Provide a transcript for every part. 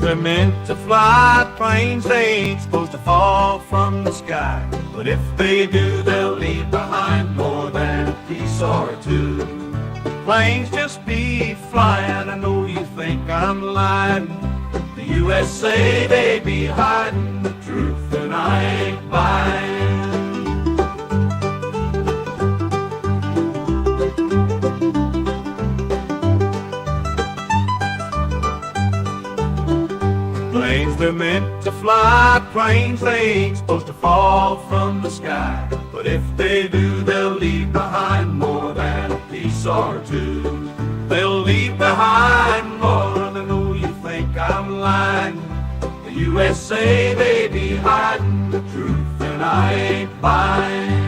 are meant to fly, planes they ain't supposed to fall from the sky. But if they do, they'll leave behind more than a piece or two. Planes just be flying, I know you think I'm lying. The USA, they be hiding the truth, and I ain't buying. Planes, they're meant to fly, planes, they ain't supposed to fall from the sky. But if they do, they'll leave behind more than a piece or two. They'll leave behind more than I know you think I'm lying. The USA, they be hiding the truth, and I ain't buying.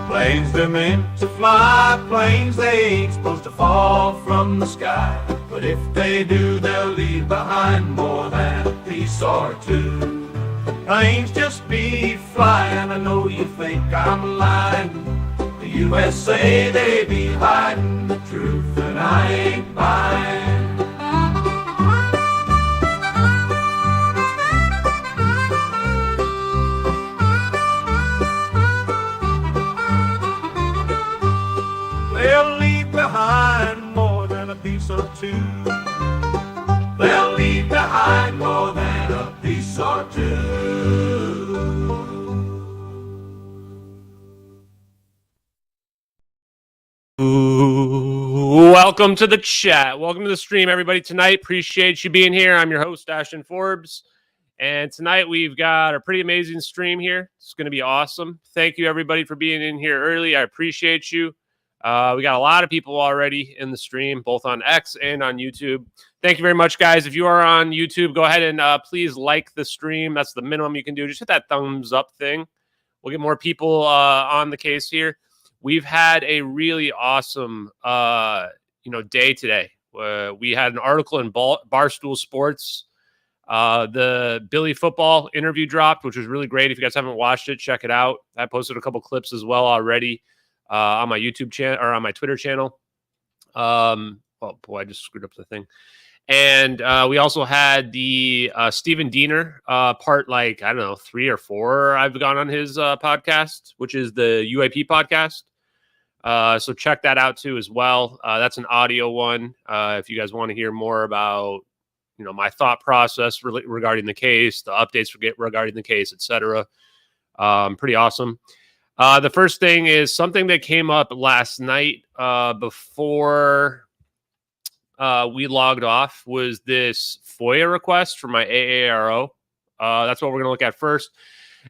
Planes, they're meant to fly, planes, they ain't supposed to fall from the sky. But if they do, they'll leave behind more than a piece or two. Planes just be flying, I know you think I'm lying. The USA, they be hiding the truth, and I ain't buying. They'll leave behind more than a piece or two. They'll leave behind more than a piece or two. Ooh, welcome to the chat. Welcome to the stream, everybody. Tonight, appreciate you being here. I'm your host, Ashton Forbes. And tonight we've got a pretty amazing stream here. It's going to be awesome. Thank you, everybody, for being in here early. I appreciate you. We got a lot of people already in the stream, both on X and on YouTube. Thank you very much, guys. If you are on YouTube, go ahead and please like the stream. That's the minimum you can do. Just hit that thumbs up thing. We'll get more people on the case here. We've had a really awesome, day today. We had an article in Barstool Sports. The Billy football interview dropped, which was really great. If you guys haven't watched it, check it out. I posted a couple clips as well already. On my YouTube channel or on my Twitter channel. Oh boy, I just screwed up the thing. And we also had the Stephen Diener part, 3 or 4. I've gone on his podcast, which is the UAP podcast. So check that out too as well. That's an audio one. If you guys want to hear more about, my thought process regarding the case, the updates regarding the case, etc. Pretty awesome. The first thing is something that came up last night before we logged off was this FOIA request for my AARO. That's what we're going to look at first.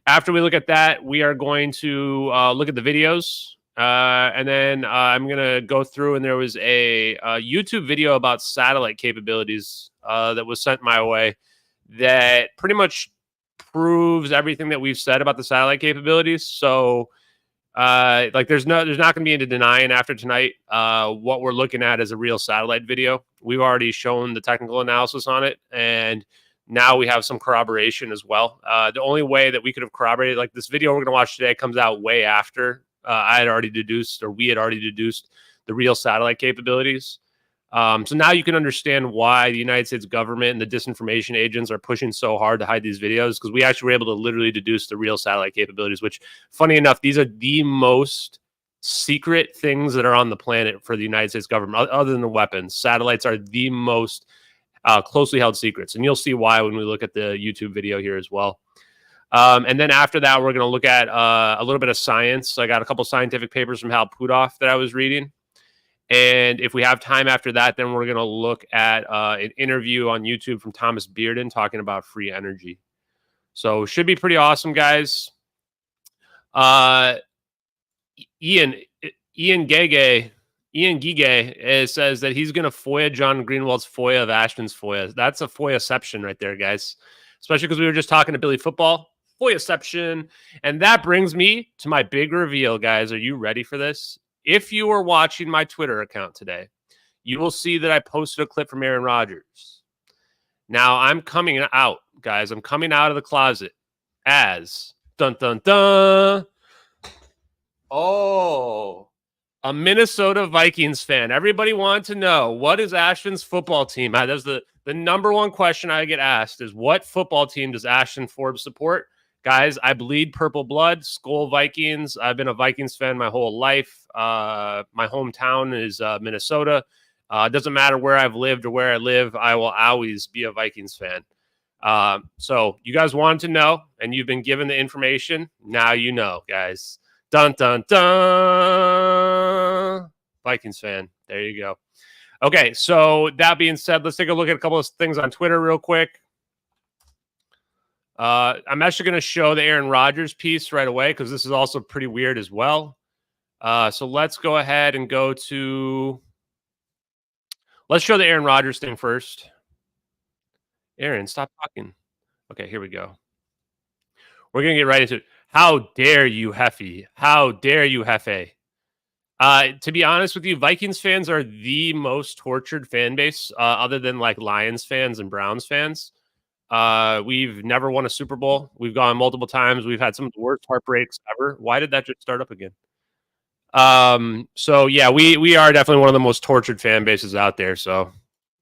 After we look at that, we are going to look at the videos. And then I'm going to go through, and there was a YouTube video about satellite capabilities that was sent my way that pretty much proves everything that we've said about the satellite capabilities. So there's not going to be any denying after tonight. What we're looking at is a real satellite video. We've already shown the technical analysis on it, and now we have some corroboration as well. The only way that we could have corroborated, like this video we're going to watch today, comes out way after we had already deduced the real satellite capabilities. So now you can understand why the United States government and the disinformation agents are pushing so hard to hide these videos, because we actually were able to literally deduce the real satellite capabilities, which, funny enough, these are the most secret things that are on the planet for the United States government, other than the weapons. Satellites are the most closely held secrets, and you'll see why when we look at the YouTube video here as well. And then after that, we're going to look at a little bit of science. I got a couple scientific papers from Hal Puthoff that I was reading. And if we have time after that, then we're going to look at an interview on YouTube from Thomas Bearden talking about free energy. So should be pretty awesome, guys. Ian Gige says that he's going to FOIA John Greenwald's FOIA of Ashton's FOIA. That's a FOIAception right there, guys. Especially because we were just talking to Billy Football. FOIAception. And that brings me to my big reveal, guys. Are you ready for this? If you were watching my Twitter account today, you will see that I posted a clip from Aaron Rodgers. Now, I'm coming out, guys. I'm coming out of the closet as Dun, dun, dun. Oh, a Minnesota Vikings fan. Everybody wants to know, what is Ashton's football team? That's the number one question I get asked is, what football team does Ashton Forbes support? Guys, I bleed purple blood, Skol Vikings. I've been a Vikings fan my whole life. My hometown is Minnesota. It doesn't matter where I've lived or where I live. I will always be a Vikings fan. So you guys wanted to know, and you've been given the information. Now you know, guys. Dun, dun, dun. Vikings fan. There you go. Okay, so that being said, let's take a look at a couple of things on Twitter real quick. I'm actually going to show the Aaron Rodgers piece right away because this is also pretty weird as well. So let's go ahead and go to... Let's show the Aaron Rodgers thing first. Aaron, stop talking. Okay, here we go. We're going to get right into it. How dare you, Heffy? How dare you, Hefe? To be honest with you, Vikings fans are the most tortured fan base, other than like Lions fans and Browns fans. We've never won a Super Bowl. We've gone multiple times. We've had some of the worst heartbreaks ever. Why did that just start up again? So yeah, we are definitely one of the most tortured fan bases out there. So,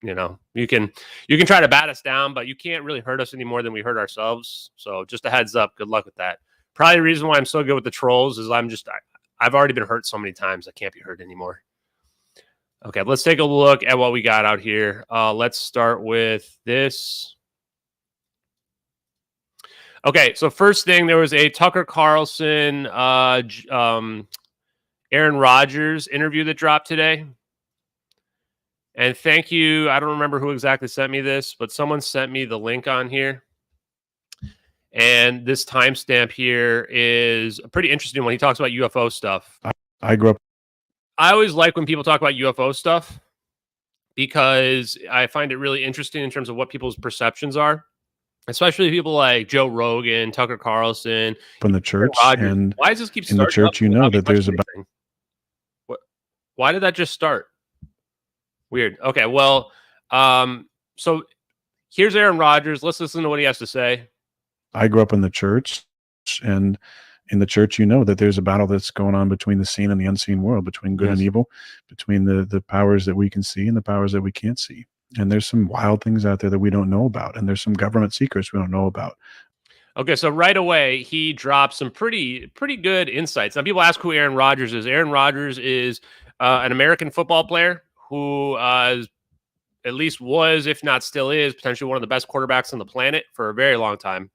you know, you can try to bat us down, but you can't really hurt us any more than we hurt ourselves. So just a heads up. Good luck with that. Probably the reason why I'm so good with the trolls is I've already been hurt so many times. I can't be hurt anymore. Okay, let's take a look at what we got out here. Let's start with this. Okay, so first thing, there was a Tucker Carlson, Aaron Rodgers interview that dropped today. And thank you. I don't remember who exactly sent me this, but someone sent me the link on here. And this timestamp here is a pretty interesting one. He talks about UFO stuff. I grew up. I always like when people talk about UFO stuff because I find it really interesting in terms of what people's perceptions are. Especially people like Joe Rogan, Tucker Carlson, From the church, and why does this keep in the church, you know that there's about. What? Why did that just start? Weird. Okay, well, so here's Aaron Rodgers. Let's listen to what he has to say. I grew up in the church, and in the church, you know that there's a battle that's going on between the seen and the unseen world, between good and evil, between the powers that we can see and the powers that we can't see. And there's some wild things out there that we don't know about. And there's some government secrets we don't know about. Okay, so right away, he drops some pretty good insights. Now, people ask who Aaron Rodgers is. Aaron Rodgers is an American football player who at least was, if not still is, potentially one of the best quarterbacks on the planet for a very long time.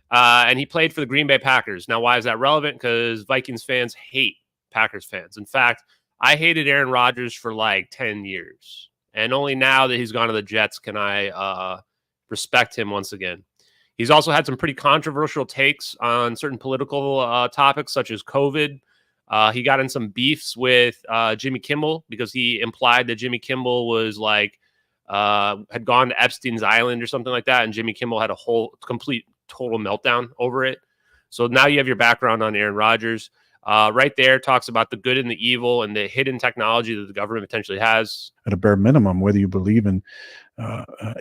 And he played for the Green Bay Packers. Now, why is that relevant? Because Vikings fans hate Packers fans. In fact, I hated Aaron Rodgers for like 10 years. And only now that he's gone to the Jets can I respect him once again. He's also had some pretty controversial takes on certain political topics, such as COVID. He got in some beefs with Jimmy Kimmel because he implied that Jimmy Kimmel was like had gone to Epstein's Island or something like that, and Jimmy Kimmel had a whole complete total meltdown over it. So now you have your background on Aaron Rodgers. Right there talks about the good and the evil and the hidden technology that the government potentially has. At a bare minimum, whether you believe in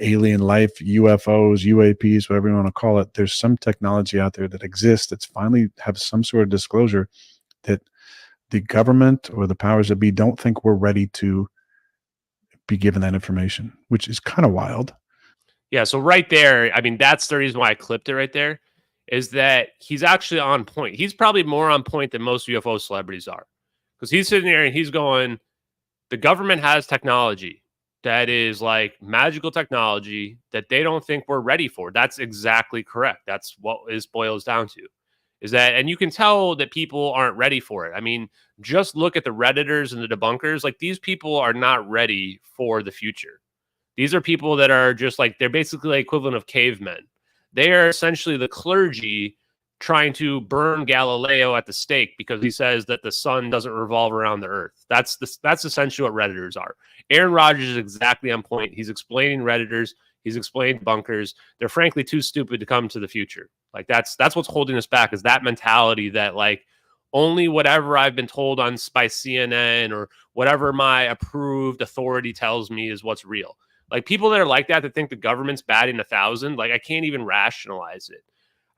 alien life, UFOs, UAPs, whatever you want to call it, there's some technology out there that exists that's finally have some sort of disclosure that the government or the powers that be don't think we're ready to be given that information, which is kind of wild. Yeah, so right there, I mean, that's the reason why I clipped it right there. Is that he's actually on point. He's probably more on point than most UFO celebrities are. Because he's sitting there and he's going, the government has technology that is like magical technology that they don't think we're ready for. That's exactly correct. That's what this boils down to. Is that, and you can tell that people aren't ready for it. I mean, just look at the Redditors and the debunkers. Like, these people are not ready for the future. These are people that are just like, they're basically the equivalent of cavemen. They are essentially the clergy trying to burn Galileo at the stake because he says that the sun doesn't revolve around the earth. That's essentially what Redditors are. Aaron Rodgers is exactly on point. He's explaining Redditors. He's explained bunkers. They're frankly too stupid to come to the future. Like, that's what's holding us back, is that mentality that like only whatever I've been told on by CNN or whatever my approved authority tells me is what's real. Like, people that are like that think the government's batting 1,000, like, I can't even rationalize it.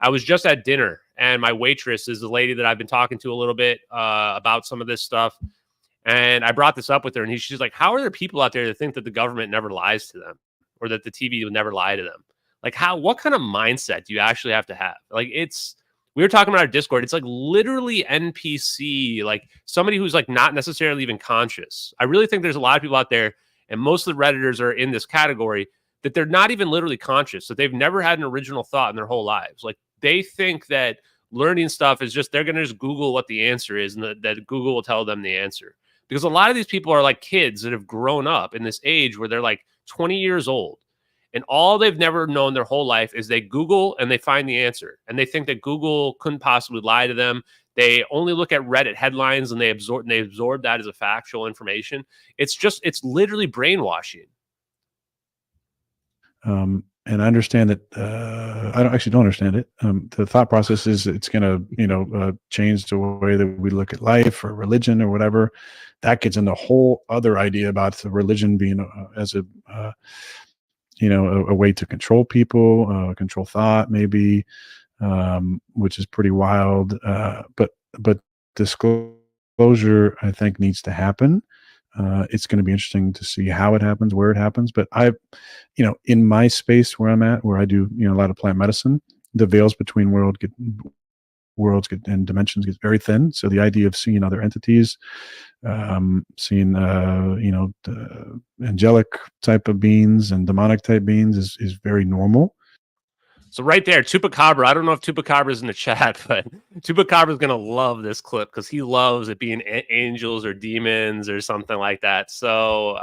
I was just at dinner, and my waitress is the lady that I've been talking to a little bit about some of this stuff. And I brought this up with her, and she's like, how are there people out there that think that the government never lies to them, or that the TV will never lie to them? Like, what kind of mindset do you actually have to have? Like, we were talking about our Discord. It's like literally NPC, like somebody who's like not necessarily even conscious. I really think there's a lot of people out there, and most of the Redditors are in this category, that they're not even literally conscious, that they've never had an original thought in their whole lives. Like, they think that learning stuff is just, they're going to just Google what the answer is, and that Google will tell them the answer. Because a lot of these people are like kids that have grown up in this age where they're like 20 years old. And all they've never known their whole life is they Google and they find the answer. And they think that Google couldn't possibly lie to them. They only look at Reddit headlines and they absorb that as a factual information. It's literally brainwashing. And I understand that I don't understand it. The thought process is it's going to, change the way that we look at life or religion or whatever. That gets into a whole other idea about the religion being as a way to control people, control thought, maybe, which is pretty wild. But disclosure, I think, needs to happen. It's going to be interesting to see how it happens, where it happens. But in my space where I'm at, where I do, a lot of plant medicine, the veils between worlds get and dimensions get very thin. So the idea of seeing other entities, seeing, the angelic type of beings and demonic type beings is very normal. So right there, Tupacabra. I don't know if Tupacabra is in the chat, but Tupacabra is going to love this clip because he loves it being angels or demons or something like that. So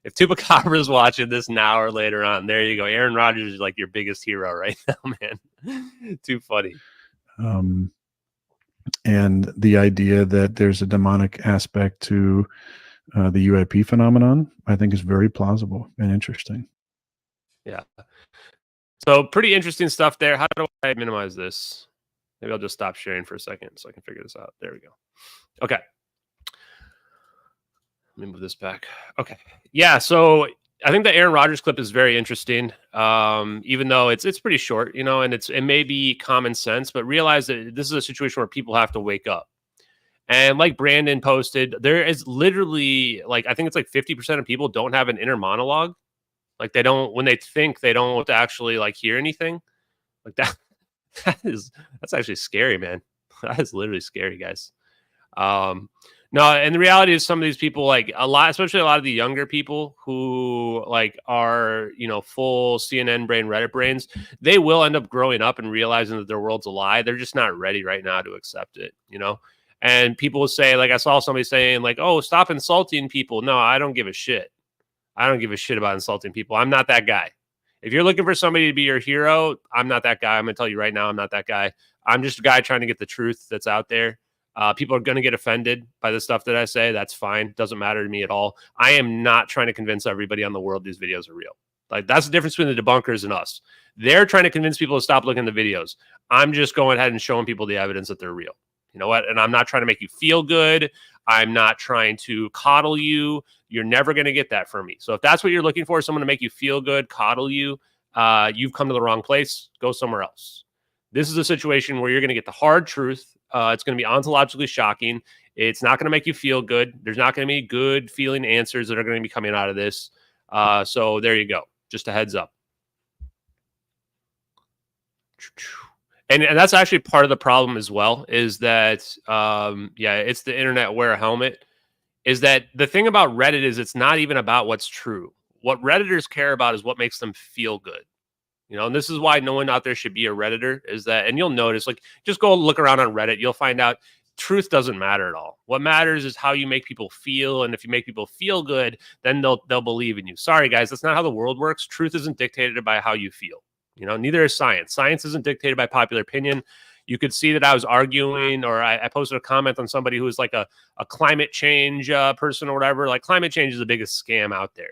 if Tupacabra is watching this now or later on, there you go. Aaron Rodgers is like your biggest hero right now, man. Too funny. And the idea that there's a demonic aspect to the UAP phenomenon, I think, is very plausible and interesting. Yeah. So pretty interesting stuff there. How do I minimize this? Maybe I'll just stop sharing for a second so I can figure this out. There we go. Okay. Let me move this back. Okay. Yeah. So I think the Aaron Rodgers clip is very interesting. Even though it's pretty short, and it may be common sense, but realize that this is a situation where people have to wake up. And like Brandon posted, there is literally I think it's like 50% of people don't have an inner monologue. Like they don't, when they think, they don't actually hear anything like that. That's actually scary, man. That is literally scary, guys. No, and the reality is some of these people, especially a lot of the younger people who are, full CNN brain, Reddit brains, they will end up growing up and realizing that their world's a lie. They're just not ready right now to accept it, And people will say, I saw somebody saying oh, stop insulting people. No, I don't give a shit. I don't give a shit about insulting people. I'm not that guy. If you're looking for somebody to be your hero, I'm not that guy. I'm going to tell you right now, I'm not that guy. I'm just a guy trying to get the truth that's out there. People are going to get offended by the stuff that I say. That's fine. Doesn't matter to me at all. I am not trying to convince everybody on the world these videos are real. That's the difference between the debunkers and us. They're trying to convince people to stop looking at the videos. I'm just going ahead and showing people the evidence that they're real. You know what? And I'm not trying to make you feel good. I'm not trying to coddle you. You're never going to get that from me. So if that's what you're looking for, someone to make you feel good, coddle you, you've come to the wrong place. Go somewhere else. This is a situation where you're going to get the hard truth. It's going to be ontologically shocking. It's not going to make you feel good. There's not going to be good feeling answers that are going to be coming out of this. So there you go. Just a heads up. And that's actually part of the problem as well, is that, it's the internet wear a helmet, is that the thing about Reddit is it's not even about what's true. What Redditors care about is what makes them feel good. And this is why no one out there should be a Redditor, is that, and you'll notice, just go look around on Reddit, you'll find out truth doesn't matter at all. What matters is how you make people feel. And if you make people feel good, then they'll believe in you. Sorry, guys, that's not how the world works. Truth isn't dictated by how you feel. Neither is science. Science isn't dictated by popular opinion. You could see that I was arguing, or I posted a comment on somebody who was a climate change person or whatever. Climate change is the biggest scam out there.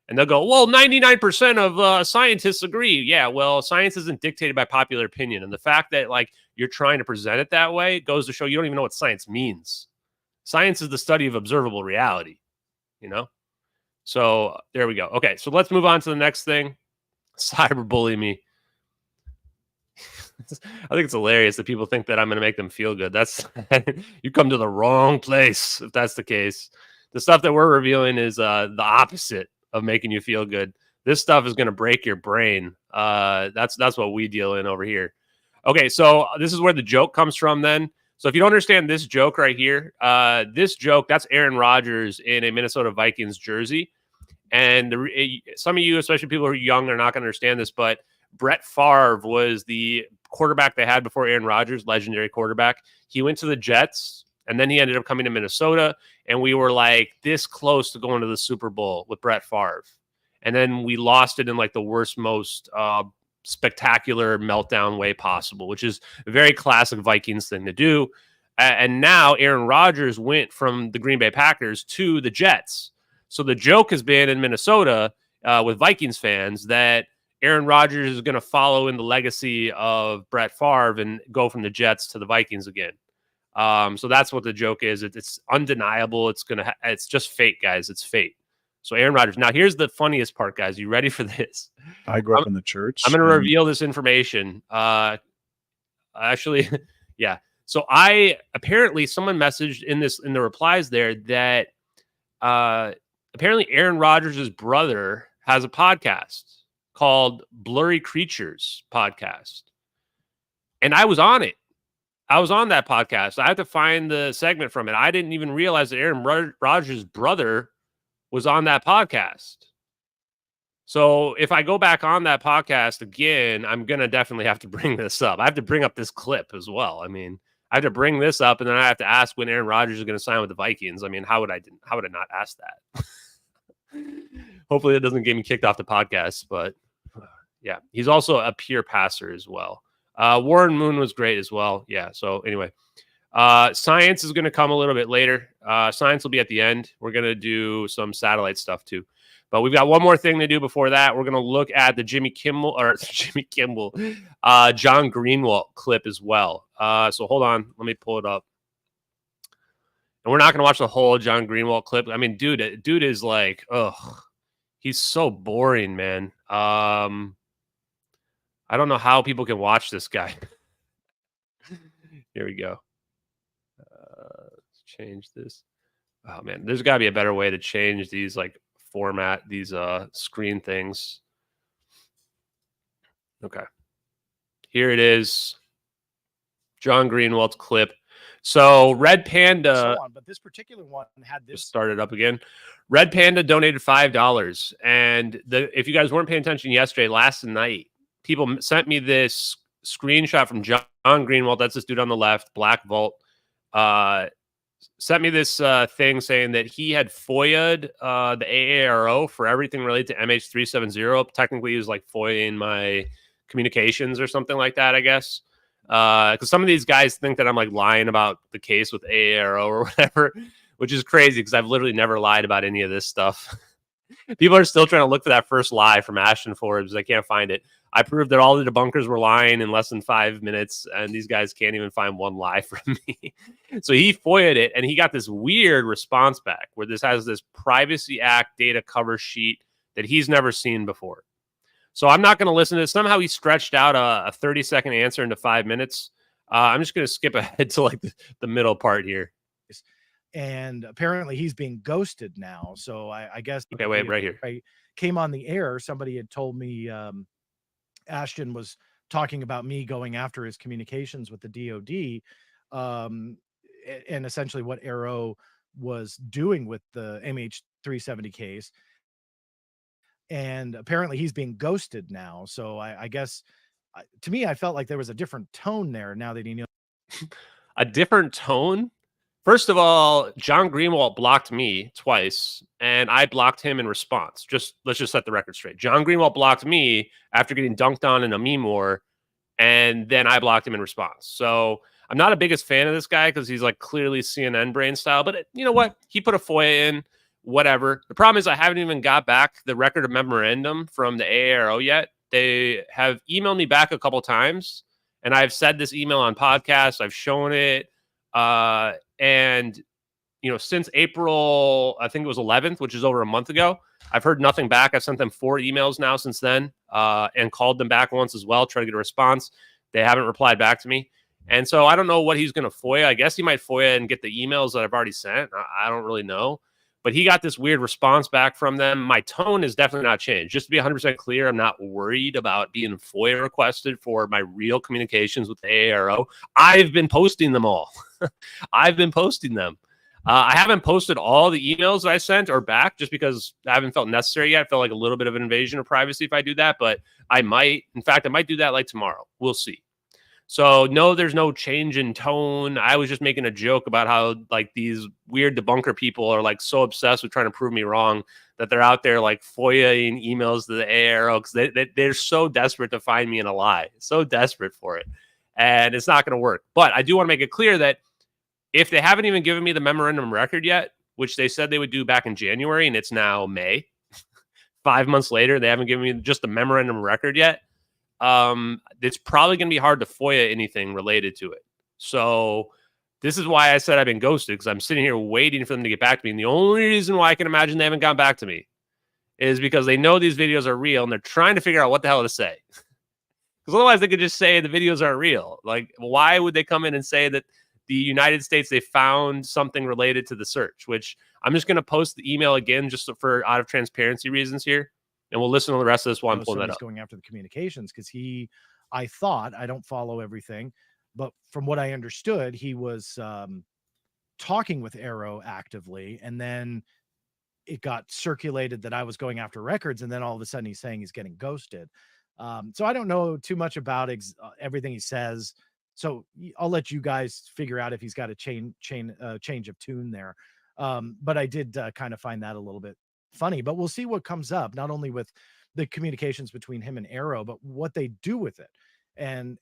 And they'll go, well, 99% of scientists agree. Yeah, well, science isn't dictated by popular opinion. And the fact that you're trying to present it that way goes to show you don't even know what science means. Science is the study of observable reality, So there we go. Okay, so let's move on to the next thing. Cyberbully me. think it's hilarious that people think that I'm going to make them feel good. That's you come to the wrong place if that's the case. The stuff that we're revealing is the opposite of making you feel good. This stuff is going to break your brain. That's what we deal in over here. Okay, so this is where the joke comes from then. So if you don't understand this joke right here, this joke, that's Aaron Rodgers in a Minnesota Vikings jersey. And some of you, especially people who are young, are not going to understand this, but Brett Favre was the quarterback they had before Aaron Rodgers, legendary quarterback. He went to the Jets, and then he ended up coming to Minnesota, and we were like this close to going to the Super Bowl with Brett Favre. And then we lost it in like the worst, most spectacular meltdown way possible, which is a very classic Vikings thing to do. And now Aaron Rodgers went from the Green Bay Packers to the Jets. So the joke has been in Minnesota with Vikings fans that Aaron Rodgers is going to follow in the legacy of Brett Favre and go from the Jets to the Vikings again. So that's what the joke is. It's undeniable. It's just fate, guys. It's fate. So Aaron Rodgers. Now here's the funniest part, guys. You ready for this? I grew up in the church. I'm going to reveal this information. Actually, yeah. So apparently someone messaged in the replies there that apparently Aaron Rodgers' brother has a podcast called Blurry Creatures Podcast. And I was on it. I was on that podcast. I had to find the segment from it. I didn't even realize that Aaron Rodgers' brother was on that podcast. So if I go back on that podcast again, I'm going to definitely have to bring this up. I have to bring up this clip as well. I mean, I have to bring this up, and then I have to ask when Aaron Rodgers is going to sign with the Vikings. I mean, how would I not ask that? Hopefully it doesn't get me kicked off the podcast, but yeah, he's also a pure passer as well. Warren Moon was great as well. Yeah. So anyway, science is going to come a little bit later. Science will be at the end. We're going to do some satellite stuff too, but we've got one more thing to do before that. We're going to look at the John Greenwald clip as well. So hold on, let me pull it up. And we're not going to watch the whole John Greenwald clip. I mean, dude is like, he's so boring, man. I don't know how people can watch this guy. Here we go. Let's change this. Oh man, there's got to be a better way to change these these screen things. Okay. Here it is. John Greenwald's clip. So Red Panda, but this particular one had this started up again. Red Panda donated $5, and if you guys weren't paying attention yesterday, last night, people sent me this screenshot from John Greenwald. That's this dude on the left, Black Vault. Sent me this thing saying that he had FOIA'd the AARO for everything related to MH370. Technically, he was like FOIAing my communications or something like that, I guess. Because some of these guys think that I'm like lying about the case with AARO or whatever, which is crazy because I've literally never lied about any of this stuff. People are still trying to look for that first lie from Ashton Forbes. I can't find it. I proved that all the debunkers were lying in less than 5 minutes, and these guys can't even find one lie from me. So he FOIA'd it, and he got this weird response back where this has this Privacy Act data cover sheet that he's never seen before. So I'm not going to listen to this. Somehow he stretched out a 30-second answer into 5 minutes. I'm just going to skip ahead to like the middle part here. And apparently he's being ghosted now. So I guess. Okay, wait, right here. I came on the air. Somebody had told me Ashton was talking about me going after his communications with the DOD, and essentially what Arrow was doing with the MH370 case. And apparently he's being ghosted now. So I guess to me, I felt like there was a different tone there now that he knew. A different tone? First of all, John Greenwald blocked me twice, and I blocked him in response. Let's just set the record straight. John Greenwald blocked me after getting dunked on in a meme war, and then I blocked him in response. So I'm not a biggest fan of this guy because he's like clearly CNN brain style. But you know what? He put a FOIA in. Whatever. The problem is I haven't even got back the record of memorandum from the AARO yet. They have emailed me back a couple times, and I've said this email on podcasts. I've shown it. And, since April, I think it was 11th, which is over a month ago, I've heard nothing back. I've sent them 4 emails now since then, and called them back once as well, try to get a response. They haven't replied back to me. And so I don't know what he's going to FOIA. I guess he might FOIA and get the emails that I've already sent. I don't really know. But he got this weird response back from them. My tone has definitely not changed. Just to be 100% clear, I'm not worried about being FOIA requested for my real communications with the AARO. I've been posting them all. I've been posting them. I haven't posted all the emails that I sent or back just because I haven't felt necessary yet. I felt like a little bit of an invasion of privacy if I do that, but I might. In fact, I might do that like tomorrow. We'll see. So no, there's no change in tone. I was just making a joke about how like these weird debunker people are like so obsessed with trying to prove me wrong that they're out there like FOIA-ing emails to the AARO because they're so desperate to find me in a lie, so desperate for it. And it's not going to work. But I do want to make it clear that if they haven't even given me the memorandum record yet, which they said they would do back in January, and it's now May, 5 months later, they haven't given me just the memorandum record yet. It's probably going to be hard to FOIA anything related to it. So this is why I said I've been ghosted, because I'm sitting here waiting for them to get back to me. And the only reason why I can imagine they haven't gotten back to me is because they know these videos are real and they're trying to figure out what the hell to say. Because otherwise they could just say the videos aren't real. Like, why would they come in and say that the United States, they found something related to the search, which I'm just going to post the email again, just for out of transparency reasons here. And we'll listen to the rest of this while I'm pulling that up. Going after the communications because I thought, I don't follow everything, but from what I understood, he was talking with Arrow actively, and then it got circulated that I was going after records, and then all of a sudden he's saying he's getting ghosted. So I don't know too much about everything he says. So I'll let you guys figure out if he's got a change of tune there. But I did kind of find that a little bit funny, but we'll see what comes up, not only with the communications between him and Arrow, but what they do with it. And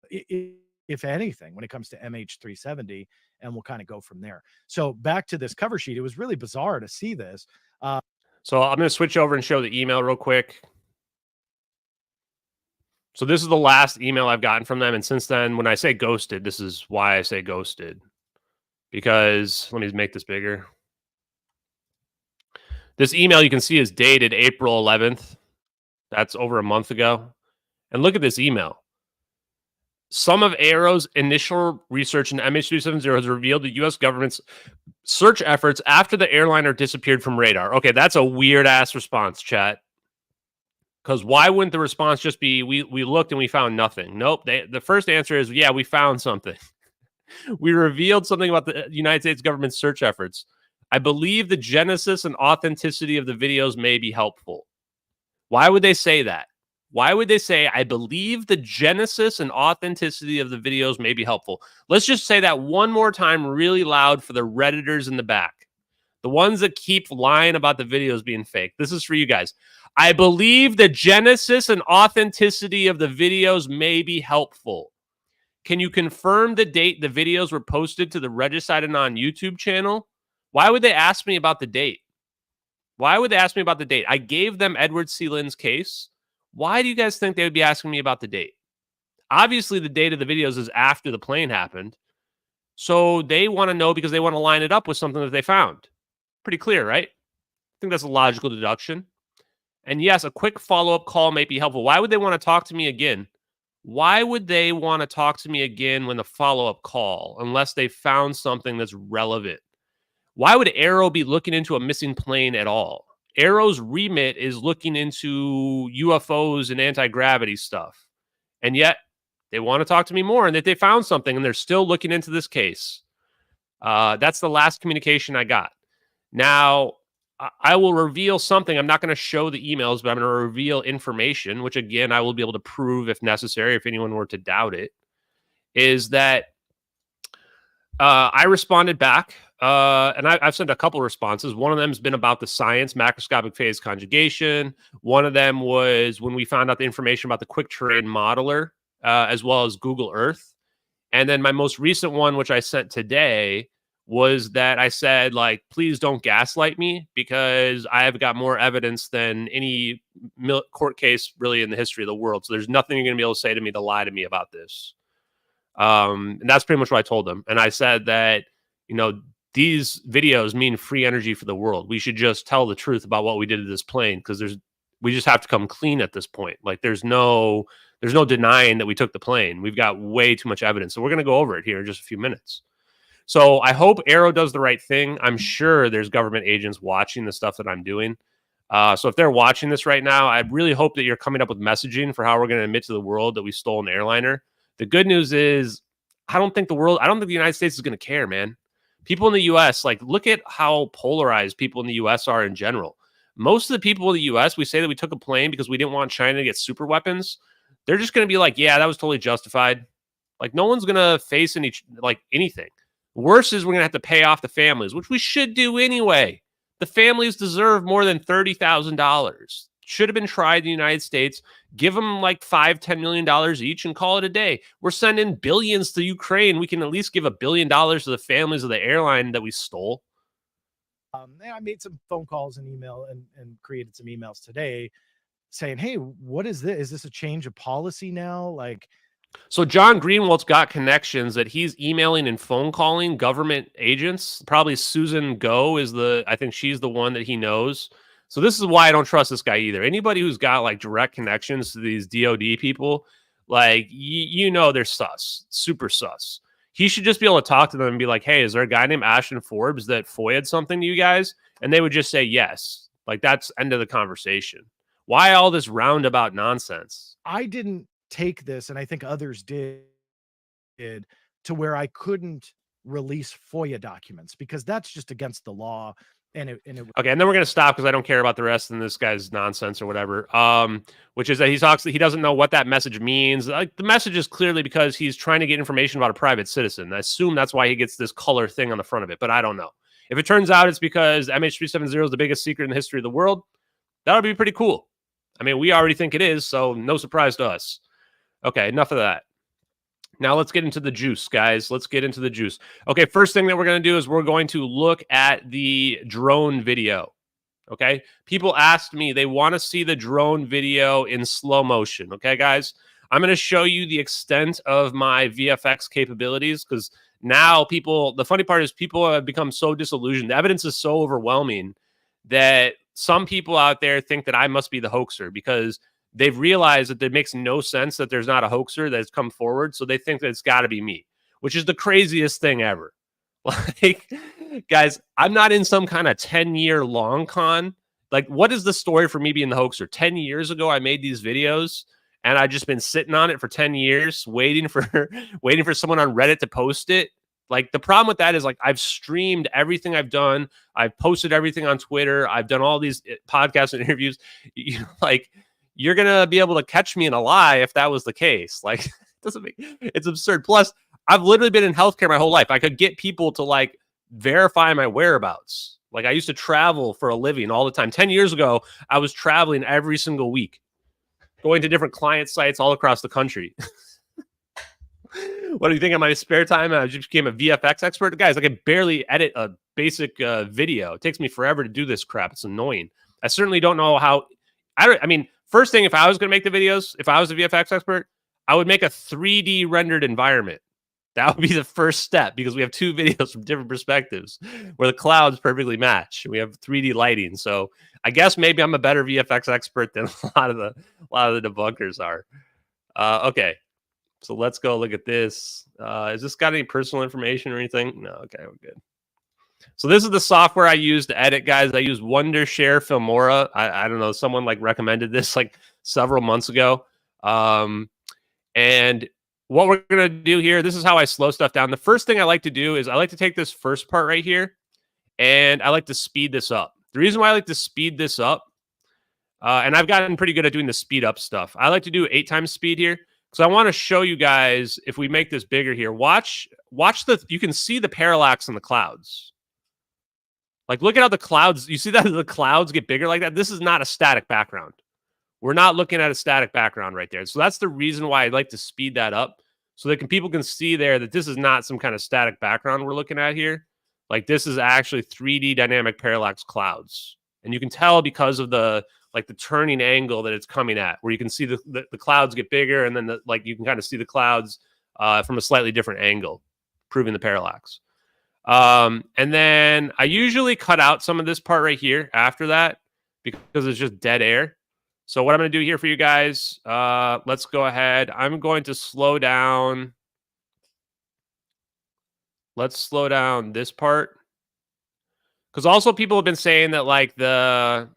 if anything, when it comes to MH370, and we'll kind of go from there. So back to this cover sheet. It was really bizarre to see this. So I'm going to switch over and show the email real quick. So this is the last email I've gotten from them. And since then, when I say ghosted, this is why I say ghosted. Because, let me make this bigger. This email you can see is dated April 11th. That's over a month ago. And look at this email. Some of Arrow's initial research in MH370 has revealed the U.S. government's search efforts after the airliner disappeared from radar. Okay, that's a weird-ass response, chat. Because why wouldn't the response just be, we looked and we found nothing? Nope. The first answer is, yeah, we found something. We revealed something about the United States government's search efforts. I believe the genesis and authenticity of the videos may be helpful. Why would they say that? Why would they say, I believe the genesis and authenticity of the videos may be helpful? Let's just say that one more time really loud for the Redditors in the back. The ones that keep lying about the videos being fake. This is for you guys. I believe the genesis and authenticity of the videos may be helpful. Can you confirm the date the videos were posted to the Regicide Anon YouTube channel? Why would they ask me about the date? Why would they ask me about the date? I gave them Edward C. Lynn's case. Why do you guys think they would be asking me about the date? Obviously, the date of the videos is after the plane happened. So they want to know because they want to line it up with something that they found. Pretty clear, right? I think that's a logical deduction. And yes, a quick follow-up call may be helpful. Why would they want to talk to me again? Why would they want to talk to me again when the follow-up call, unless they found something that's relevant? Why would Arrow be looking into a missing plane at all? Arrow's remit is looking into UFOs and anti-gravity stuff. And yet, they want to talk to me more and that they found something and they're still looking into this case. That's the last communication I got. Now, I will reveal something. I'm not going to show the emails, but I'm going to reveal information, which, again, I will be able to prove if necessary, if anyone were to doubt it, is that I responded back, and I've sent a couple responses. One of them has been about the science, macroscopic phase conjugation. One of them was when we found out the information about the quick terrain modeler, as well as Google Earth. And then my most recent one, which I sent today, was that I said, like, please don't gaslight me because I have got more evidence than any court case really in the history of the world. So there's nothing you're going to be able to say to me to lie to me about this. And that's pretty much what I told them. And I said that, you know, these videos mean free energy for the world. We should just tell the truth about what we did to this plane because we just have to come clean at this point. Like there's no There's no denying that we took the plane. We've got way too much evidence. So we're going to go over it here in just a few minutes. So I hope Arrow does the right thing. I'm sure there's government agents watching the stuff that I'm doing. So if they're watching this right now, I really hope that you're coming up with messaging for how we're going to admit to the world that we stole an airliner. The good news is I don't think the United States is going to care, man. People in the U.S., like, look at how polarized people in the U.S. are in general. Most of the people in the U.S., we say that we took a plane because we didn't want China to get super weapons. They're just going to be like, yeah, that was totally justified. Like, no one's going to face anything. Worse is we're going to have to pay off the families, which we should do anyway. The families deserve more than $30,000. Should have been tried in the United States. Give them like $5-10 million each and call it a day. We're sending billions to Ukraine. We can at least give $1 billion to the families of the airline that we stole. I made some phone calls and email and created some emails today saying, hey, what is this? Is this a change of policy now? Like, so John Greenwald's got connections that he's emailing and phone calling government agents. Probably Susan Go I think she's the one that he knows. So this is why I don't trust this guy either. Anybody who's got like direct connections to these DOD people, like, they're sus, super sus. He should just be able to talk to them and be like, hey, is there a guy named Ashton Forbes that FOIA'd something to you guys? And they would just say yes. Like, that's end of the conversation. Why all this roundabout nonsense? I didn't take this, and I think others did, to where I couldn't release FOIA documents because that's just against the law. Okay, and then we're going to stop because I don't care about the rest of this guy's nonsense or whatever. Which is that he doesn't know what that message means. Like, the message is clearly because he's trying to get information about a private citizen. I assume that's why he gets this color thing on the front of it, but I don't know. If it turns out it's because MH370 is the biggest secret in the history of the world, that would be pretty cool. I mean, we already think it is, so no surprise to us. Okay, enough of that. Now let's get into the juice, guys. Let's get into the juice. Okay, first thing that we're going to do is we're going to look at the drone video. Okay, people asked me, they want to see the drone video in slow motion. Okay, guys, I'm going to show you the extent of my VFX capabilities because now the funny part is people have become so disillusioned. The evidence is so overwhelming that some people out there think that I must be the hoaxer because they've realized that it makes no sense that there's not a hoaxer that's come forward. So they think that it's got to be me, which is the craziest thing ever. Like, guys, I'm not in some kind of 10-year long con. Like, what is the story for me being the hoaxer? 10 years ago, I made these videos and I've just been sitting on it for 10 years, waiting for someone on Reddit to post it. Like, the problem with that is, like, I've streamed everything I've done. I've posted everything on Twitter. I've done all these podcasts and interviews. Like, you're going to be able to catch me in a lie if that was the case. Like, it's absurd. Plus, I've literally been in healthcare my whole life. I could get people to, like, verify my whereabouts. Like, I used to travel for a living all the time. 10 years ago, I was traveling every single week, going to different client sites all across the country. What do you think of my spare time? I just became a VFX expert. Guys, I can barely edit a basic video. It takes me forever to do this crap. It's annoying. I certainly don't know how. I mean, first thing, if I was going to make the videos, if I was a VFX expert, I would make a 3D rendered environment. That would be the first step because we have two videos from different perspectives where the clouds perfectly match. We have 3D lighting. So I guess maybe I'm a better VFX expert than a lot of the debunkers are. Okay. So let's go look at this. Has this got any personal information or anything? No. Okay, we're good. So this is the software I use to edit, guys. I use Wondershare Filmora. I don't know. Someone like recommended this like several months ago. And what we're going to do here, this is how I slow stuff down. The first thing I like to do is I like to take this first part right here and I like to speed this up. The reason why I like to speed this up, and I've gotten pretty good at doing the speed up stuff. I like to do 8 times speed here. So I want to show you guys, if we make this bigger here, watch you can see the parallax in the clouds. Like, look at how the clouds, you see that the clouds get bigger like that? This is not a static background. We're not looking at a static background right there. So that's the reason why I'd like to speed that up so that people can see there that this is not some kind of static background we're looking at here. Like, this is actually 3D dynamic parallax clouds. And you can tell because of the turning angle that it's coming at, where you can see the clouds get bigger, and then you can kind of see the clouds from a slightly different angle, proving the parallax. And then I usually cut out some of this part right here after that because it's just dead air. So what I'm going to do here for you guys, let's go ahead. I'm going to slow down. Let's slow down this part. Because also people have been saying that like the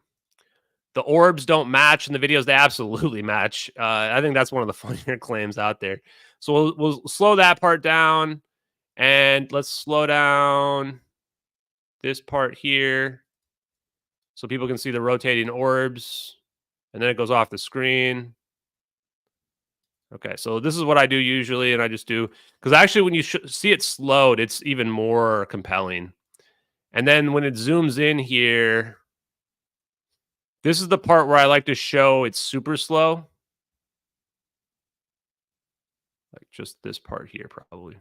orbs don't match in the videos. They absolutely match. I think that's one of the funnier claims out there. So we'll slow that part down. And let's slow down this part here so people can see the rotating orbs. And then it goes off the screen. Okay, so this is what I do usually, and I just do, because actually when you see it slowed, it's even more compelling. And then when it zooms in here, this is the part where I like to show it's super slow. Like just this part here, probably.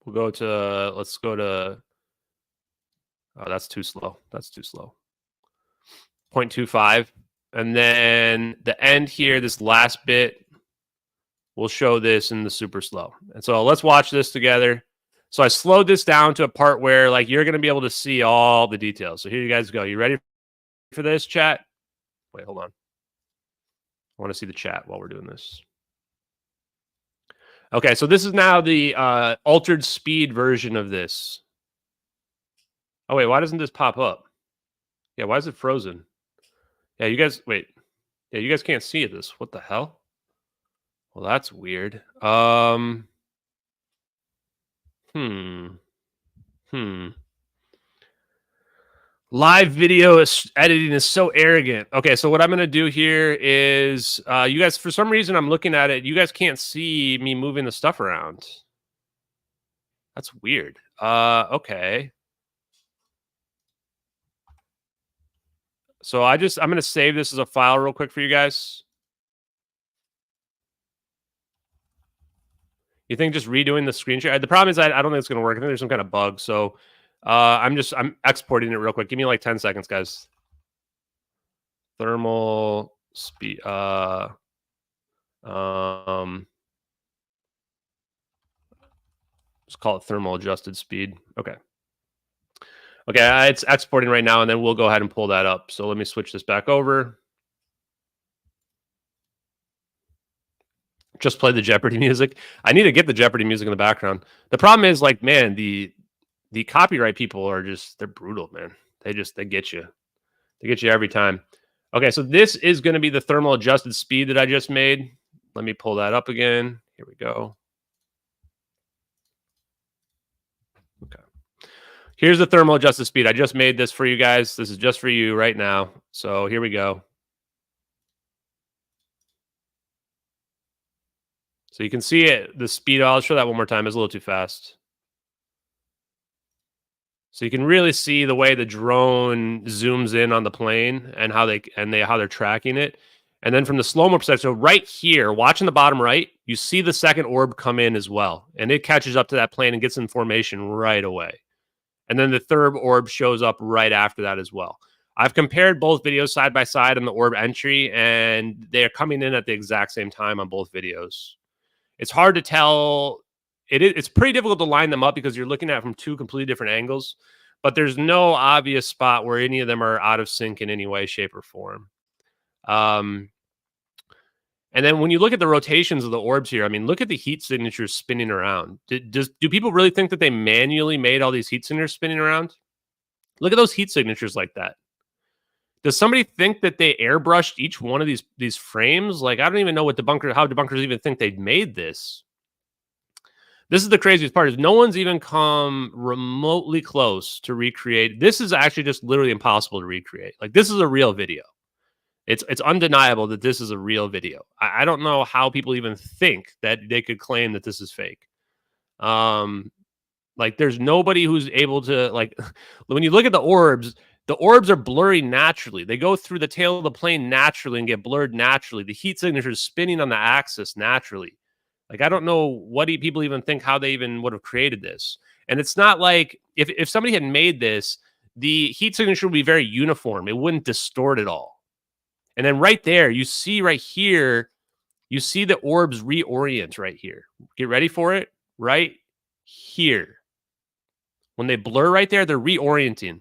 We'll go to, let's go to, oh, that's too slow. That's too slow. 0.25. And then the end here, this last bit, we'll show this in the super slow. And so let's watch this together. So I slowed this down to a part where like you're going to be able to see all the details. So here you guys go. You ready for this, chat? Wait, hold on. I want to see the chat while we're doing this. Okay, so this is now the altered speed version of this. Oh, wait, why doesn't this pop up? Yeah, why is it frozen? Yeah, you guys, wait. Yeah, you guys can't see this. What the hell? Well, that's weird. Live video editing is so arrogant. Okay, so what I'm going to do here is, you guys, for some reason, I'm looking at it. You guys can't see me moving the stuff around. That's weird. Okay. So I'm going to save this as a file real quick for you guys. You think just redoing the screen share? The problem is I don't think it's going to work. I think there's some kind of bug. So I'm exporting it real quick. Give me like 10 seconds, guys. Thermal speed. Let's call it thermal adjusted speed. Okay. Okay, it's exporting right now, and then we'll go ahead and pull that up. So let me switch this back over. Just play the Jeopardy music. I need to get the Jeopardy music in the background. The problem is, like, man, the copyright people are they're brutal, man. They get you. They get you every time. Okay, so this is going to be the thermal adjusted speed that I just made. Let me pull that up again. Here we go. Okay. Here's the thermal adjusted speed. I just made this for you guys. This is just for you right now. So here we go. So you can see it, the speed. I'll show that one more time. It's a little too fast. So you can really see the way the drone zooms in on the plane and how they're tracking it. And then from the slow-mo perspective, so right here, watching the bottom right, you see the second orb come in as well. And it catches up to that plane and gets in formation right away. And then the third orb shows up right after that as well. I've compared both videos side by side on the orb entry, and they're coming in at the exact same time on both videos. It's hard to tell. It's pretty difficult to line them up because you're looking at it from two completely different angles, but there's no obvious spot where any of them are out of sync in any way, shape, or form. And then when you look at the rotations of the orbs here, I mean, look at the heat signatures spinning around. Do people really think that they manually made all these heat signatures spinning around? Look at those heat signatures like that. Does somebody think that they airbrushed each one of these frames? Like, I don't even know how debunkers even think they made this. This is the craziest part, is no one's even come remotely close to recreate. This is actually just literally impossible to recreate. Like, this is a real video. It's undeniable that this is a real video. I don't know how people even think that they could claim that this is fake. Like, there's nobody who's able to, like, when you look at the orbs are blurry naturally. They go through the tail of the plane naturally and get blurred naturally. The heat signature is spinning on the axis naturally. Like, I don't know what people even think, how they even would have created this. And it's not like if somebody had made this, the heat signature would be very uniform. It wouldn't distort at all. And then right there, you see right here, you see the orbs reorient right here. Get ready for it. Right here. When they blur right there, they're reorienting.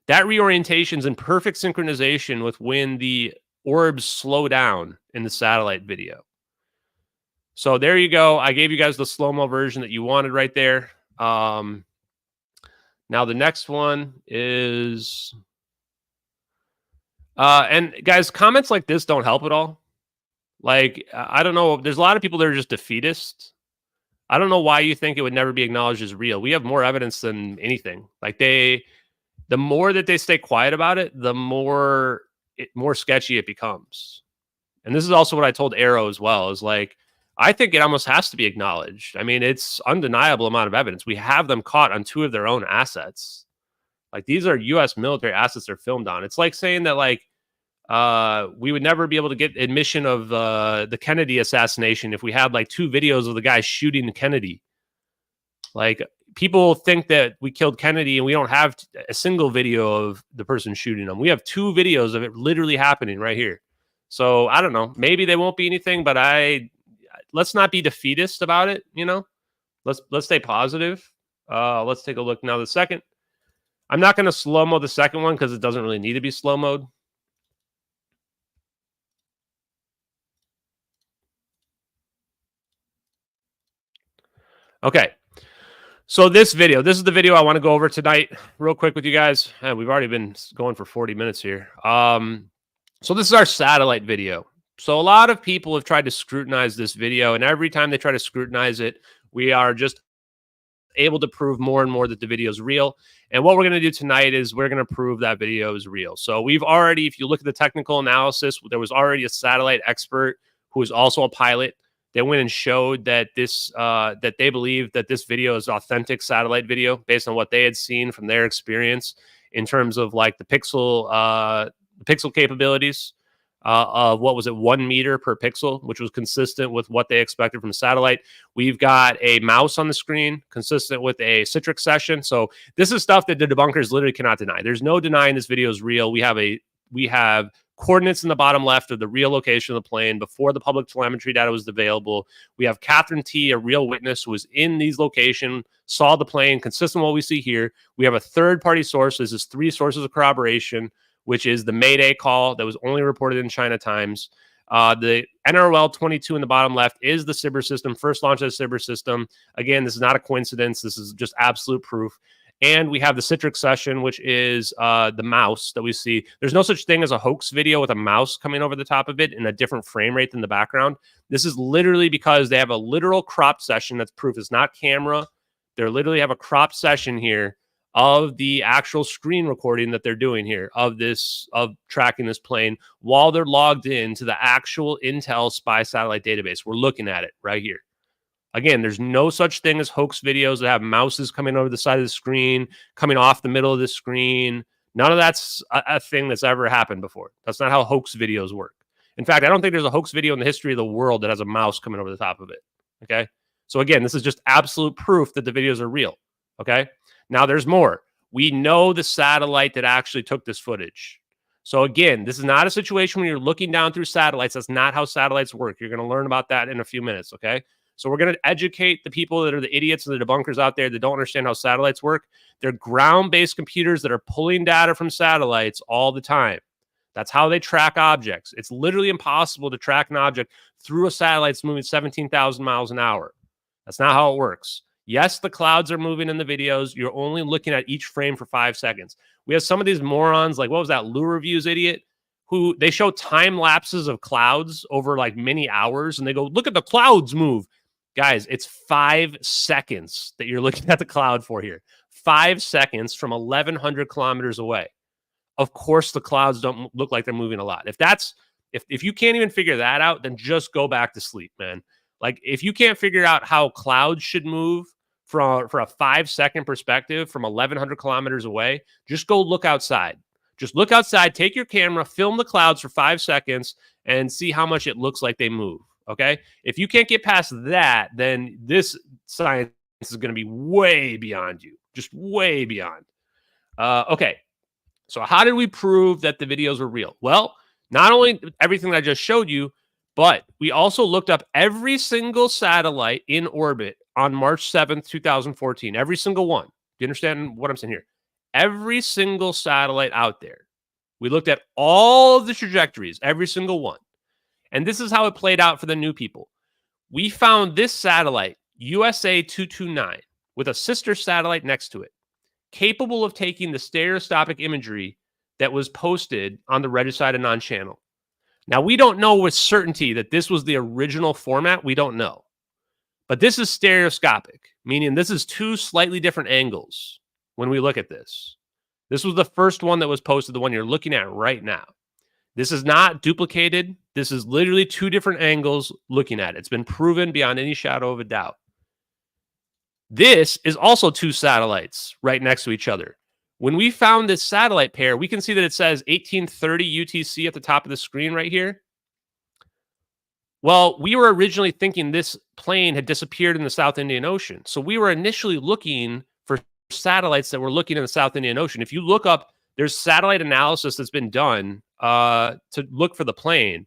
That reorientation is in perfect synchronization with when the orbs slow down in the satellite video. So there you go. I gave you guys the slow-mo version that you wanted right there. Now the next one is, and guys, comments like this don't help at all. Like, I don't know. There's a lot of people that are just defeatist. I don't know why you think it would never be acknowledged as real. We have more evidence than anything. Like the more that they stay quiet about it, the more sketchy it becomes. And this is also what I told Arrow as well, is like, I think it almost has to be acknowledged. I mean, it's undeniable amount of evidence. We have them caught on 2 of their own assets. Like, these are U.S. military assets they're filmed on. It's like saying that, like, we would never be able to get admission of the Kennedy assassination if we had like 2 videos of the guy shooting Kennedy. Like, people think that we killed Kennedy and we don't have a single video of the person shooting him. We have 2 videos of it literally happening right here. So I don't know. Maybe they won't be anything, but let's not be defeatist about it. You know, let's stay positive. Let's take a look now. The second, I'm not going to slow-mo the second one because it doesn't really need to be slow-moed. Okay. So this is the video I want to go over tonight real quick with you guys. We've already been going for 40 minutes here. So this is our satellite video. So a lot of people have tried to scrutinize this video, and every time they try to scrutinize it, we are just able to prove more and more that the video is real. And what we're going to do tonight is we're going to prove that video is real. So we've already, if you look at the technical analysis, there was already a satellite expert who is also a pilot. They went and showed that that they believe that this video is authentic satellite video based on what they had seen from their experience in terms of like the pixel capabilities of what was it, 1 meter per pixel, which was consistent with what they expected from a satellite. We've got a mouse on the screen consistent with a Citrix session. So this is stuff that the debunkers literally cannot deny. There's no denying this video is real. We have coordinates in the bottom left of the real location of the plane before the public telemetry data was available. We have Catherine T, a real witness who was in these locations, saw the plane, consistent with what we see here. We have a third-party source. This is 3 sources of corroboration, which is the Mayday call that was only reported in China Times. The NROL 22 in the bottom left is the SBIR system, first launch of the SBIR system. Again, this is not a coincidence. This is just absolute proof. And we have the Citrix session, which is the mouse that we see. There's no such thing as a hoax video with a mouse coming over the top of it in a different frame rate than the background. This is literally because they have a literal cropped session. That's proof. It's not camera. They literally have a cropped session here of the actual screen recording that they're doing here of tracking this plane while they're logged into the actual Intel spy satellite database. We're looking at it right here. Again, there's no such thing as hoax videos that have mouses coming over the side of the screen, coming off the middle of the screen. None of that's a thing that's ever happened before. That's not how hoax videos work. In fact, I don't think there's a hoax video in the history of the world that has a mouse coming over the top of it. Okay. So again, this is just absolute proof that the videos are real. Okay. Now there's more. We know the satellite that actually took this footage. So again, this is not a situation when you're looking down through satellites. That's not how satellites work. You're going to learn about that in a few minutes. Okay. So we're going to educate the people that are the idiots and the debunkers out there that don't understand how satellites work. They're ground-based computers that are pulling data from satellites all the time. That's how they track objects. It's literally impossible to track an object through a satellite that's moving 17,000 miles an hour. That's not how it works. Yes, the clouds are moving in the videos. You're only looking at each frame for 5 seconds. We have some of these morons, like, what was that, Lou Reviews idiot, who they show time lapses of clouds over like many hours, and they go, look at the clouds move. Guys, it's 5 seconds that you're looking at the cloud for here. 5 seconds from 1,100 kilometers away. Of course, the clouds don't look like they're moving a lot. If you can't even figure that out, then just go back to sleep, man. Like, if you can't figure out how clouds should move for a 5-second perspective from 1,100 kilometers away, just go look outside. Just look outside, take your camera, film the clouds for 5 seconds, and see how much it looks like they move. Okay. If you can't get past that, then this science is going to be way beyond you, just way beyond. Okay. So how did we prove that the videos were real? Well, not only everything that I just showed you, but we also looked up every single satellite in orbit on March 7th, 2014, every single one. Do you understand what I'm saying here? every single satellite out there. We looked at all of the trajectories, every single one. And this is how it played out for the new people. We found this satellite, USA 229, with a sister satellite next to it, capable of taking the stereoscopic imagery that was posted on the Regicide Anon channel. Now, we don't know with certainty that this was the original format. We don't know. But this is stereoscopic, meaning this is two slightly different angles when we look at this. This was the first one that was posted, the one you're looking at right now. This is not duplicated. This is literally two different angles looking at it. It's been proven beyond any shadow of a doubt. This is also two satellites right next to each other. When we found this satellite pair, we can see that it says 1830 UTC at the top of the screen right here. Well, we were originally thinking this plane had disappeared in the South Indian Ocean. So we were initially looking for satellites that were looking in the South Indian Ocean. If you look up, there's satellite analysis that's been done to look for the plane.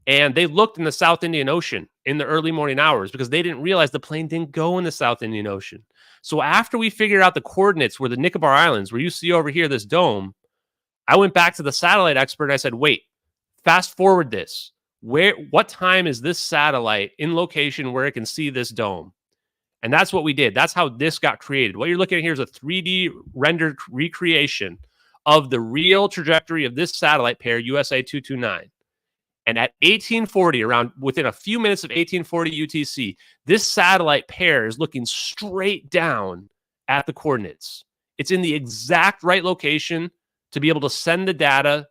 And they looked in the South Indian Ocean in the early morning hours because they didn't realize the plane didn't go in the South Indian Ocean. So after we figured out the coordinates were the Nicobar Islands, where you see over here this dome, I went back to the satellite expert and I said, wait, fast forward this. What time is this satellite in location where it can see this dome? And that's what we did. That's how this got created. What you're looking at here is a 3D rendered recreation of the real trajectory of this satellite pair, USA 229. And at 1840, around within a few minutes of 1840 UTC, this satellite pair is looking straight down at the coordinates. It's in the exact right location to be able to send the data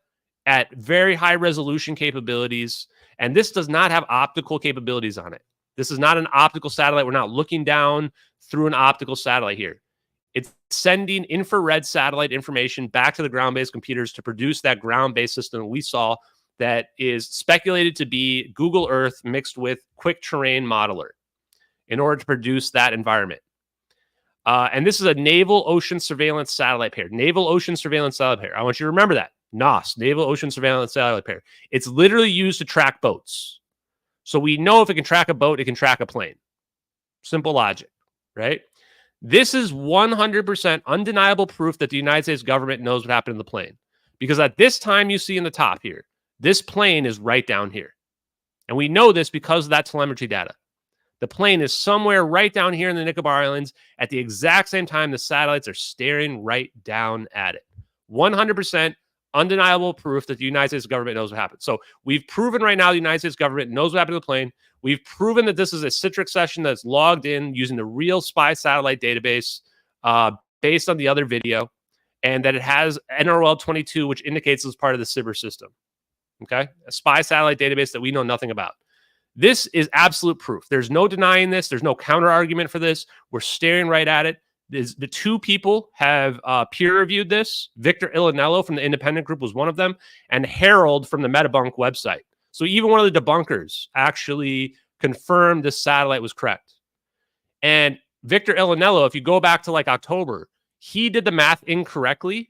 at very high resolution capabilities. And this does not have optical capabilities on it. This is not an optical satellite. We're not looking down through an optical satellite here. It's sending infrared satellite information back to the ground-based computers to produce that ground-based system we saw that is speculated to be Google Earth mixed with Quick Terrain Modeler in order to produce that environment. And this is a Naval Ocean Surveillance Satellite pair. Naval Ocean Surveillance Satellite pair. I want you to remember that. NOS, Naval Ocean Surveillance Satellite pair. It's literally used to track boats. So we know if it can track a boat, it can track a plane. Simple logic, right? This is 100% undeniable proof that the United States government knows what happened to the plane. Because at this time you see in the top here, this plane is right down here. And we know this because of that telemetry data. The plane is somewhere right down here in the Nicobar Islands at the exact same time the satellites are staring right down at it. 100% undeniable proof that the United States government knows what happened. So we've proven right now the United States government knows what happened to the plane. We've proven that this is a Citrix session that's logged in using the real spy satellite database based on the other video, and that it has NRL 22, which indicates it's part of the SIBR system. Okay, a spy satellite database that we know nothing about. This is absolute proof. There's no denying this. There's no counter argument for this. We're staring right at it. The two people have peer-reviewed this. Victor Ilanello from the Independent Group was one of them, and Harold from the Metabunk website. So even one of the debunkers actually confirmed this satellite was correct. And Victor Ilanello, if you go back to like October, he did the math incorrectly,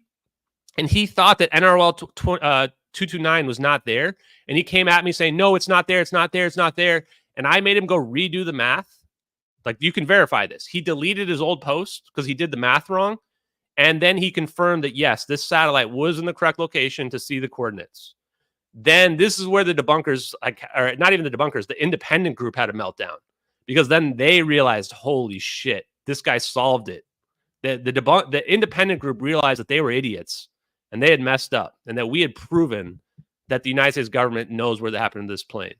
and he thought that NRL 229 was not there. And he came at me saying, no, it's not there. It's not there. It's not there. And I made him go redo the math. Like, you can verify this. He deleted his old post because he did the math wrong. And then he confirmed that, yes, this satellite was in the correct location to see the coordinates. Then this is where the debunkers, or not even the debunkers, the Independent Group had a meltdown. Because then they realized, holy shit, this guy solved it. The Independent Group realized that they were idiots and they had messed up, and that we had proven that the United States government knows where that happened to this plane.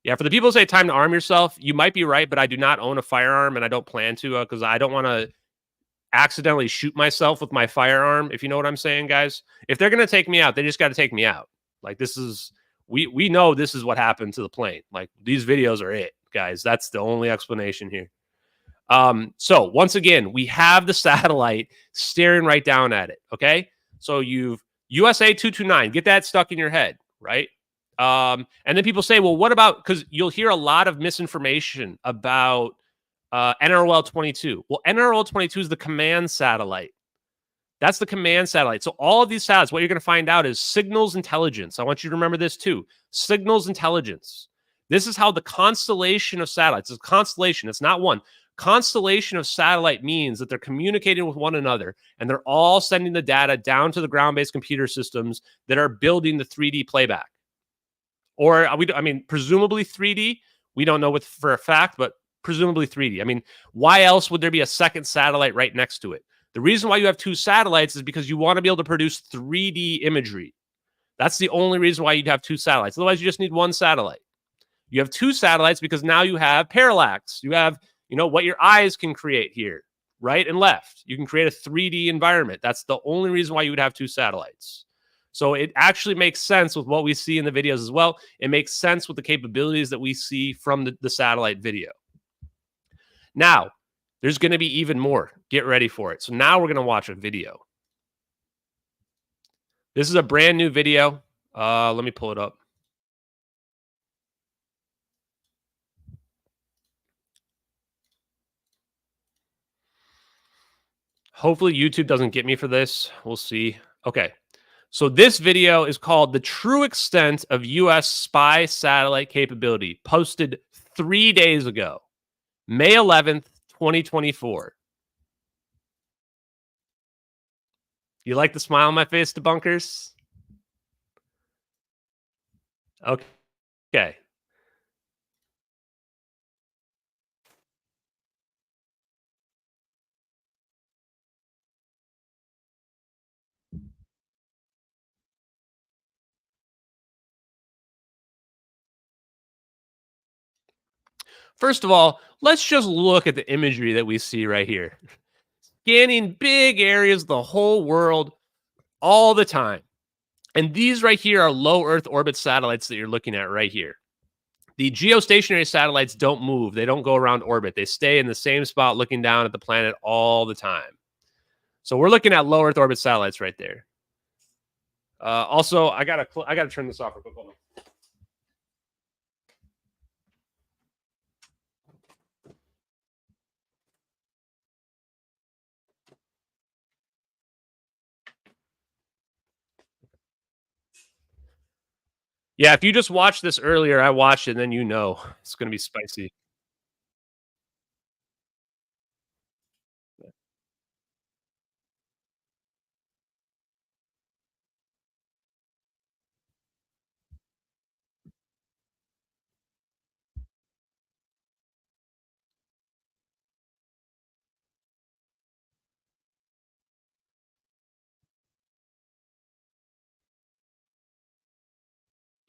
Yeah, for the people who say time to arm yourself, you might be right, but I do not own a firearm, and I don't plan to because I don't want to accidentally shoot myself with my firearm, if you know what I'm saying, guys. If they're going to take me out, they just got to take me out. Like, this is, we know this is what happened to the plane. Like, these videos are it, guys. That's the only explanation here. So once again, we have the satellite staring right down at it. Okay. So you've USA 229, get that stuck in your head, right? And then people say, well, what about, because you'll hear a lot of misinformation about NRL 22. Well, NRL 22 is the command satellite. That's the command satellite. So all of these satellites, what you're going to find out is signals intelligence. I want you to remember this too. Signals intelligence. This is how the constellation of satellites, it's a constellation, it's not one. Constellation of satellite means that they're communicating with one another, and they're all sending the data down to the ground-based computer systems that are building the 3D playback. Or, I mean, presumably 3D. We don't know for a fact, but presumably 3D. I mean, why else would there be a second satellite right next to it? The reason why you have two satellites is because you want to be able to produce 3D imagery. That's the only reason why you'd have two satellites. Otherwise, you just need one satellite. You have two satellites because now you have parallax. You have, what your eyes can create here, right and left. You can create a 3D environment. That's the only reason why you would have two satellites. So it actually makes sense with what we see in the videos as well. It makes sense with the capabilities that we see from the satellite video. Now, there's going to be even more. Get ready for it. So now we're going to watch a video. This is a brand new video. Let me pull it up. Hopefully YouTube doesn't get me for this. We'll see. Okay. So this video is called "The True Extent of U.S. Spy Satellite Capability," posted 3 days ago, May 11th, 2024. You like the smile on my face, debunkers? Okay. First of all, let's just look at the imagery that we see right here. Scanning big areas of the whole world all the time. And these right here are low Earth orbit satellites that you're looking at right here. The geostationary satellites don't move. They don't go around orbit. They stay in the same spot looking down at the planet all the time. So we're looking at low Earth orbit satellites right there. Also, I gotta turn this off real quick. Hold on. Yeah, if you just watched this earlier, I watched it, and then it's going to be spicy.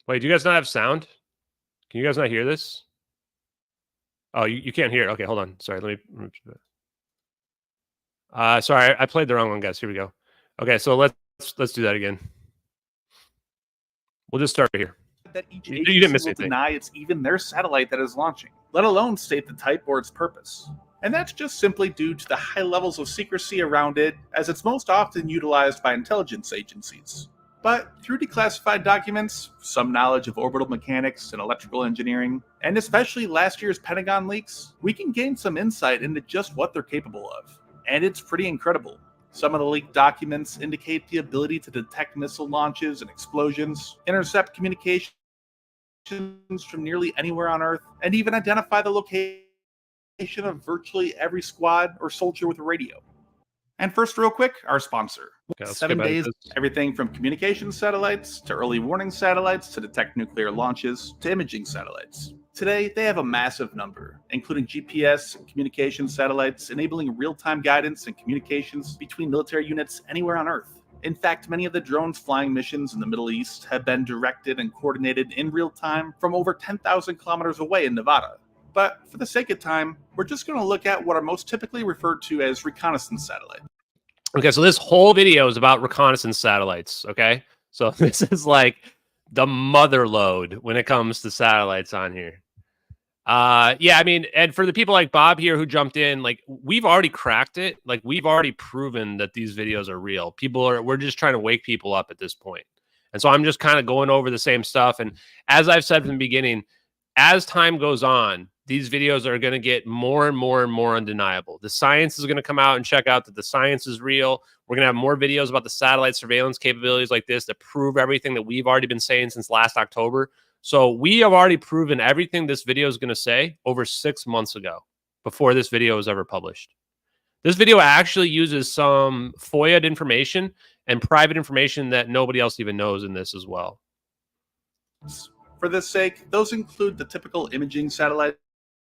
Wait, do you guys not have sound? Can you guys not hear this? Oh, you can't hear it. Okay, hold on. Sorry, let me. Sorry, I played the wrong one, guys. Here we go. Okay, so let's do that again. We'll just start here. That each You agency didn't miss will anything. deny it's even their satellite that is launching, let alone state the type or its purpose. And that's just simply due to the high levels of secrecy around it, as it's most often utilized by intelligence agencies. But through declassified documents, some knowledge of orbital mechanics and electrical engineering, and especially last year's Pentagon leaks, we can gain some insight into just what they're capable of. And it's pretty incredible. Some of the leaked documents indicate the ability to detect missile launches and explosions, intercept communications from nearly anywhere on Earth, and even identify the location of virtually every squad or soldier with a radio. And first, real quick, our sponsor. Okay, 7 days, everything from communication satellites to early warning satellites to detect nuclear launches to imaging satellites. Today, they have a massive number, including GPS and communication satellites, enabling real-time guidance and communications between military units anywhere on Earth. In fact, many of the drones flying missions in the Middle East have been directed and coordinated in real time from over 10,000 kilometers away in Nevada. But for the sake of time, we're just going to look at what are most typically referred to as reconnaissance satellites. Okay, so this whole video is about reconnaissance satellites, okay? So this is like the mother load when it comes to satellites on here. Yeah, I mean, and for the people like Bob here who jumped in, like, we've already cracked it. Like, we've already proven that these videos are real. We're just trying to wake people up at this point. And so I'm just kind of going over the same stuff. And as I've said from the beginning, as time goes on, these videos are going to get more and more and more undeniable. The science is going to come out and check out that the science is real. We're going to have more videos about the satellite surveillance capabilities like this that prove everything that we've already been saying since last October. So we have already proven everything this video is going to say over 6 months ago. before this video was ever published. This video actually uses some FOIA information and private information that nobody else even knows in this as well. For this sake, those include the typical imaging satellites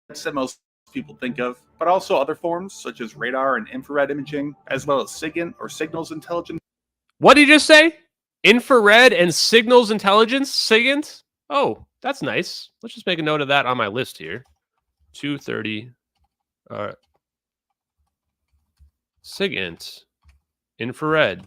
that most people think of, but also other forms such as radar and infrared imaging, as well as SIGINT or signals intelligence. What did you just say? Infrared and signals intelligence? SIGINT? Oh, that's nice. Let's just make a note of that on my list here. 230. SIGINT. Infrared.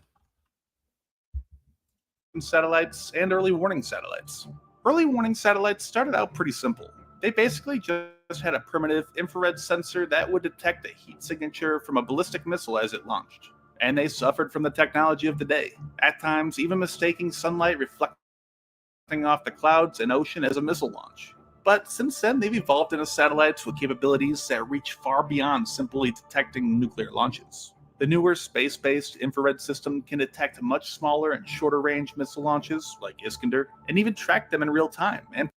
Satellites and early warning satellites. Early warning satellites started out pretty simple. They basically just had a primitive infrared sensor that would detect a heat signature from a ballistic missile as it launched. And they suffered from the technology of the day, at times even mistaking sunlight reflecting off the clouds and ocean as a missile launch. But since then, they've evolved into satellites with capabilities that reach far beyond simply detecting nuclear launches. The newer space-based infrared system can detect much smaller and shorter-range missile launches, like Iskander, and even track them in real time. And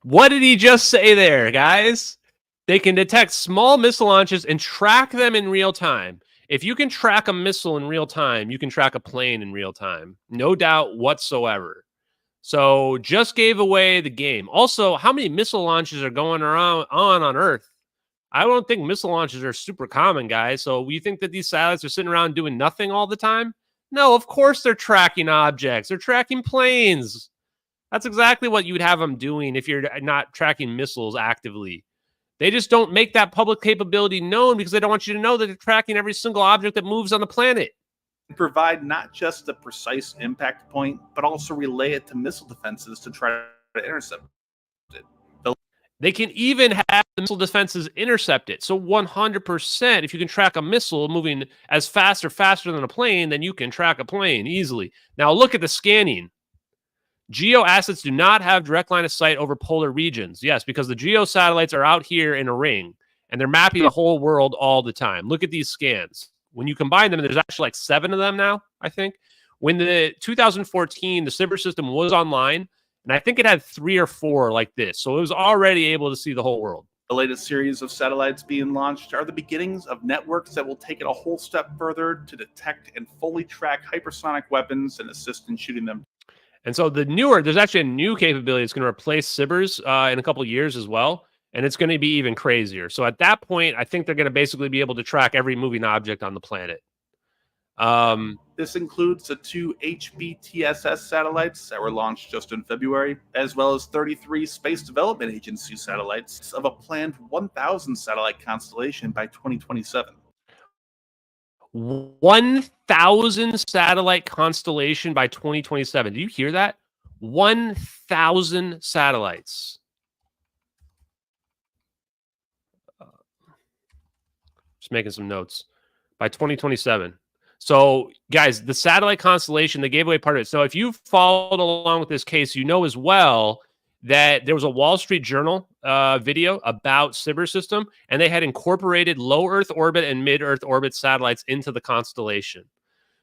what did he just say there, guys? They can detect small missile launches and track them in real time. If you can track a missile in real time, you can track a plane in real time. No doubt whatsoever. So just gave away the game. Also, how many missile launches are going around on Earth? I don't think missile launches are super common, guys. So you think that these satellites are sitting around doing nothing all the time? No, of course they're tracking objects. They're tracking planes. That's exactly what you'd have them doing if you're not tracking missiles actively. They just don't make that public capability known because they don't want you to know that they're tracking every single object that moves on the planet. Provide not just the precise impact point, but also relay it to missile defenses to try to intercept it. They can even have the missile defenses intercept it. So 100%, if you can track a missile moving as fast or faster than a plane, then you can track a plane easily. Now look at the scanning. GEO assets do not have direct line of sight over polar regions. Yes, because the GEO satellites are out here in a ring, and they're mapping the whole world all the time. Look at these scans. When you combine them, and there's actually like 7 of them now, I think. When the 2014, the Cyber system was online, and I think it had 3 or 4 like this. So it was already able to see the whole world. The latest series of satellites being launched are the beginnings of networks that will take it a whole step further to detect and fully track hypersonic weapons and assist in shooting them. And so there's actually a new capability that's going to replace Cybers in a couple of years as well. And it's going to be even crazier. So at that point, I think they're going to basically be able to track every moving object on the planet. This includes the 2 HBTSS satellites that were launched just in February, as well as 33 Space Development Agency satellites of a planned 1,000 satellite constellation by 2027. 1,000 satellite constellation by 2027. Do you hear that? 1,000 satellites. Just making some notes. By 2027. So, guys, the satellite constellation, they gave away part of it. So if you've followed along with this case, you know as well that there was a Wall Street Journal video about Cyber system, and they had incorporated low Earth orbit and mid-Earth orbit satellites into the constellation.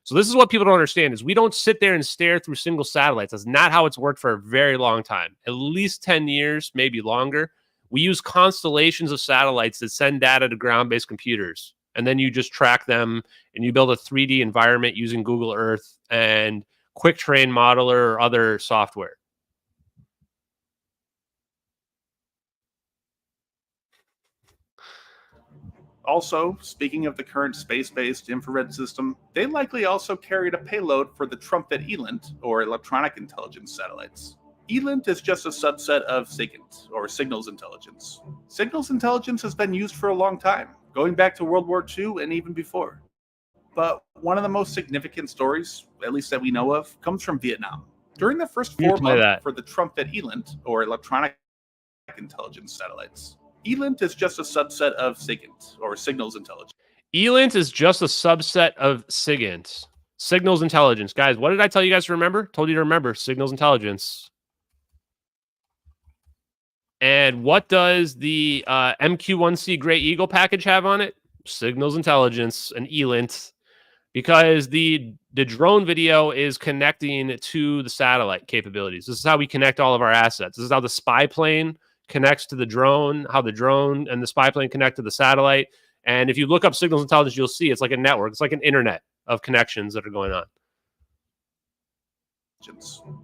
So this is what people don't understand is we don't sit there and stare through single satellites. That's not how it's worked for a very long time, at least 10 years, maybe longer. We use constellations of satellites that send data to ground-based computers. And then you just track them and you build a 3D environment using Google Earth and QuickTrain Modeler or other software. Also, speaking of the current space-based infrared system, they likely also carried a payload for the Trumpet ELINT, or Electronic Intelligence Satellites. ELINT is just a subset of SIGINT, or Signals Intelligence. Signals Intelligence has been used for a long time, going back to World War II and even before. But one of the most significant stories, at least that we know of, comes from Vietnam. During the first 4 months for the Trumpet ELINT, or Electronic Intelligence Satellites, ELINT is just a subset of SIGINT, or Signals Intelligence. ELINT is just a subset of SIGINT. Signals Intelligence. Guys, what did I tell you guys to remember? Told you to remember Signals Intelligence. And what does the MQ-1C Gray Eagle package have on it? Signals Intelligence, an ELINT, because the drone video is connecting to the satellite capabilities. This is how we connect all of our assets. This is how the spy plane connects to the drone, how the drone and the spy plane connect to the satellite. And if you look up signals intelligence, you'll see it's like a network. It's like an internet of connections that are going on.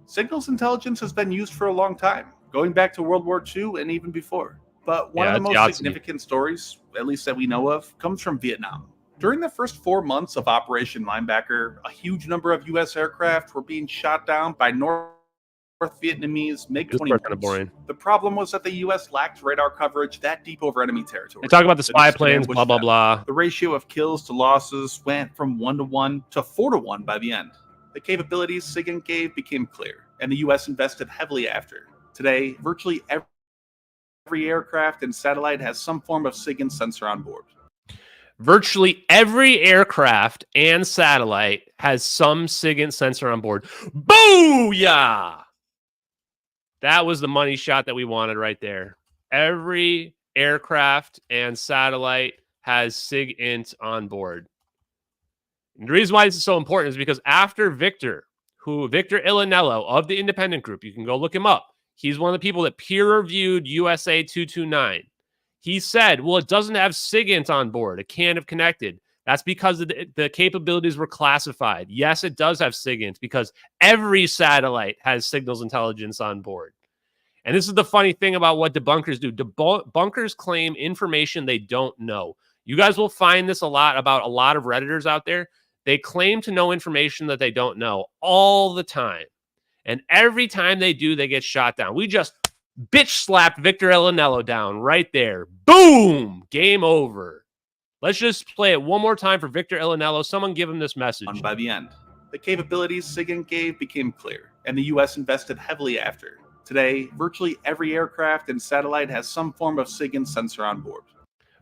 Signals intelligence has been used for a long time, going back to World War II and even before. But one of the most significant stories, at least that we know of, comes from Vietnam. During the first 4 months of Operation Linebacker, a huge number of U.S. aircraft were being shot down by North Vietnamese MiG-21s. The problem was that the U.S. lacked radar coverage that deep over enemy territory. They talk about the spy planes, blah, blah, blah. The ratio of kills to losses went from 1-to-1 to 4-to-1 by the end. The capabilities SIGINT gave became clear, and the U.S. invested heavily after. Today, virtually every aircraft and satellite has some form of SIGINT sensor on board. Virtually every aircraft and satellite has some SIGINT sensor on board. Booyah! That was the money shot that we wanted right there. Every aircraft and satellite has SIGINT on board. And the reason why this is so important is because after Victor Ilanello of the Independent Group, you can go look him up. He's one of the people that peer-reviewed USA 229. He said, well, it doesn't have SIGINT on board. It can't have connected. That's because the capabilities were classified. Yes, it does have SIGINT because every satellite has signals intelligence on board. And this is the funny thing about what debunkers do. Debunkers claim information they don't know. You guys will find this a lot about a lot of Redditors out there. They claim to know information that they don't know all the time. And every time they do, they get shot down. We just bitch slapped Victor Ilanello down right there. Boom! Game over. Let's just play it one more time for Victor Ilanello. Someone give him this message. By the end, the capabilities SIGINT gave became clear, and the U.S. invested heavily after. Today, virtually every aircraft and satellite has some form of SIGINT sensor on board.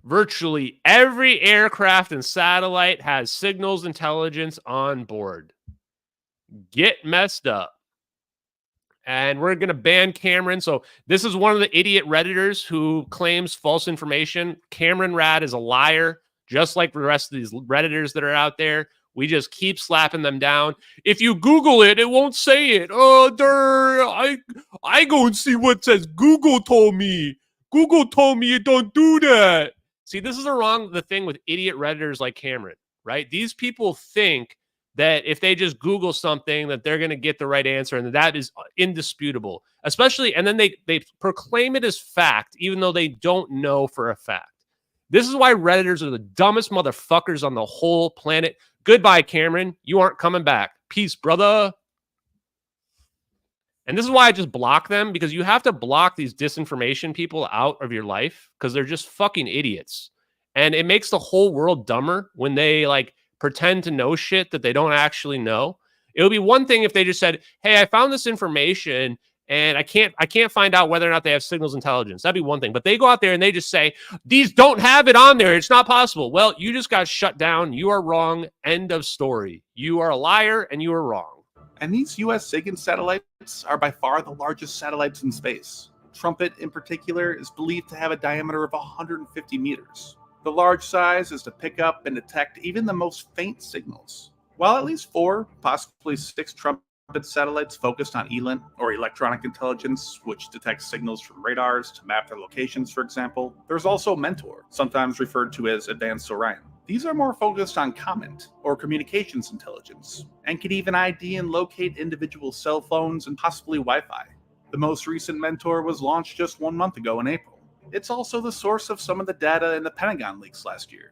Virtually every aircraft and satellite has signals intelligence on board. Get messed up. And we're going to ban Cameron. So this is one of the idiot Redditors who claims false information. Cameron Rad is a liar, just like the rest of these Redditors that are out there. We just keep slapping them down. If you Google it, it won't say it. I go and see what says Google told me. Google told me you don't do that. See, this is the thing with idiot Redditors like Cameron, right? These people think that if they just Google something, that they're going to get the right answer, and that is indisputable. Especially, and then they proclaim it as fact, even though they don't know for a fact. This is why Redditors are the dumbest motherfuckers on the whole planet. Goodbye, Cameron. You aren't coming back. Peace, brother. And this is why I just block them, because you have to block these disinformation people out of your life because they're just fucking idiots. And it makes the whole world dumber when they pretend to know shit that they don't actually know. It would be one thing if they just said, hey, I found this information and I can't find out whether or not they have signals intelligence. That'd be one thing. But they go out there and they just say, these don't have it on there. It's not possible. Well, you just got shut down. You are wrong. End of story. You are a liar and you are wrong. And these U.S. SIGINT satellites are by far the largest satellites in space. Trumpet, in particular, is believed to have a diameter of 150 meters. The large size is to pick up and detect even the most faint signals. While at least 4, possibly 6 Trumpet satellites focused on ELINT, or electronic intelligence, which detects signals from radars to map their locations, for example, there's also Mentor, sometimes referred to as Advanced Orion. These are more focused on comment, or communications intelligence, and can even ID and locate individual cell phones and possibly Wi-Fi. The most recent Mentor was launched just 1 month ago in April. It's also the source of some of the data in the Pentagon leaks last year.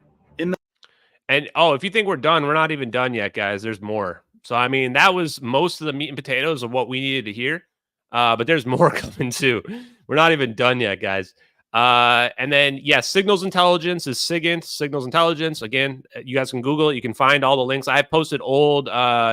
If you think we're done, we're not even done yet, guys. There's more. So, I mean, that was most of the meat and potatoes of what we needed to hear. But there's more coming too. We're not even done yet, guys. And then, yes, signals intelligence is SIGINT, signals intelligence. Again, you guys can Google it. You can find all the links. I posted old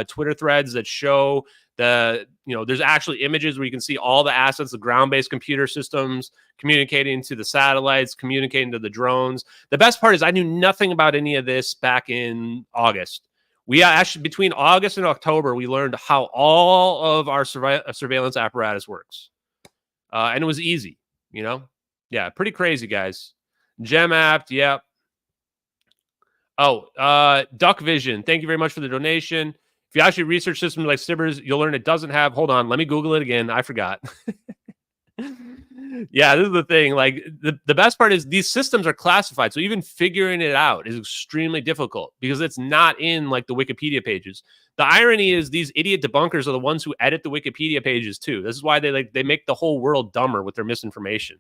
Twitter threads that show there's actually images where you can see all the assets, the ground-based computer systems communicating to the satellites, communicating to the drones. The best part is I knew nothing about any of this back in August. We actually, between August and October, we learned how all of our surveillance apparatus works. And it was easy, Yeah, pretty crazy, guys. GemApt, yep. Duck Vision, thank you very much for the donation. If you actually research systems like Stibbers, you'll learn it doesn't have... Hold on, let me Google it again. I forgot. Yeah, this is the thing. Like the best part is these systems are classified. So even figuring it out is extremely difficult because it's not in like the Wikipedia pages. The irony is these idiot debunkers are the ones who edit the Wikipedia pages too. This is why they make the whole world dumber with their misinformation.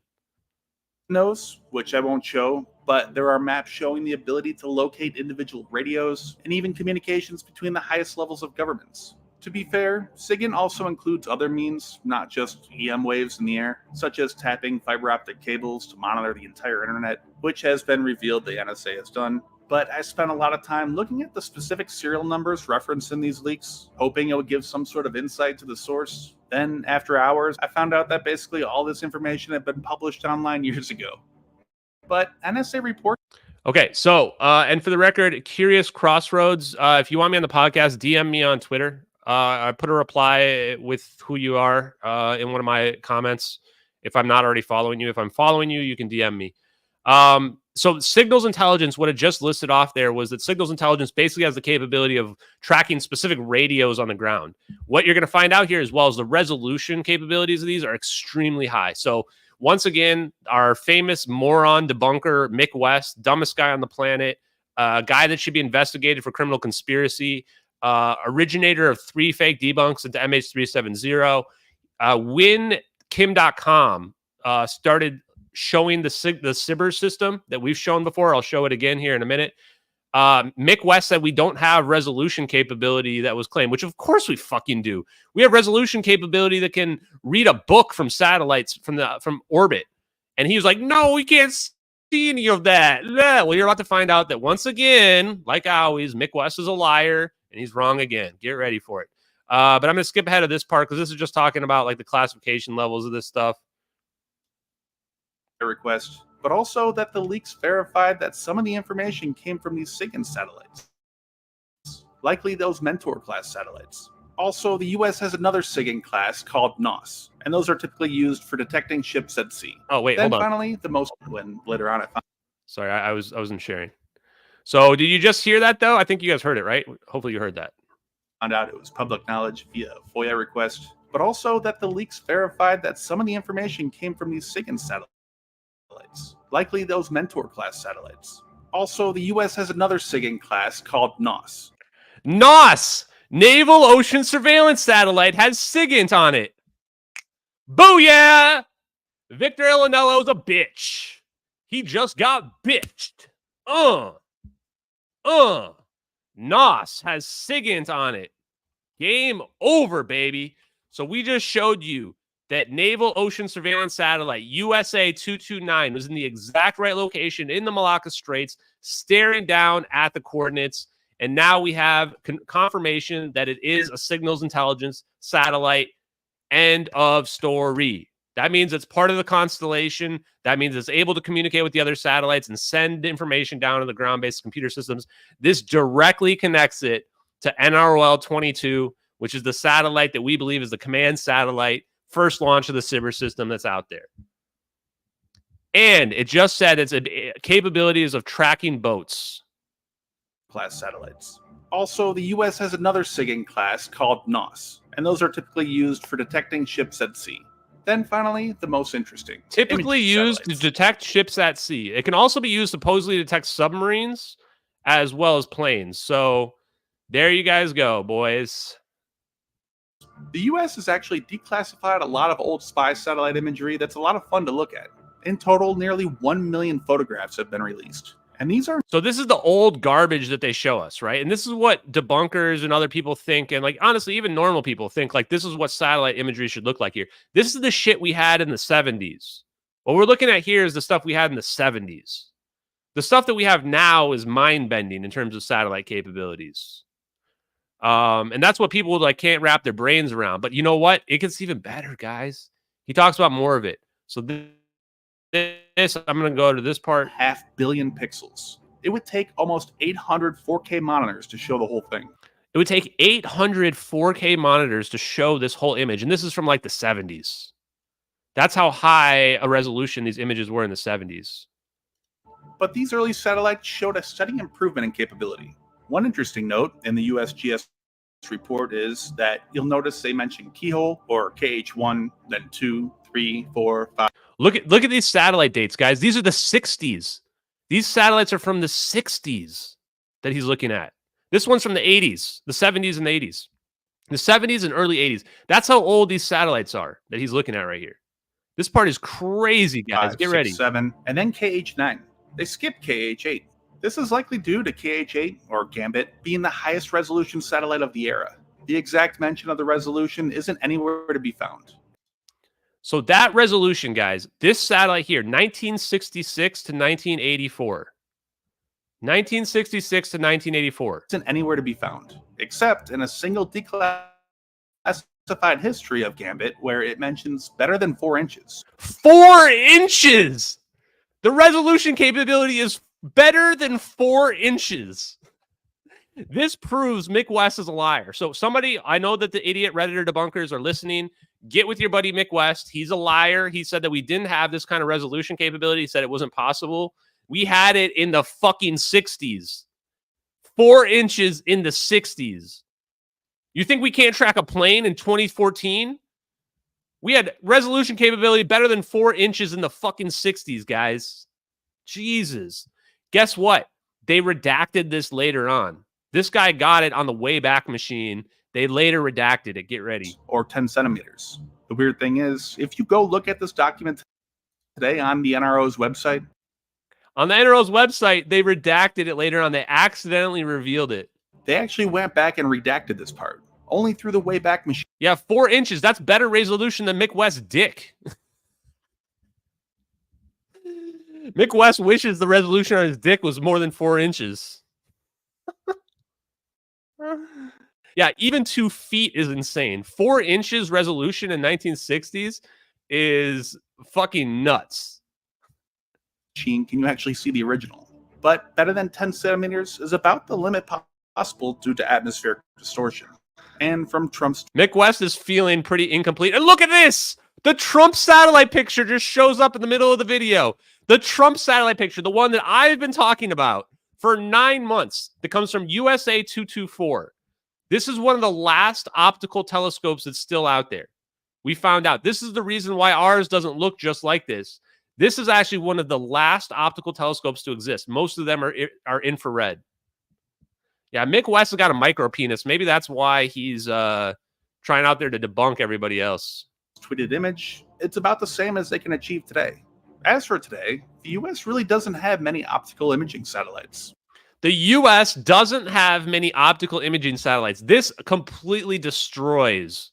Knows, which I won't show, but there are maps showing the ability to locate individual radios and even communications between the highest levels of governments. To be fair, SIGINT also includes other means, not just EM waves in the air, such as tapping fiber optic cables to monitor the entire internet, which has been revealed the NSA has done. But I spent a lot of time looking at the specific serial numbers referenced in these leaks, hoping it would give some sort of insight to the source. Then, after hours, I found out that basically all this information had been published online years ago. But NSA report. Okay, so and for the record, Curious Crossroads, if you want me on the podcast, DM me on Twitter. I put a reply with who you are in one of my comments. If I'm not already following you, if I'm following you, you can DM me. So Signals Intelligence, what it just listed off there was that Signals Intelligence basically has the capability of tracking specific radios on the ground. What you're going to find out here, as well as the resolution capabilities of these, are extremely high. So once again, our famous moron debunker, Mick West, dumbest guy on the planet, guy that should be investigated for criminal conspiracy, originator of 3 fake debunks into MH370. When Kim.com started showing the Cyber system that we've shown before, I'll show it again here in a minute. Mick West said we don't have resolution capability that was claimed, which of course we fucking do. We have resolution capability that can read a book from satellites from orbit. And he was like, no, we can't see any of that. Yeah. Well, you're about to find out that once again, like always, Mick West is a liar and he's wrong again. Get ready for it. But I'm going to skip ahead of this part because this is just talking about like the classification levels of this stuff. Request, but also that the leaks verified that some of the information came from these SIGINT satellites, likely those Mentor class satellites. Also, the US has another SIGINT class called NOS, and those are typically used for detecting ships at sea. Oh wait, then hold on. Finally, the most when later on I found. Sorry, I wasn't sharing. So did you just hear that though? I think you guys heard it, right? Hopefully you heard that. Found out it was public knowledge via FOIA request, but also that the leaks verified that some of the information came from these SIGINT satellites, likely those Mentor class satellites. Also, the US has another SIGINT class called NOS. NOS! Naval Ocean Surveillance Satellite has SIGINT on it. Booyah! Victor Ilanello's a bitch. He just got bitched. NOS has SIGINT on it. Game over, baby. So we just showed you that Naval Ocean Surveillance Satellite USA 229 was in the exact right location in the Malacca Straits, staring down at the coordinates. And now we have confirmation that it is a Signals Intelligence satellite. End of story. That means it's part of the constellation. That means it's able to communicate with the other satellites and send information down to the ground-based computer systems. This directly connects it to NROL 22, which is the satellite that we believe is the command satellite, first launch of the Cyber system that's out there. And it just said it's capabilities of tracking boats. Class satellites. Also, the US has another SIGINT class called NOS, and those are typically used for detecting ships at sea. Then finally, the most interesting. Typically used to detect ships at sea. It can also be used supposedly to detect submarines as well as planes. So there you guys go, boys. The US has actually declassified a lot of old spy satellite imagery that's a lot of fun to look at. In total, nearly 1 million photographs have been released. And these are... So this is the old garbage that they show us, right? And this is what debunkers and other people think. And like, honestly, even normal people think like this is what satellite imagery should look like here. This is the shit we had in the 70s. What we're looking at here is the stuff we had in the 70s. The stuff that we have now is mind-bending in terms of satellite capabilities. And that's what people like can't wrap their brains around. But you know what? It gets even better, guys. He talks about more of it. So this, I'm going to go to this part. 500 million pixels. It would take almost 800 4K monitors to show the whole thing. It would take 800 4K monitors to show this whole image. And this is from like the 70s. That's how high a resolution these images were in the 70s. But these early satellites showed a steady improvement in capability. One interesting note in the USGS report is that you'll notice they mention keyhole or KH1, then 2, 3, 4, 5. Look at these satellite dates, guys. These are the 60s. These satellites are from the 60s that he's looking at. This one's from the 80s, the 70s and the 80s. The 70s and early 80s. That's how old these satellites are that he's looking at right here. This part is crazy, guys. 5, Get 6, ready. 7, and then KH9. They skipped KH8. This is likely due to KH8, or Gambit, being the highest resolution satellite of the era. The exact mention of the resolution isn't anywhere to be found. So that resolution, guys, this satellite here, 1966 to 1984. 1966 to 1984. Isn't anywhere to be found, except in a single declassified history of Gambit where it mentions better than 4 inches. 4 inches! The resolution capability is better than 4 inches. This proves Mick West is a liar. So somebody, I know that the idiot Redditor debunkers are listening. Get with your buddy Mick West. He's a liar. He said that we didn't have this kind of resolution capability. He said it wasn't possible. We had it in the fucking 60s. 4 inches in the 60s. You think we can't track a plane in 2014? We had resolution capability better than 4 inches in the fucking 60s, guys. Jesus. Guess what? They redacted this later on. This guy got it on the Wayback Machine. They later redacted it. Get ready. Or 10 centimeters. The weird thing is, if you go look at this document today on the NRO's website. On the NRO's website, they redacted it later on. They accidentally revealed it. They actually went back and redacted this part. Only through the Wayback Machine. Yeah, 4 inches. That's better resolution than Mick West's dick. Mick West wishes the resolution on his dick was more than 4 inches. Yeah, even 2 feet is insane. 4 inches resolution in 1960s is fucking nuts. Can you actually see the original? But better than 10 centimeters is about the limit possible due to atmospheric distortion. And from Trump's... Mick West is feeling pretty incomplete. And look at this! The Trump satellite picture just shows up in the middle of the video. The Trump satellite picture, the one that I've been talking about for 9 months, that comes from USA 224. This is one of the last optical telescopes that's still out there. We found out. This is the reason why ours doesn't look just like this. This is actually one of the last optical telescopes to exist. Most of them are infrared. Yeah, Mick West has got a micro penis. Maybe that's why he's trying out there to debunk everybody else. Tweeted image, it's about the same as they can achieve today. As for today, the U.S. really doesn't have many optical imaging satellites. The U.S. doesn't have many optical imaging satellites. This completely destroys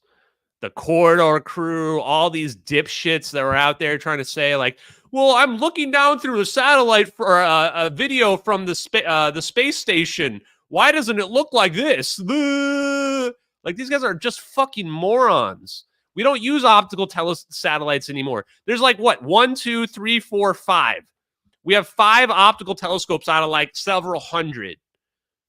the Corridor crew, all these dipshits that were out there trying to say, like, well, I'm looking down through a satellite for a video from the space station. Why doesn't it look like this? Like, these guys are just fucking morons. We don't use optical satellites anymore. There's like, what, 1, 2, 3, 4, 5. We have 5 optical telescopes out of like several hundred.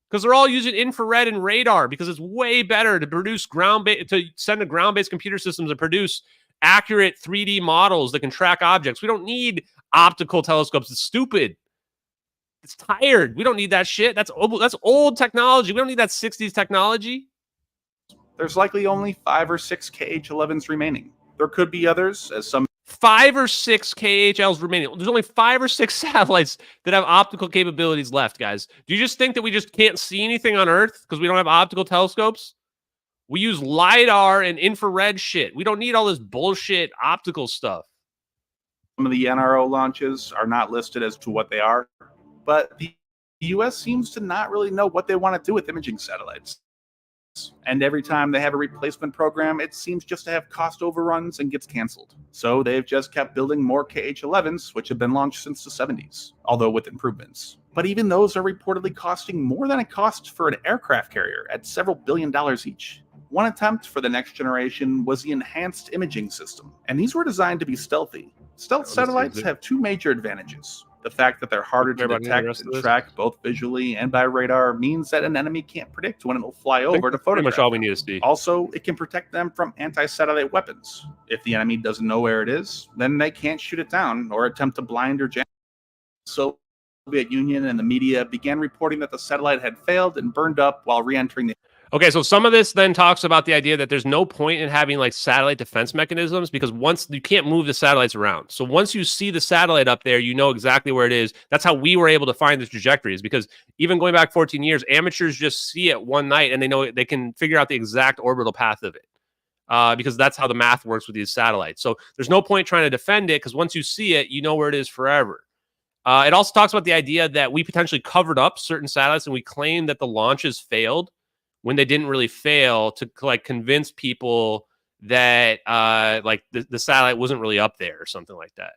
Because they're all using infrared and radar, because it's way better to produce to send to ground-based computer systems and produce accurate 3D models that can track objects. We don't need optical telescopes. It's stupid. It's tired. We don't need that shit. That's old technology. We don't need that 60s technology. There's likely only 5 or 6 KH-11s remaining. There could be others, as some 5 or 6 KHLs remaining. There's only 5 or 6 satellites that have optical capabilities left, guys. Do you just think that we just can't see anything on Earth because we don't have optical telescopes? We use LiDAR and infrared shit. We don't need all this bullshit optical stuff. Some of the NRO launches are not listed as to what they are, but the U.S. seems to not really know what they want to do with imaging satellites. And every time they have a replacement program, it seems just to have cost overruns and gets canceled. So they've just kept building more KH-11s, which have been launched since the 70s, although with improvements. But even those are reportedly costing more than it costs for an aircraft carrier at several $1 billion each. One attempt for the next generation was the enhanced imaging system, and these were designed to be stealthy. Stealth satellites have 2 major advantages. The fact that they're harder to detect and track both visually and by radar means that an enemy can't predict when it will fly over to photograph. Pretty much all we need to see. Also, it can protect them from anti-satellite weapons. If the enemy doesn't know where it is, then they can't shoot it down or attempt to blind or jam. So, the Soviet Union and the media began reporting that the satellite had failed and burned up while re-entering the... Okay, so some of this then talks about the idea that there's no point in having like satellite defense mechanisms because once you can't move the satellites around. So once you see the satellite up there, you know exactly where it is. That's how we were able to find the trajectories because even going back 14 years, amateurs just see it one night and they know they can figure out the exact orbital path of it because that's how the math works with these satellites. So there's no point trying to defend it because once you see it, you know where it is forever. It also talks about the idea that we potentially covered up certain satellites and we claim that the launches failed when they didn't really fail to like convince people that like the satellite wasn't really up there or something like that.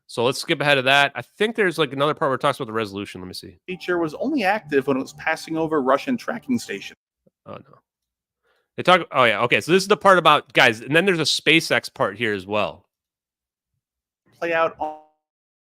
So let's skip ahead of that. I think there's like another part where it talks about the resolution. Let me see. Feature was only active when it was passing over Russian tracking stations. Oh no. They talk. Oh yeah. Okay. So this is the part about guys, and then there's a SpaceX part here as well. Play out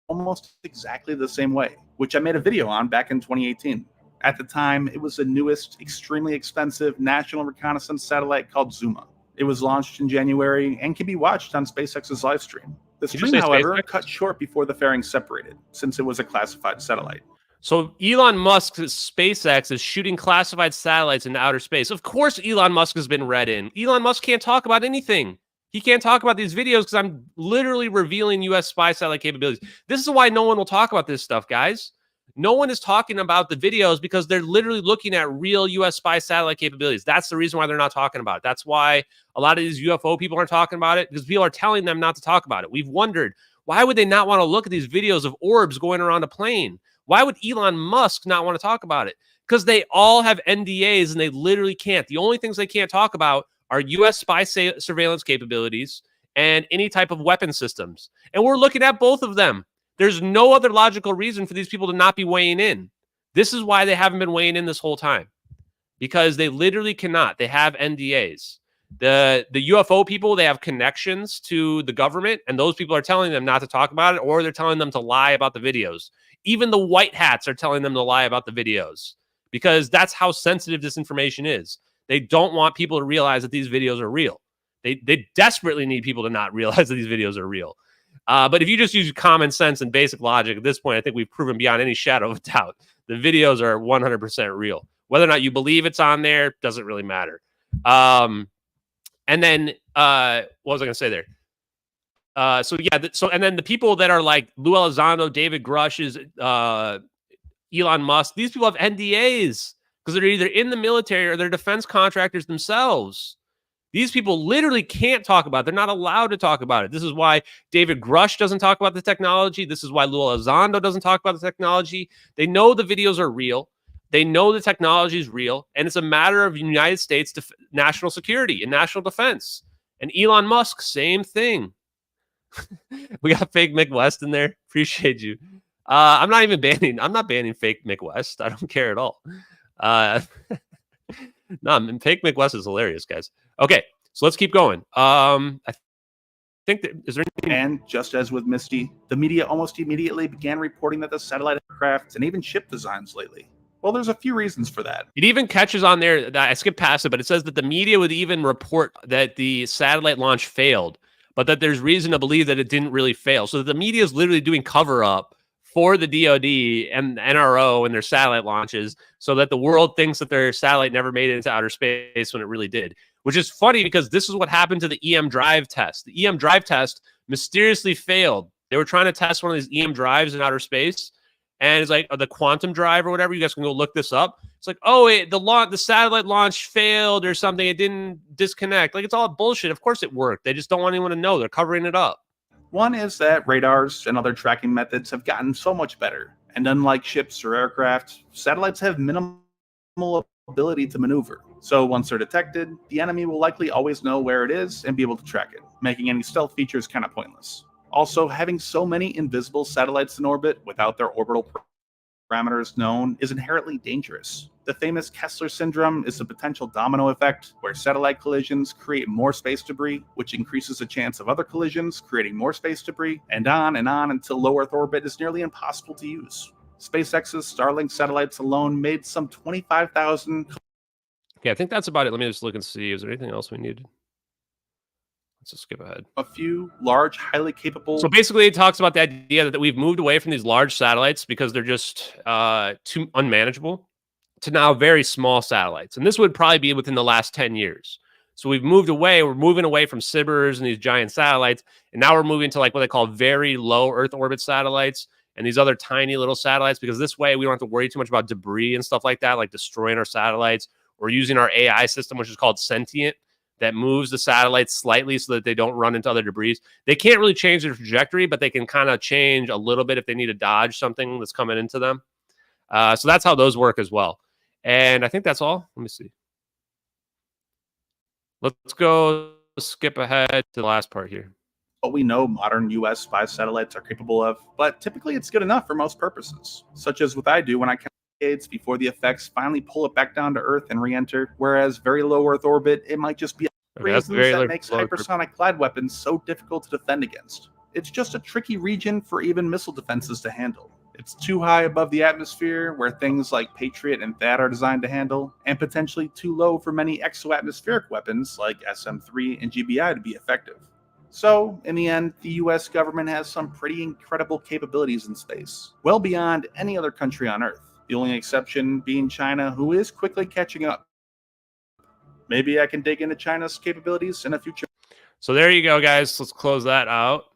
almost exactly the same way, which I made a video on back in 2018. At the time, it was the newest, extremely expensive national reconnaissance satellite called Zuma. It was launched in January and can be watched on SpaceX's live stream. The stream, however, SpaceX? cut short before the fairings separated, since it was a classified satellite. So Elon Musk's SpaceX is shooting classified satellites into outer space. Of course, Elon Musk has been read in. Elon Musk can't talk about anything. He can't talk about these videos because I'm literally revealing U.S. spy satellite capabilities. This is why no one will talk about this stuff, guys. No one is talking about the videos because they're literally looking at real U.S. spy satellite capabilities. That's the reason why they're not talking about it. That's why a lot of these UFO people aren't talking about it because people are telling them not to talk about it. We've wondered, why would they not want to look at these videos of orbs going around a plane? Why would Elon Musk not want to talk about it? Because they all have NDAs and they literally can't. The only things they can't talk about are U.S. spy surveillance capabilities and any type of weapon systems. And we're looking at both of them. There's no other logical reason for these people to not be weighing in. This is why they haven't been weighing in this whole time. Because they literally cannot. They have NDAs. The UFO people, they have connections to the government, and those people are telling them not to talk about it, or they're telling them to lie about the videos. Even the white hats are telling them to lie about the videos because that's how sensitive this information is. They don't want people to realize that these videos are real. They desperately need people to not realize that these videos are real. But if you just use common sense and basic logic at this point, I think we've proven beyond any shadow of a doubt the videos are 100% real. Whether or not you believe it's on there doesn't really matter. And then what was I going to say there? And then the people that are like Lou Elizondo, David Grush's, Elon Musk, these people have NDAs because they're either in the military or they're defense contractors themselves. These people literally can't talk about it. They're not allowed to talk about it. This is why David Grush doesn't talk about the technology. This is why Lou Elizondo doesn't talk about the technology. They know the videos are real. They know the technology is real. And it's a matter of United States national security and national defense. And Elon Musk, same thing. We got fake Mick West in there. Appreciate you. I'm not banning fake Mick West. I don't care at all. No, fake Mick West is hilarious, guys. Okay, so let's keep going. I think is there anything? And just as with Misty, the media almost immediately began reporting that the satellite aircraft and even ship designs lately. Well, there's a few reasons for that. It even catches on there that I skipped past it, but it says that the media would even report that the satellite launch failed, but that there's reason to believe that it didn't really fail. So the media is literally doing cover up for the DoD and the NRO and their satellite launches so that the world thinks that their satellite never made it into outer space when it really did, which is funny because this is what happened to the EM drive test. The EM drive test mysteriously failed. They were trying to test one of these EM drives in outer space, and it's like the quantum drive or whatever. You guys can go look this up. It's like, oh, the satellite launch failed or something. It didn't disconnect. Like, it's all bullshit. Of course it worked. They just don't want anyone to know. They're covering it up. One is that radars and other tracking methods have gotten so much better. And unlike ships or aircraft, satellites have minimal ability to maneuver. So once they're detected, the enemy will likely always know where it is and be able to track it, making any stealth features kind of pointless. Also, having so many invisible satellites in orbit without their orbital parameters known is inherently dangerous. The famous Kessler syndrome is the potential domino effect, where satellite collisions create more space debris, which increases the chance of other collisions creating more space debris, and on until low Earth orbit is nearly impossible to use. SpaceX's Starlink satellites alone made some 25,000. Okay, I think that's about it. Let me just look and see. Is there anything else we needed? Let's just skip ahead. A few large, highly capable. So basically, it talks about the idea that we've moved away from these large satellites because they're just too unmanageable. to now very small satellites. And this would probably be within the last 10 years. So we've moved away. We're moving away from SBIRS and these giant satellites. And now we're moving to like what they call very low Earth orbit satellites and these other tiny little satellites, because this way we don't have to worry too much about debris and stuff like that, like destroying our satellites. Or using our AI system, which is called Sentient, that moves the satellites slightly so that they don't run into other debris. They can't really change their trajectory, but they can kind of change a little bit if they need to dodge something that's coming into them. So that's how those work as well. And I think that's all. Let me see. Let's go skip ahead to the last part here. What we know modern US spy satellites are capable of, but typically it's good enough for most purposes, such as what I do when I count decades before the effects finally pull it back down to Earth and re-enter, whereas very low Earth orbit, it might just be a reason that makes hypersonic glide weapons so difficult to defend against. It's just a tricky region for even missile defenses to handle. It's too high above the atmosphere, where things like Patriot and THAAD are designed to handle, and potentially too low for many exoatmospheric weapons like SM-3 and GBI to be effective. So, in the end, the US government has some pretty incredible capabilities in space, well beyond any other country on Earth. The only exception being China, who is quickly catching up. Maybe I can dig into China's capabilities in a future. So there you go, guys. Let's close that out.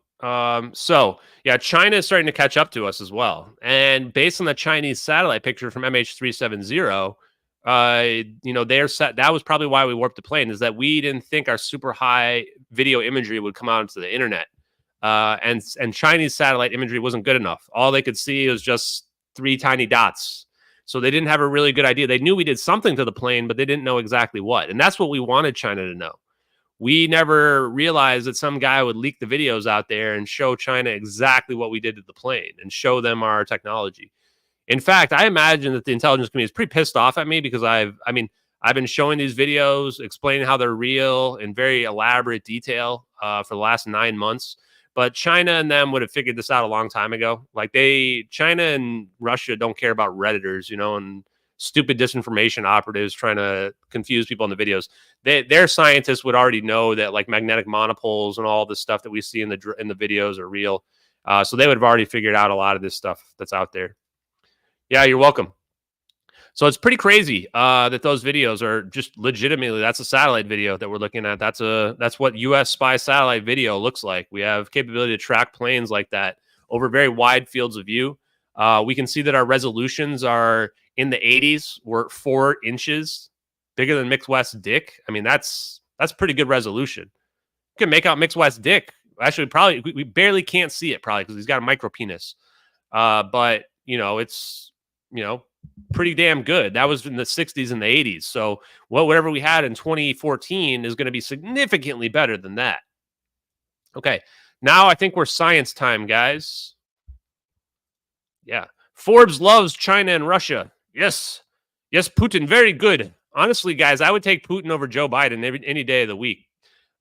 So yeah, China is starting to catch up to us as well. And based on the Chinese satellite picture from MH370, they're set. That was probably why we warped the plane, is that we didn't think our super high video imagery would come out into the internet. And Chinese satellite imagery wasn't good enough. All they could see was just 3 tiny dots. So they didn't have a really good idea. They knew we did something to the plane, but they didn't know exactly what. And that's what we wanted China to know. We never realized that some guy would leak the videos out there and show China exactly what we did to the plane and show them our technology. In fact, I imagine that the intelligence community is pretty pissed off at me because I've been showing these videos, explaining how they're real in very elaborate detail for the last 9 months. But China and them would have figured this out a long time ago. Like China and Russia don't care about Redditors, and stupid disinformation operatives trying to confuse people in the videos. Their scientists would already know that like magnetic monopoles and all this stuff that we see in the videos are real. So they would have already figured out a lot of this stuff that's out there. Yeah, you're welcome. So it's pretty crazy that those videos are just legitimately, that's a satellite video that we're looking at. That's what U.S. spy satellite video looks like. We have capability to track planes like that over very wide fields of view. We can see that our resolutions are in the 80s. We're 4 inches bigger than Mixed West Dick. I mean, that's pretty good resolution. You can make out Mixed West Dick. Actually, probably we barely can't see it probably because he's got a micro penis. But it's pretty damn good. That was in the 60s and the 80s. So whatever we had in 2014 is going to be significantly better than that. Okay, now I think we're science time, guys. Yeah. Forbes loves China and Russia. Yes, Putin, very good. Honestly, guys, I would take Putin over Joe Biden any day of the week.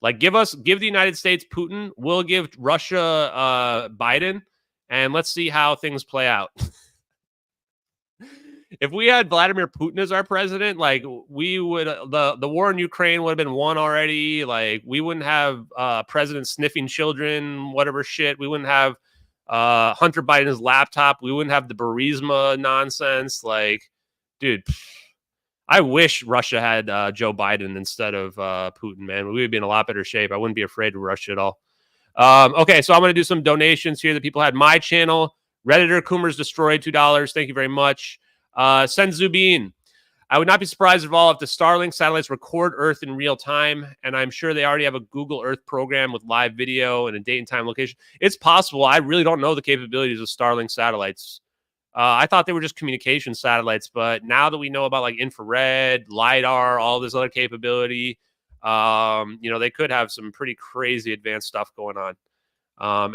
Like, give the United States Putin. We'll give Russia Biden, and let's see how things play out. If we had Vladimir Putin as our president, like we would, the war in Ukraine would have been won already. Like we wouldn't have president sniffing children, whatever shit. We wouldn't have Hunter Biden's laptop. We wouldn't have the Burisma nonsense. Like, dude, I wish Russia had Joe Biden instead of Putin, man. We would be in a lot better shape. I wouldn't be afraid of Russia at all. Okay, so I'm going to do some donations here that people had. My channel, Redditor Coomers Destroyed, $2. Thank you very much. Senzubin, I would not be surprised at all if the Starlink satellites record Earth in real time, and I'm sure they already have a Google Earth program with live video and a date and time location. It's possible. I really don't know the capabilities of Starlink satellites. I thought they were just communication satellites, but now that we know about like infrared, LiDAR, all this other capability, they could have some pretty crazy advanced stuff going on.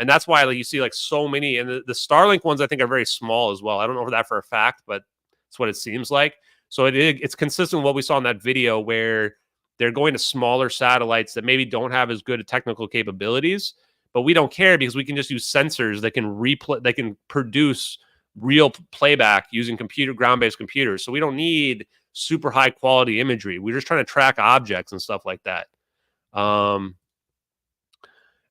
And that's why you see like so many, and the Starlink ones I think are very small as well. I don't know that for a fact, but it's what it seems like. So it's consistent with what we saw in that video where they're going to smaller satellites that maybe don't have as good technical capabilities, but we don't care because we can just use sensors that can produce real playback using ground-based computers. So we don't need super high quality imagery. We're just trying to track objects and stuff like that.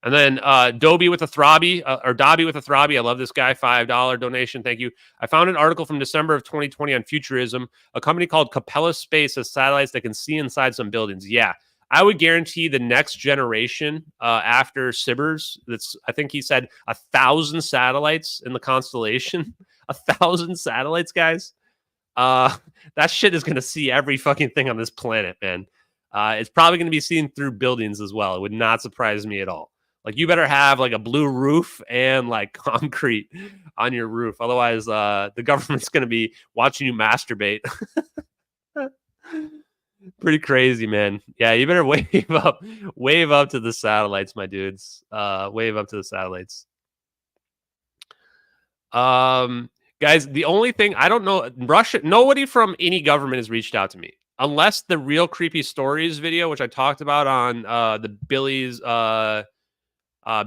And then Dobby with a Throbby, or Dobby with a Throbby. I love this guy. $5 donation. Thank you. I found an article from December of 2020 on futurism. A company called Capella Space has satellites that can see inside some buildings. Yeah, I would guarantee the next generation after Sibers, I think he said 1,000 satellites in the constellation. 1,000 satellites, guys. That shit is going to see every fucking thing on this planet, man. It's probably going to be seen through buildings as well. It would not surprise me at all. Like, you better have like a blue roof and like concrete on your roof. Otherwise, the government's going to be watching you masturbate. Pretty crazy, man. Yeah, you better wave up to the satellites, my dudes. Wave up to the satellites. Guys, the only thing I don't know, Russia, nobody from any government has reached out to me. Unless the Real Creepy Stories video, which I talked about on the Billy's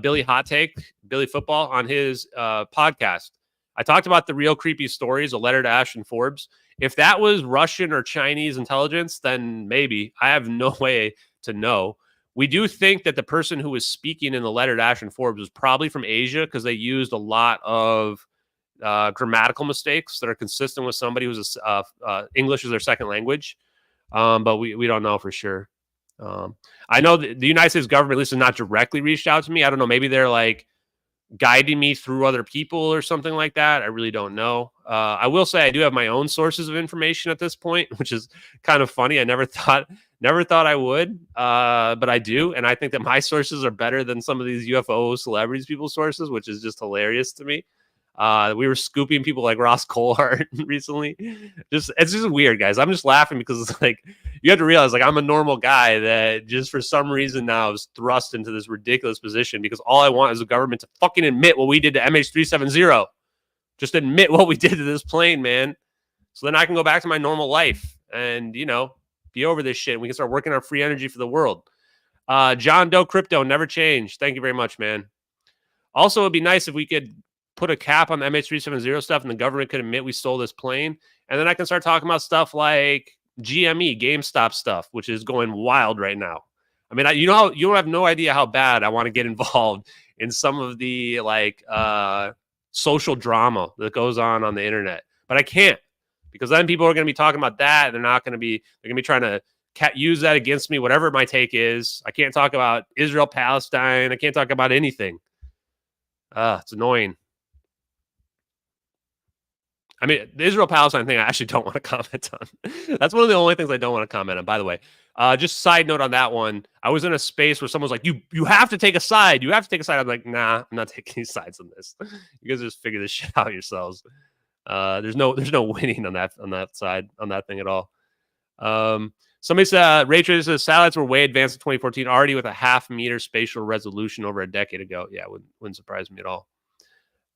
Billy Hot Take, Billy Football, on his podcast. I talked about the Real Creepy Stories, a letter to Ashton Forbes. If that was Russian or Chinese intelligence, then maybe. I have no way to know. We do think that the person who was speaking in the letter to Ashton Forbes was probably from Asia, because they used a lot of grammatical mistakes that are consistent with somebody who's English is their second language. But we don't know for sure. I know the United States government, at least, has not directly reached out to me. I don't know. Maybe they're like guiding me through other people or something like that. I really don't know. I will say I do have my own sources of information at this point, which is kind of funny. I never thought I would, but I do. And I think that my sources are better than some of these UFO celebrities people's sources, which is just hilarious to me. We were scooping people like Ross Coulthart recently. It's just weird, guys. I'm just laughing because it's like, you have to realize, like, I'm a normal guy that just for some reason now is thrust into this ridiculous position because all I want is the government to fucking admit what we did to MH370. Just admit what we did to this plane, man. So then I can go back to my normal life and, be over this shit. And we can start working on free energy for the world. John Doe Crypto, never change. Thank you very much, man. Also, it'd be nice if we could put a cap on the MH370 stuff and the government could admit we stole this plane. And then I can start talking about stuff like GME, GameStop stuff, which is going wild right now. I mean, you have no idea how bad I want to get involved in some of the social drama that goes on the internet. But I can't, because then people are going to be talking about that, and they're going to be trying to use that against me, whatever my take is. I can't talk about Israel, Palestine. I can't talk about anything. It's annoying. I mean, the Israel-Palestine thing, I actually don't want to comment on. That's one of the only things I don't want to comment on, by the way. Just side note on that one. I was in a space where someone was like, you have to take a side. You have to take a side. I'm like, nah, I'm not taking any sides on this. You guys just figure this shit out yourselves. There's no winning on that side, on that thing at all. Somebody said, Ray Tracer says satellites were way advanced in 2014, already with a 0.5 meter spatial resolution over a decade ago. Yeah, wouldn't surprise me at all.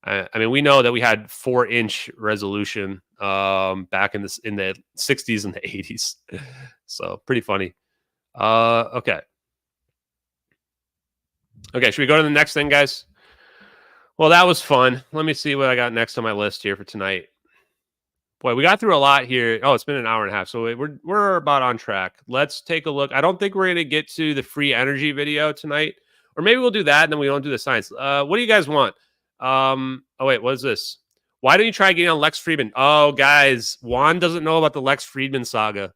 I mean, we know that we had 4-inch resolution back in the 60s and the 80s. So pretty funny. Okay, should we go to the next thing, guys? Well, that was fun. Let me see what I got next on my list here for tonight. Boy, we got through a lot here. Oh, it's been an hour and a half, so we're about on track. Let's take a look. I don't think we're going to get to the free energy video tonight, or maybe we'll do that and then we don't do the science. What do you guys want? Oh wait, what is this? Why don't you try getting on Lex Friedman? Oh, guys, Juan doesn't know about the Lex Friedman saga.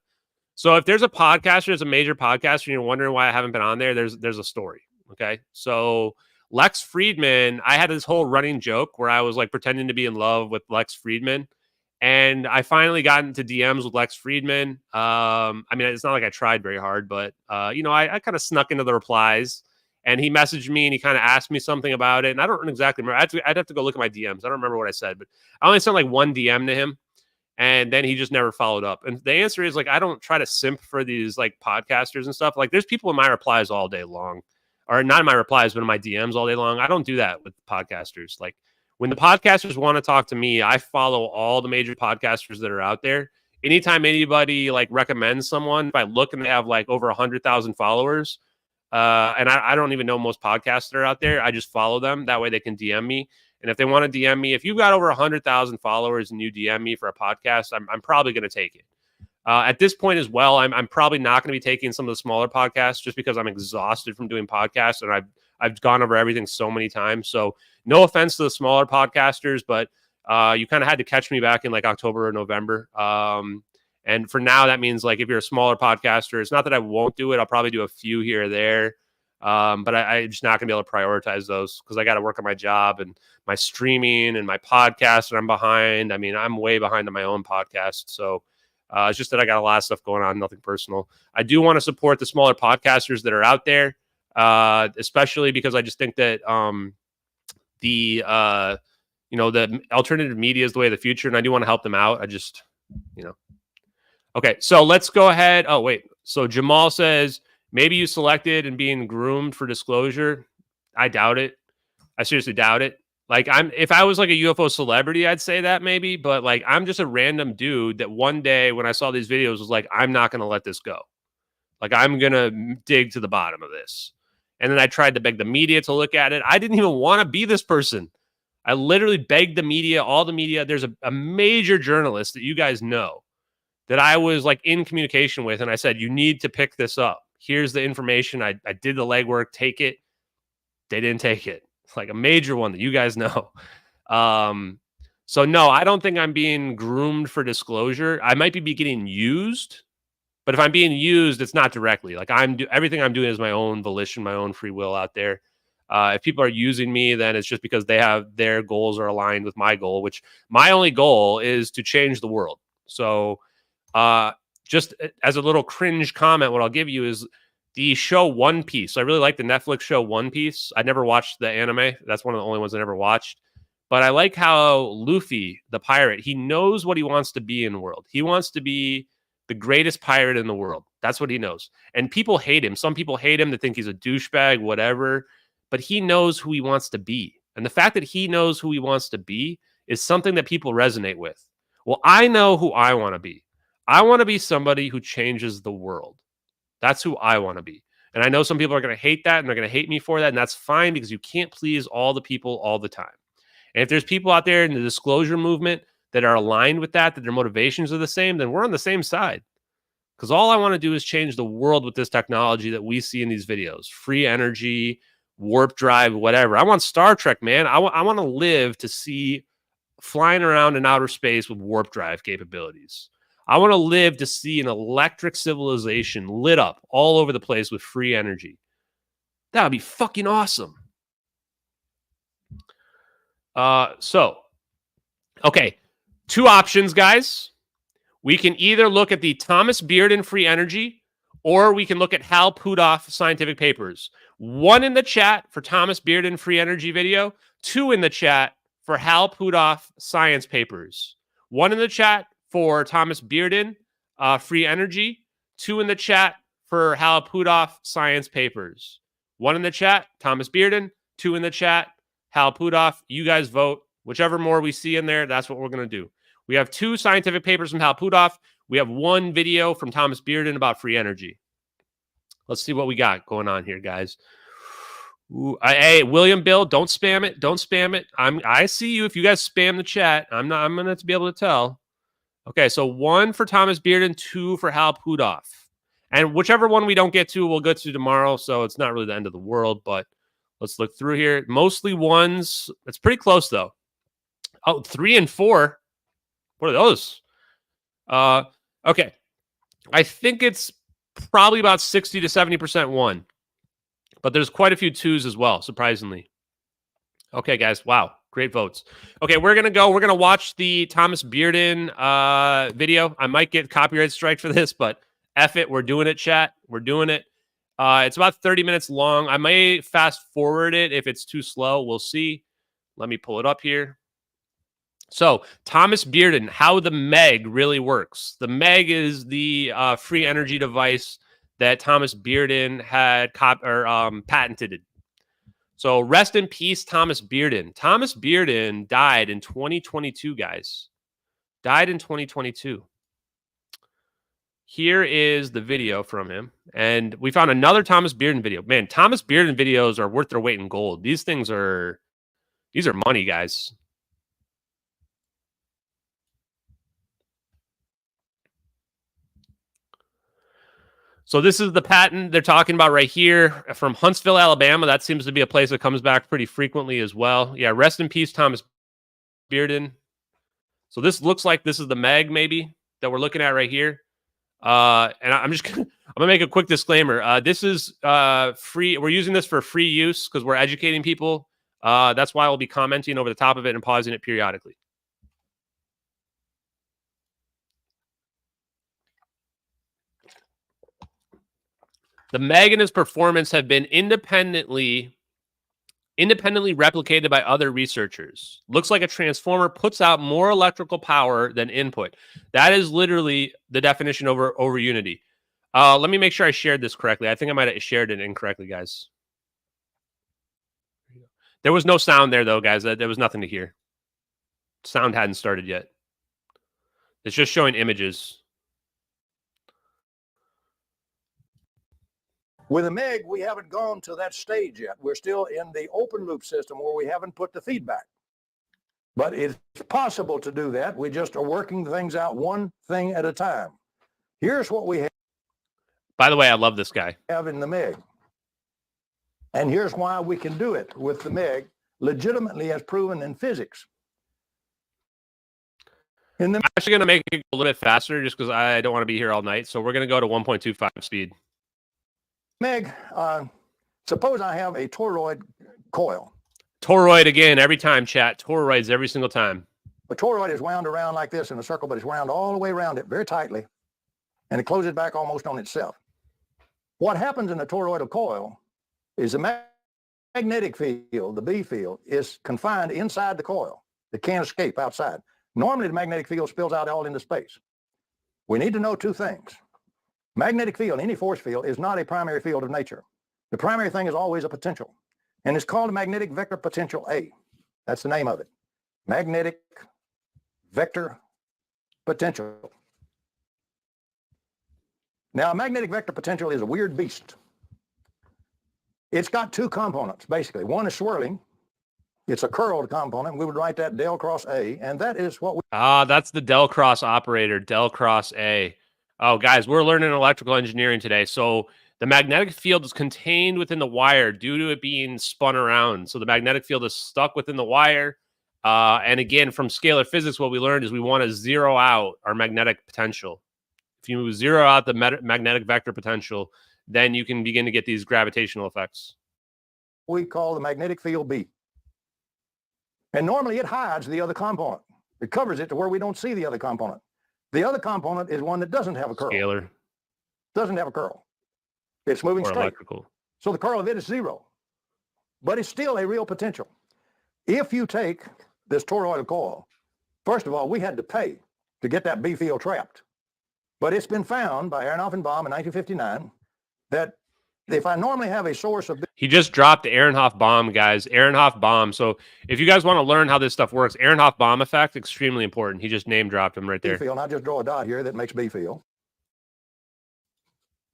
So if there's a podcaster, there's a major podcaster, and you're wondering why I haven't been on there, there's a story. Okay, so Lex Friedman, I had this whole running joke where I was like pretending to be in love with Lex Friedman, and I finally got into DMs with Lex Friedman. I mean, it's not like I tried very hard, but I kind of snuck into the replies. And he messaged me and he kind of asked me something about it. And I don't exactly remember. I'd have to go look at my DMs. I don't remember what I said, but I only sent like one DM to him. And then he just never followed up. And the answer is, like, I don't try to simp for these like podcasters and stuff. Like, there's people in my replies all day long, or not in my replies, but in my DMs all day long. I don't do that with podcasters. Like, when the podcasters want to talk to me, I follow all the major podcasters that are out there. Anytime anybody like recommends someone, if I look and they have like over 100,000 followers, and I don't even know most podcasts that are out there. I just follow them. That way they can DM me. And if they want to DM me, if you've got over 100,000 followers and you DM me for a podcast, I'm probably going to take it. At this point as well, I'm probably not going to be taking some of the smaller podcasts just because I'm exhausted from doing podcasts. And I've gone over everything so many times. So no offense to the smaller podcasters, but you kind of had to catch me back in like October or November. And for now, that means like if you're a smaller podcaster, it's not that I won't do it. I'll probably do a few here or there. But I'm just not going to be able to prioritize those because I got to work on my job and my streaming and my podcast, and I'm behind. I mean, I'm way behind on my own podcast. So it's just that I got a lot of stuff going on, nothing personal. I do want to support the smaller podcasters that are out there, especially because I just think that the alternative media is the way of the future, and I do want to help them out. Okay, so let's go ahead. Oh, wait. So Jamal says, maybe you selected and being groomed for disclosure. I doubt it. I seriously doubt it. Like if I was like a UFO celebrity, I'd say that maybe, but like I'm just a random dude that one day when I saw these videos was like, I'm not going to let this go. Like I'm going to dig to the bottom of this. And then I tried to beg the media to look at it. I didn't even want to be this person. I literally begged the media, all the media. There's a major journalist that you guys know that I was like in communication with. And I said, you need to pick this up. Here's the information. I did the legwork. Take it. They didn't take it. It's like a major one that you guys know. So no, I don't think I'm being groomed for disclosure. I might be getting used, but if I'm being used, it's not directly. Like everything I'm doing is my own volition, my own free will out there. If people are using me, then it's just because they have their goals are aligned with my goal, which my only goal is to change the world. So just as a little cringe comment, what I'll give you is the show One Piece. I really like the Netflix show One Piece. I never watched the anime. That's one of the only ones I never watched. But I like how Luffy, the pirate, he knows what he wants to be in the world. He wants to be the greatest pirate in the world. That's what he knows. And people hate him. Some people hate him. They think he's a douchebag, whatever. But he knows who he wants to be. And the fact that he knows who he wants to be is something that people resonate with. Well, I know who I want to be. I want to be somebody who changes the world. That's who I want to be. And I know some people are going to hate that and they're going to hate me for that. And that's fine because you can't please all the people all the time. And if there's people out there in the disclosure movement that are aligned with that their motivations are the same, then we're on the same side. Because all I want to do is change the world with this technology that we see in these videos. Free energy, warp drive, whatever. I want Star Trek, man. I want to live to see flying around in outer space with warp drive capabilities. I want to live to see an electric civilization lit up all over the place with free energy. That would be fucking awesome. Okay. Two options, guys. We can either look at the Thomas Bearden free energy, or we can look at Hal Puthoff scientific papers. 1 in the chat for Thomas Bearden free energy video. 2 in the chat for Hal Puthoff science papers. 1 in the chat for Thomas Bearden free energy. 2 in the chat for Hal Puthoff science papers. 1 in the chat, Thomas Bearden. 2 in the chat, Hal Puthoff. You guys vote. Whichever more we see in there, that's what we're going to do. We have 2 scientific papers from Hal Puthoff. We have 1 video from Thomas Bearden about free energy. Let's see what we got going on here, guys. Ooh, hey, William Bill, don't spam it. Don't spam it. I see you. If you guys spam the chat, I'm going to be able to tell. Okay, so 1 for Thomas Bearden, 2 for Hal Puthoff. And whichever one we don't get to, we'll get to tomorrow. So it's not really the end of the world, but let's look through here. Mostly 1s. It's pretty close, though. Oh, 3 and 4. What are those? Okay. I think it's probably about 60 to 70% 1. But there's quite a few 2s as well, surprisingly. Okay, guys. Wow. Great votes. Okay, we're going to go. We're going to watch the Thomas Bearden video. I might get copyright strike for this, but F it. We're doing it, chat. We're doing it. It's about 30 minutes long. I may fast forward it if it's too slow. We'll see. Let me pull it up here. So, Thomas Bearden, how the MEG really works. The MEG is the free energy device that Thomas Bearden had patented. So, rest in peace, Thomas Bearden. Thomas Bearden died in 2022, guys. Died in 2022. Here is the video from him. And we found another Thomas Bearden video. Man, Thomas Bearden videos are worth their weight in gold. These are money, guys. So this is the patent they're talking about right here from Huntsville, Alabama. That seems to be a place that comes back pretty frequently as well. Yeah, rest in peace, Thomas Bearden. So this looks like this is the Meg maybe that we're looking at right here. And I'm gonna make a quick disclaimer. This is free. We're using this for free use because we're educating people. That's why we'll be commenting over the top of it and pausing it periodically. The Meg and its performance have been independently replicated by other researchers. Looks like a transformer puts out more electrical power than input. That is literally the definition over unity. Let me make sure I shared this correctly. I think I might have shared it incorrectly, guys. There was no sound there, though, guys. There was nothing to hear. Sound hadn't started yet. It's just showing images. With a Meg, we haven't gone to that stage yet. We're still in the open loop system where we haven't put the feedback. But it's possible to do that. We just are working things out one thing at a time. Here's what we By the way, I love this guy. have in the Meg. And here's why we can do it with the Meg, legitimately as proven in physics. I'm actually going to make it a little bit faster just because I don't want to be here all night. So we're going to go to 1.25 speed. Meg, suppose I have a toroid coil. Toroid again, every time, chat. Toroids every single time. A toroid is wound around like this in a circle, but it's wound all the way around it very tightly, and it closes back almost on itself. What happens in a toroidal coil is the magnetic field, the B field, is confined inside the coil. It can't escape outside. Normally, the magnetic field spills out all into space. We need to know two things. Magnetic field, any force field, is not a primary field of nature. The primary thing is always a potential, and it's called a magnetic vector potential A. That's the name of it. Magnetic vector potential. Now, a magnetic vector potential is a weird beast. It's got two components, basically. One is swirling. It's a curled component. We would write that del cross A, and that is what we... That's the del cross operator, del cross A. Oh, guys, we're learning electrical engineering today. So the magnetic field is contained within the wire due to it being spun around. So the magnetic field is stuck within the wire. And again, from scalar physics, what we learned is we want to zero out our magnetic potential. If you zero out the magnetic vector potential, then you can begin to get these gravitational effects. We call the magnetic field B. And normally it hides the other component. It covers it to where we don't see the other component. The other component is one that doesn't have a curl. Scalar. Doesn't have a curl. It's moving Or straight. electrical. So the curl of it is zero. But it's still a real potential. If you take this toroidal coil, first of all, we had to pay to get that B field trapped. But it's been found by Aronoff and Baum in 1959 that if I normally have a source of... He just dropped the Aronoff bomb, guys. Aronoff bomb. So if you guys want to learn how this stuff works, Aronoff bomb effect, extremely important. He just name dropped him right there. B field, and I just draw a dot here that makes B field.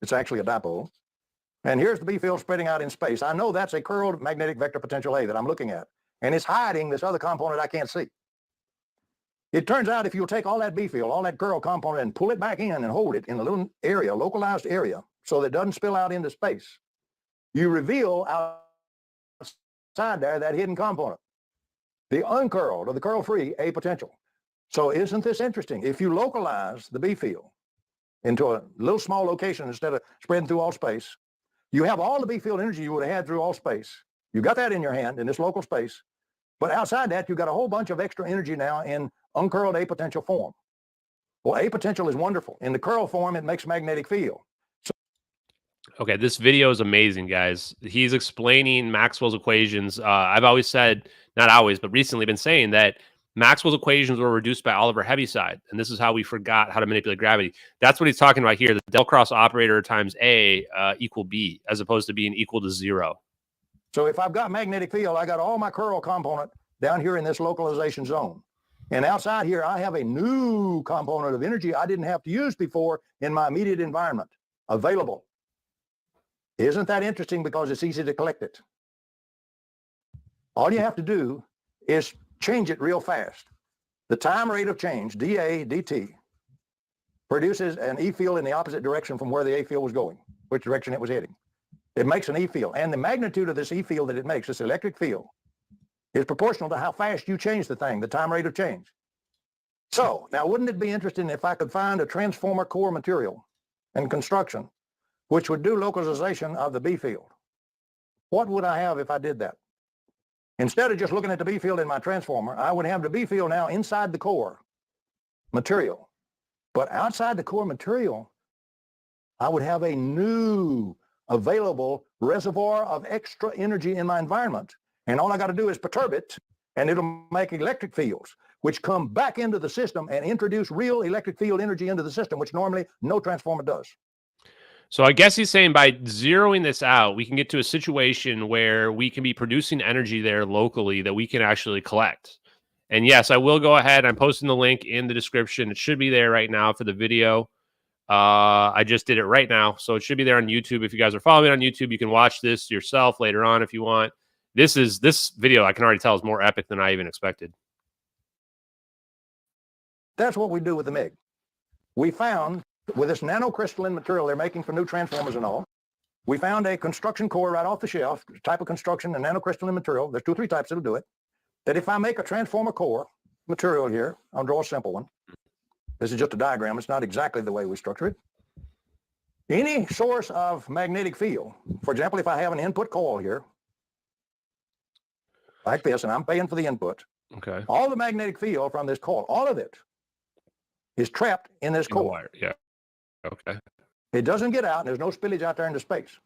It's actually a dipole. And here's the B field spreading out in space. I know that's a curled magnetic vector potential A that I'm looking at. And it's hiding this other component I can't see. It turns out if you'll take all that B field, all that curl component, and pull it back in and hold it in a little area, localized area, so that it doesn't spill out into space, you reveal outside there that hidden component, the uncurled or the curl-free A potential. So isn't this interesting? If you localize the B field into a little small location instead of spreading through all space, you have all the B field energy you would have had through all space. You got that in your hand in this local space. But outside that, you've got a whole bunch of extra energy now in uncurled A potential form. Well, A potential is wonderful. In the curl form, it makes magnetic field. Okay, this video is amazing, guys. He's explaining Maxwell's equations. I've always said, not always, but recently been saying that Maxwell's equations were reduced by Oliver Heaviside, and this is how we forgot how to manipulate gravity. That's what he's talking about here. The del cross operator times A equal B, as opposed to being equal to 0. So if I've got magnetic field, I got all my curl component down here in this localization zone. And outside here, I have a new component of energy I didn't have to use before in my immediate environment available. Isn't that interesting? Because it's easy to collect it. All you have to do is change it real fast. The time rate of change, dA dt, produces an E field in the opposite direction from where the A field was going, which direction it was heading. It makes an E field. And the magnitude of this E field that it makes, this electric field, is proportional to how fast you change the thing, the time rate of change. So now wouldn't it be interesting if I could find a transformer core material and construction which would do localization of the B field? What would I have if I did that? Instead of just looking at the B field in my transformer, I would have the B field now inside the core material. But outside the core material, I would have a new available reservoir of extra energy in my environment. And all I got to do is perturb it, and it'll make electric fields, which come back into the system and introduce real electric field energy into the system, which normally no transformer does. So I guess he's saying by zeroing this out, we can get to a situation where we can be producing energy there locally that we can actually collect. And yes, I will go ahead. I'm posting the link in the description. It should be there right now for the video. I just did it right now. So it should be there on YouTube. If you guys are following on YouTube, you can watch this yourself later on if you want. This video, I can already tell, is more epic than I even expected. That's what we do with the MiG. We found with this nanocrystalline material they're making for new transformers and all, we found a construction core right off the shelf, type of construction, a nanocrystalline material. There's 2 or 3 types that'll do it. That if I make a transformer core material here, I'll draw a simple one. This is just a diagram. It's not exactly the way we structure it. Any source of magnetic field, for example, if I have an input coil here, like this, and I'm paying for the input, Okay. all the magnetic field from this coil, all of it, is trapped in this core. Wire. Yeah. Okay. It doesn't get out, and there's no spillage out there into space.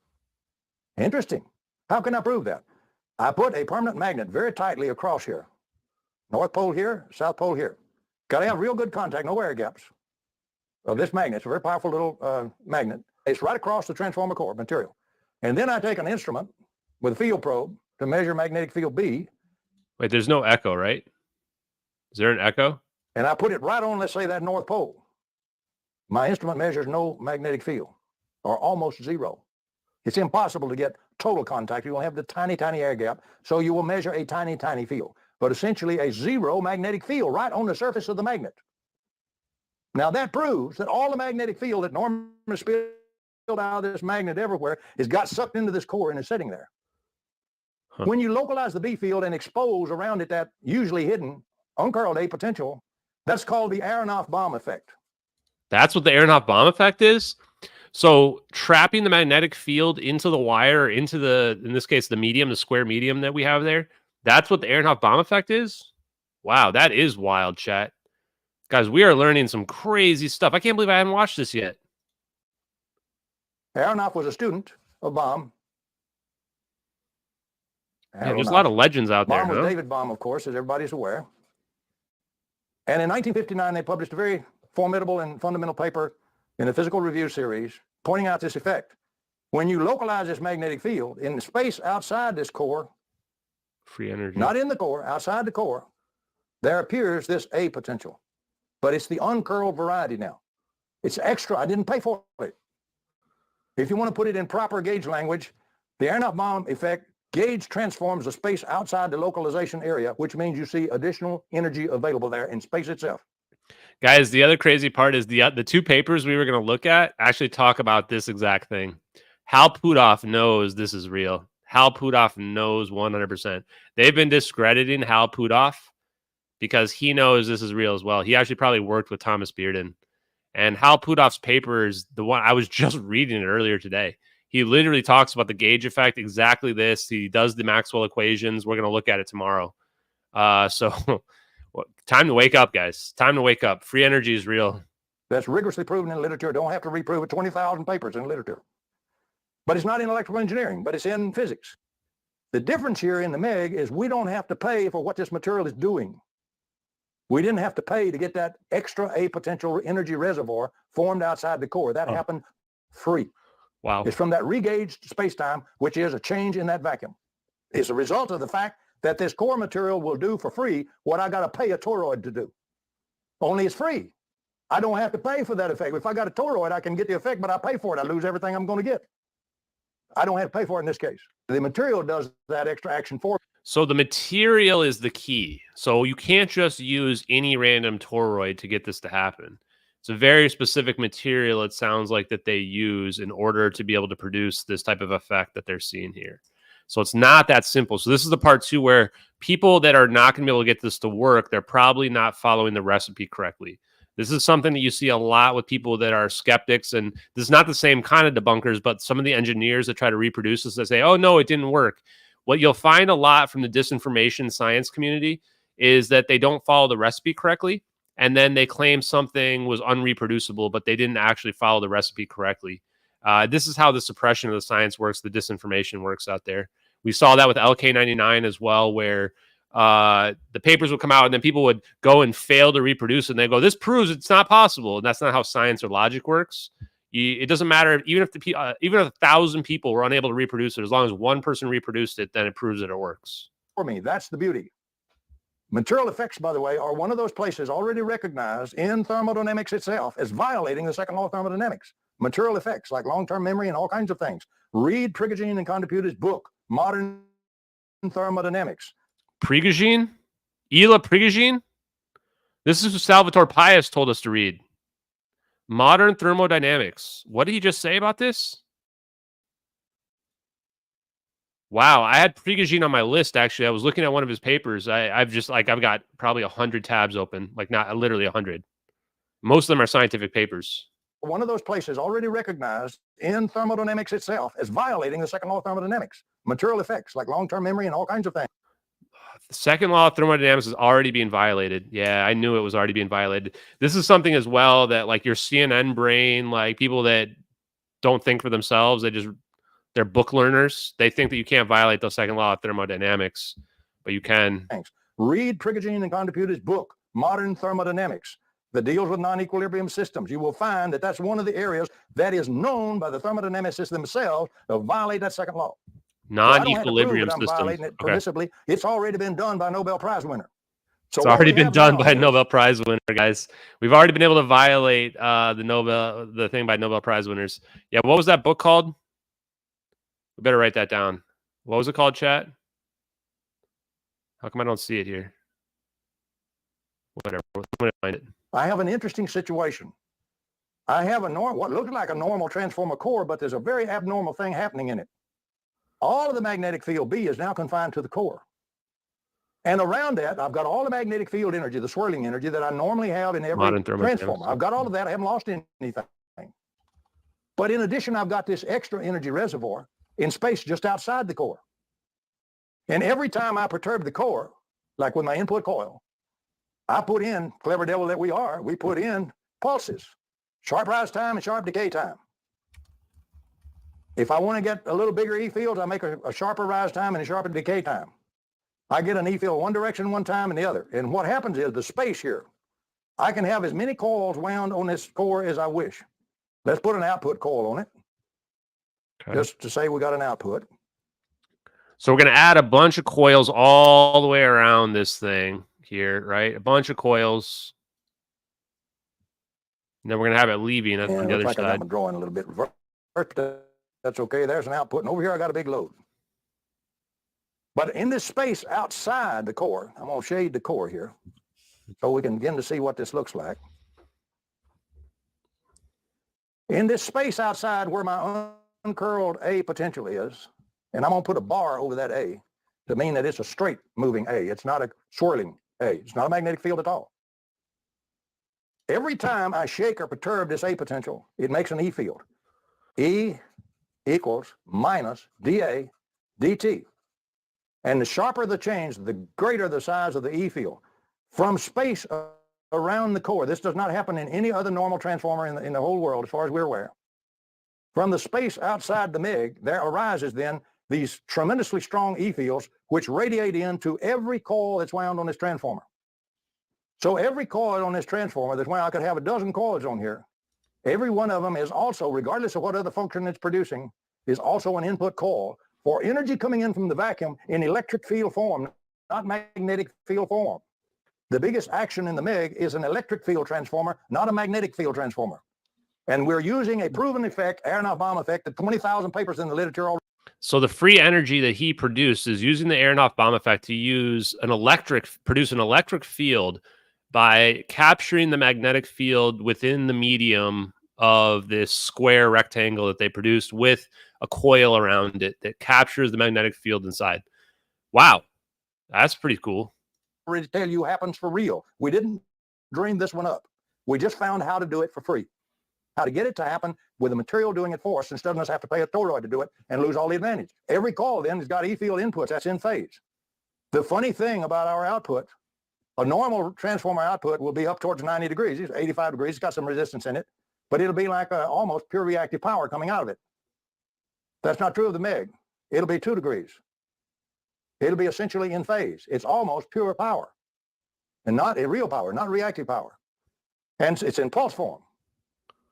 Interesting. How can I prove that? I put a permanent magnet very tightly across here. North pole here, south pole here. Got to have real good contact, no air gaps of this magnet. It's a very powerful little magnet. It's right across the transformer core material. And then I take an instrument with a field probe to measure magnetic field B. Wait, there's no echo, right? Is there an echo? And I put it right on, let's say, that north pole. My instrument measures no magnetic field, or almost zero. It's impossible to get total contact. You will have the tiny, tiny air gap, so you will measure a tiny, tiny field, but essentially a zero magnetic field right on the surface of the magnet. Now that proves that all the magnetic field that normally spilled out of this magnet everywhere has got sucked into this core and is sitting there. Huh. When you localize the B field and expose around it that usually hidden, uncurled A potential, that's called the Aronoff bomb effect. That's what the Aronoff bomb effect is? So trapping the magnetic field into the wire, into the, in this case, the medium, the square medium that we have there, that's what the Aronoff bomb effect is? Wow, that is wild, chat. Guys, we are learning some crazy stuff. I can't believe I haven't watched this yet. Aronoff was a student of Baum. Yeah, there's a lot of legends out there, Baum was huh? David Baum, of course, as everybody's aware. And in 1959, they published a very formidable and fundamental paper in the Physical Review series pointing out this effect. When you localize this magnetic field in the space outside this core, Free energy. not in the core, outside the core, there appears this A potential. But it's the uncurled variety now. It's extra. I didn't pay for it. If you want to put it in proper gauge language, the Aronoff bomb effect gauge transforms the space outside the localization area, which means you see additional energy available there in space itself. Guys, the other crazy part is the 2 papers we were going to look at actually talk about this exact thing. Hal Puthoff knows this is real. Hal Puthoff knows 100%. They've been discrediting Hal Puthoff because he knows this is real as well. He actually probably worked with Thomas Bearden. And Hal Puthoff's paper is the one I was just reading it earlier today. He literally talks about the gauge effect, exactly this. He does the Maxwell equations. We're going to look at it tomorrow. So time to wake up, guys. Time to wake up. Free energy is real. That's rigorously proven in literature. Don't have to reprove it. 20,000 papers in literature. But it's not in electrical engineering, but it's in physics. The difference here in the MiG is we don't have to pay for what this material is doing. We didn't have to pay to get that extra A potential energy reservoir formed outside the core. That happened free. Wow. It's from that regauged space-time, which is a change in that vacuum. It's a result of the fact that this core material will do for free what I got to pay a toroid to do. Only it's free. I don't have to pay for that effect. If I got a toroid, I can get the effect, but I pay for it. I lose everything I'm going to get. I don't have to pay for it in this case. The material does that extra action for me. So the material is the key. So you can't just use any random toroid to get this to happen. It's a very specific material, it sounds like, that they use in order to be able to produce this type of effect that they're seeing here. So it's not that simple. So this is the part too where people that are not going to be able to get this to work, they're probably not following the recipe correctly. This is something that you see a lot with people that are skeptics, and this is not the same kind of debunkers, but some of the engineers that try to reproduce this, that say, oh, no, it didn't work. What you'll find a lot from the disinformation science community is that they don't follow the recipe correctly, and then they claim something was unreproducible, but they didn't actually follow the recipe correctly. This is how the suppression of the science works, the disinformation works out there. We saw that with LK99 as well, where the papers would come out and then people would go and fail to reproduce it, and they go, this proves it's not possible. And that's not how science or logic works. It doesn't matter, even if 1,000 people were unable to reproduce it, as long as one person reproduced it, then it proves that it works. For me, that's the beauty. Material effects, by the way, are one of those places already recognized in thermodynamics itself as violating the second law of thermodynamics. Material effects like long-term memory and all kinds of things. Read Prigogine and Condaputa's book, Modern Thermodynamics. Prigogine? Ela Prigogine? This is what Salvatore Pais told us to read. Modern Thermodynamics. What did he just say about this? Wow, I had Prigogine on my list, actually. I was looking at one of his papers. I've got probably 100 tabs open, like not literally 100. Most of them are scientific papers. One of those places already recognized in thermodynamics itself as violating the second law of thermodynamics. Material effects like long-term memory and all kinds of things. The second law of thermodynamics is already being violated. Yeah, I knew it was already being violated. This is something as well that, like, your CNN brain, like people that don't think for themselves, they're book learners. They think that you can't violate the second law of thermodynamics, but you can. Thanks. Read Prigogine and Condaputa's book, Modern Thermodynamics, that deals with non-equilibrium systems. You will find that that's one of the areas that is known by the thermodynamicists themselves to violate that second law. Non-equilibrium systems. Violating it permissibly. It's already been done by a Nobel Prize winner. So it's already been done by a Nobel Prize winner, guys. We've already been able to violate the thing by Nobel Prize winners. Yeah, what was that book called? We better write that down. What was it called, chat? How come I don't see it here? Whatever. I'm going to find it. I have an interesting situation. I have what looks like a normal transformer core, but there's a very abnormal thing happening in it. All of the magnetic field B is now confined to the core. And around that, I've got all the magnetic field energy, the swirling energy that I normally have in every transformer. I've got all of that. I haven't lost anything. But in addition, I've got this extra energy reservoir in space just outside the core. And every time I perturb the core, like with my input coil, I put in, clever devil that we are, we put in pulses, sharp rise time and sharp decay time. If I want to get a little bigger E fields, I make a sharper rise time and a sharper decay time. I get an E field one direction one time and the other. And what happens is the space here, I can have as many coils wound on this core as I wish. Let's put an output coil on it. Okay. Just to say we got an output. So we're going to add a bunch of coils all the way around this thing here, right? A bunch of coils. And then we're going to have it leaving on the other side. I got my drawing a little bit reversed. That's okay. There's an output. And over here, I got a big load. But in this space outside the core, I'm going to shade the core here so we can begin to see what this looks like. In this space outside where my uncurled A potential is, and I'm going to put a bar over that A to mean that it's a straight moving A. It's not a swirling A. It's not a magnetic field at all. Every time I shake or perturb this A potential, it makes an E field. E equals minus dA dt. And the sharper the change, the greater the size of the E field. From space around the core, this does not happen in any other normal transformer in the whole world as far as we're aware. From the space outside the MiG, there arises then these tremendously strong E fields which radiate into every coil that's wound on this transformer. So every coil on this transformer, that's why I could have a dozen coils on here. Every one of them is also, regardless of what other function it's producing, is also an input coil for energy coming in from the vacuum in electric field form, not magnetic field form. The biggest action in the MiG is an electric field transformer, not a magnetic field transformer. And we're using a proven effect, Aronoff-Bohm effect, that 20,000 papers in the literature already. So the free energy that he produced is using the Aronoff-Bohm effect to produce an electric field by capturing the magnetic field within the medium of this square rectangle that they produced with a coil around it that captures the magnetic field inside. Wow, that's pretty cool. To tell you happens for real. We didn't dream this one up. We just found how to do it for free. How to get it to happen with the material doing it for us instead of us have to pay a toroid to do it and lose all the advantage. Every coil then has got E-field inputs. That's in phase. The funny thing about our output, a normal transformer output will be up towards 90 degrees. It's 85 degrees. It's got some resistance in it, but it'll be like almost pure reactive power coming out of it. That's not true of the MeG. It'll be 2 degrees. It'll be essentially in phase. It's almost pure power and not a real power, not reactive power. And it's in pulse form.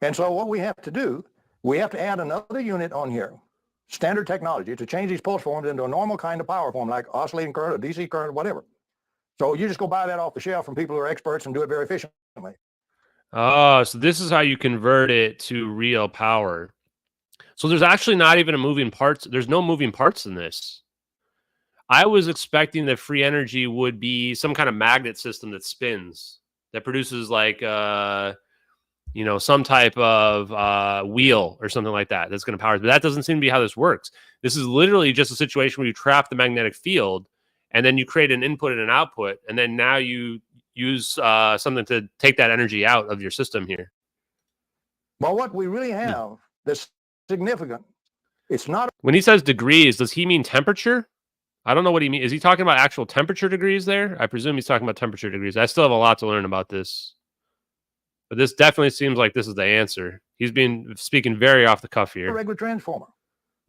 And so what we have to do, we have to add another unit on here, standard technology, to change these pulse forms into a normal kind of power form, like oscillating current, or DC current, or whatever. So you just go buy that off the shelf from people who are experts and do it very efficiently. Oh, so this is how you convert it to real power. So there's actually not even a moving parts. There's no moving parts in this. I was expecting that free energy would be some kind of magnet system that spins, that produces like, some type of wheel or something like that that's going to power it. But that doesn't seem to be how this works. This is literally just a situation where you trap the magnetic field and then you create an input and an output. And then now you use something to take that energy out of your system here. Well, what we really have that's significant, it's not. When he says degrees, does he mean temperature? I don't know what he means. Is he talking about actual temperature degrees there? I presume he's talking about temperature degrees. I still have a lot to learn about this. But this definitely seems like this is the answer. He's been speaking very off the cuff here. A regular transformer.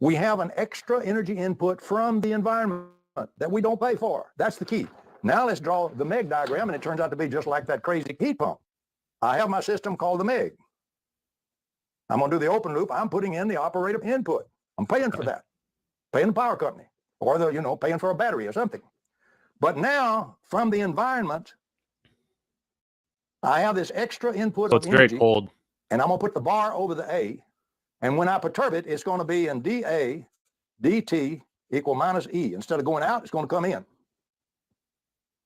We have an extra energy input from the environment that we don't pay for. That's the key. Now let's draw the MeG diagram, and it turns out to be just like that crazy heat pump. I have my system called the MeG. I'm going to do the open loop. I'm putting in the operative input. I'm paying for that. Paying the power company. Or paying for a battery or something. But now, from the environment, I have this extra input So of it's energy, very cold. and I'm going to put the bar over the A, and when I perturb it, it's going to be in dA dt equal minus E. Instead of going out, it's going to come in.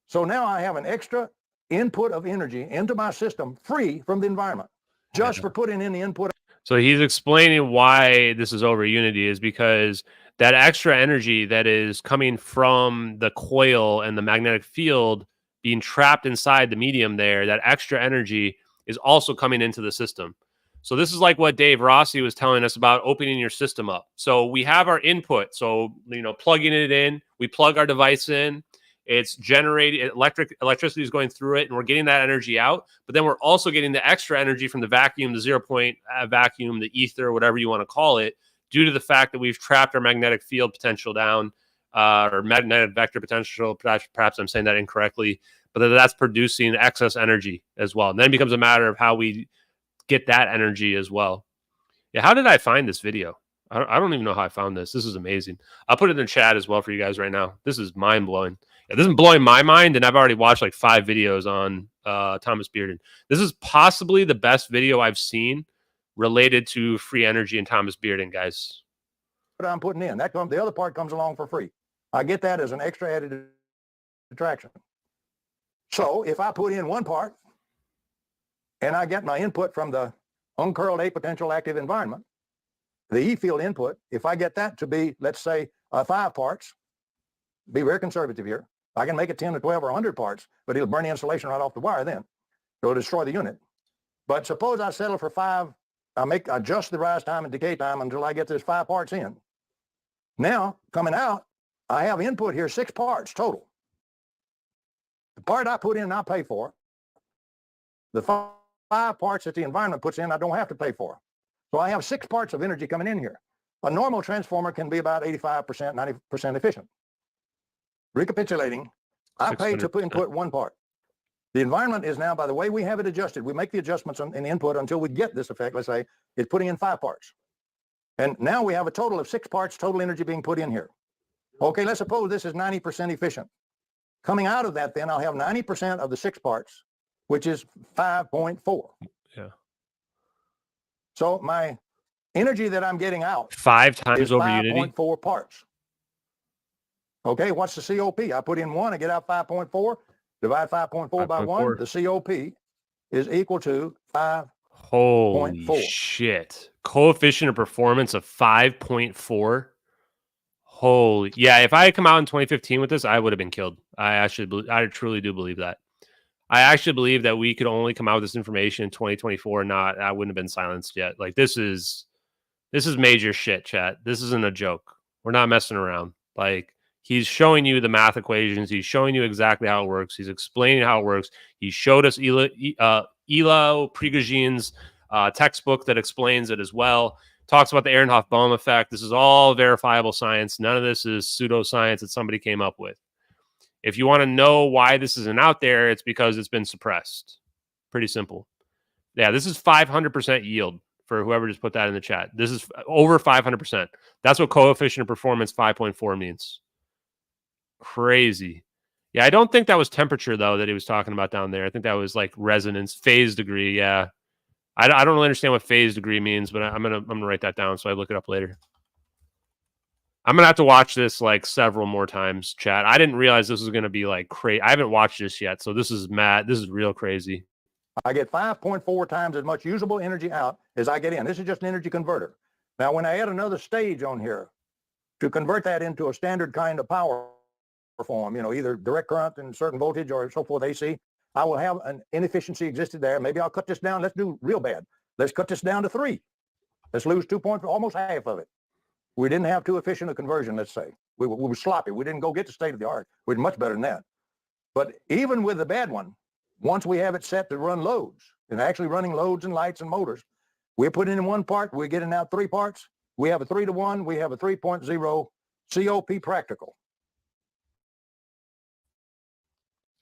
So now I have an extra input of energy into my system free from the environment, just for putting in the input. So he's explaining why this is over unity is because that extra energy that is coming from the coil and the magnetic field being trapped inside the medium there, that extra energy is also coming into the system. So this is like what Dave Rossi was telling us about opening your system up. So we have our input. So, plugging it in, we plug our device in, it's generating electricity is going through it, and we're getting that energy out. But then we're also getting the extra energy from the vacuum, the 0-point vacuum, the ether, whatever you want to call it, due to the fact that we've trapped our magnetic field potential down, or magnetic vector potential. Perhaps I'm saying that incorrectly, but that's producing excess energy as well. And then it becomes a matter of how we get that energy as well. Yeah, how did I find this video? I don't even know how I found this. This is amazing. I'll put it in the chat as well for you guys right now. This is mind-blowing. Yeah, this is blowing my mind, and I've already watched like 5 videos on Thomas Bearden. This is possibly the best video I've seen related to free energy and Thomas Bearden, guys. What I'm putting in, the other part comes along for free. I get that as an extra added attraction. So if I put in one part and I get my input from the uncurled apotential active environment, the E-field input, if I get that to be, let's say, 5 parts, be very conservative here. I can make it 10 or 12 or 100 parts, but it'll burn the insulation right off the wire then. It'll destroy the unit. But suppose I settle for 5, I adjust the rise time and decay time until I get this 5 parts in. Now, coming out, I have input here 6 parts total. The part I put in, I pay for. The 5 parts that the environment puts in, I don't have to pay for. So I have 6 parts of energy coming in here. A normal transformer can be about 85%, 90% efficient. Recapitulating, I pay to input 1 part. The environment is now, by the way we have it adjusted, we make the adjustments in the input until we get this effect. Let's say it's putting in 5 parts. And now we have a total of 6 parts, total energy being put in here. Okay, let's suppose this is 90% efficient. Coming out of that, then I'll have 90% of the 6 parts, which is 5.4. Yeah. So my energy that I'm getting out 5 times is over unity. 5.4 parts. Okay, what's the COP? I put in 1, I get out 5.4. Divide 5.4 by 1, 5.4. the COP is equal to 5. Holy 0.4. shit. Coefficient of performance of 5.4. Holy. Yeah, if I had come out in 2015 with this, I would have been killed. I truly do believe that. I actually believe that we could only come out with this information in 2024 and I wouldn't have been silenced yet. Like this is major shit, chat. This isn't a joke. We're not messing around. Like he's showing you the math equations. He's showing you exactly how it works. He's explaining how it works. He showed us Elo Prigozhin's textbook that explains it as well. Talks about the Ehrenhoff-Bohm effect. This is all verifiable science. None of this is pseudoscience that somebody came up with. If you want to know why this isn't out there, it's because it's been suppressed. Pretty simple. Yeah, this is 500% yield for whoever just put that in the chat. This is over 500%. That's what coefficient of performance 5.4 means. Crazy. Yeah, I don't think that was temperature, though, that he was talking about down there. I think that was like resonance, phase degree. Yeah. I don't really understand what phase degree means, but I'm gonna write that down so I look it up later. I'm gonna have to watch this like several more times, chat. I didn't realize this was gonna be like crazy. I haven't watched this yet, so this is mad. This is real crazy. I get 5.4 times as much usable energy out as I get in. This is just an energy converter. Now, when I add another stage on here to convert that into a standard kind of power form, either direct current and certain voltage or so forth, AC, I will have an inefficiency existed there. Maybe I'll cut this down. Let's do real bad. Let's cut this down to 3. Let's lose 2 points, almost half of it. We didn't have too efficient a conversion, let's say. We were sloppy. We didn't go get the state of the art. We're much better than that. But even with the bad one, once we have it set to run loads, and actually running loads and lights and motors, we're putting in one part, we're getting out 3 parts. We have a 3-to-1, we have a 3.0 COP practical.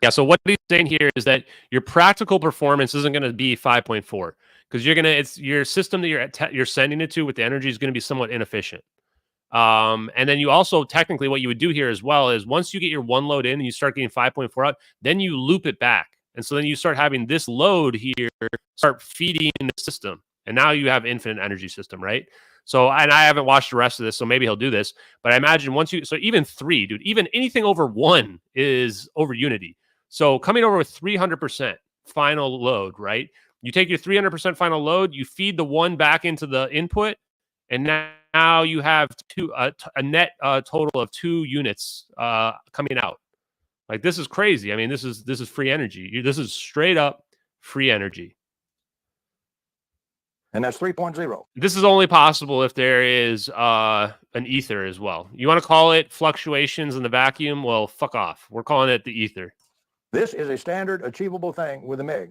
Yeah, so what he's saying here is that your practical performance isn't going to be 5.4 because it's your system that you're sending it to with the energy is going to be somewhat inefficient. And then you also technically what you would do here as well is once you get your one load in and you start getting 5.4 out, then you loop it back. And so then you start having this load here start feeding the system. And now you have infinite energy system, right? So, and I haven't watched the rest of this, so maybe he'll do this. But I imagine so even 3, dude, even anything over 1 is over unity. So coming over with 300% final load, right? You take your 300% final load, you feed the 1 back into the input, and now you have a net total of 2 units coming out. Like this is crazy. I mean, this is free energy. This is straight up free energy. And that's 3.0. This is only possible if there is an ether as well. You want to call it fluctuations in the vacuum? Well, fuck off. We're calling it the ether. This is a standard achievable thing with the MiG.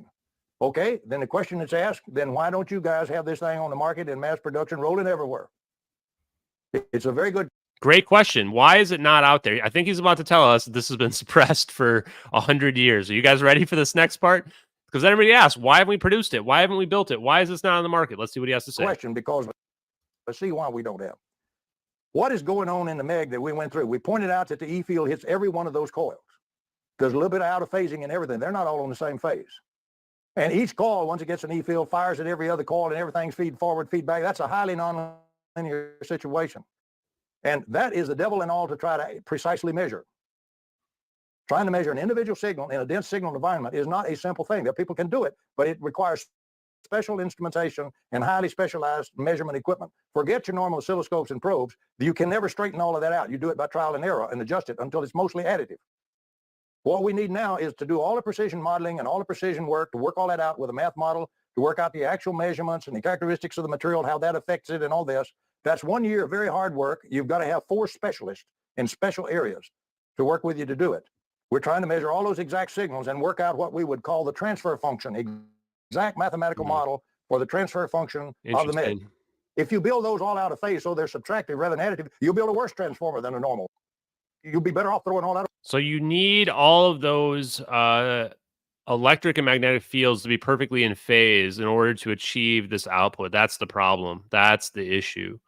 Okay, then the question that's asked, then why don't you guys have this thing on the market in mass production rolling everywhere? It's a very good. Great question. Why is it not out there? I think he's about to tell us that this has been suppressed for 100 years. Are you guys ready for this next part? Because everybody asks, why haven't we produced it? Why haven't we built it? Why is this not on the market? Let's see what he has to say. Question, because let's see why we don't have. What is going on in the MiG that we went through? We pointed out that the E field hits every one of those coils. There's a little bit of out of phasing and everything. They're not all on the same phase. And each coil, once it gets an E field, fires at every other coil and everything's feed forward, feedback. That's a highly nonlinear situation. And that is the devil and all to try to precisely measure. Trying to measure an individual signal in a dense signal environment is not a simple thing. That people can do it, but it requires special instrumentation and highly specialized measurement equipment. Forget your normal oscilloscopes and probes. You can never straighten all of that out. You do it by trial and error and adjust it until it's mostly additive. What we need now is to do all the precision modeling and all the precision work, to work all that out with a math model, to work out the actual measurements and the characteristics of the material, how that affects it and all this. That's 1 year of very hard work. You've got to have 4 specialists in special areas to work with you to do it. We're trying to measure all those exact signals and work out what we would call the transfer function, exact mathematical model for the transfer function of the MiG. If you build those all out of phase so they're subtractive rather than additive, you'll build a worse transformer than a normal. You'll be better off throwing all that. So you need all of those electric and magnetic fields to be perfectly in phase in order to achieve this output. That's the problem. That's the issue.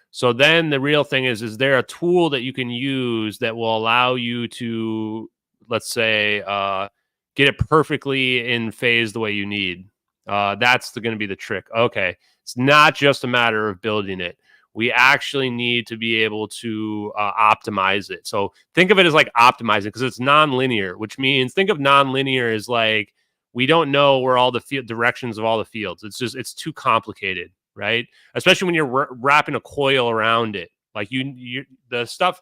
So then the real thing is there a tool that you can use that will allow you to, let's say, get it perfectly in phase the way you need? That's going to be the trick. Okay. It's not just a matter of building it. We actually need to be able to optimize it. So think of it as like optimizing, because it's nonlinear, which means think of nonlinear as like we don't know where all the field directions of all the fields. It's too complicated, right? Especially when you're wrapping a coil around it. Like the stuff.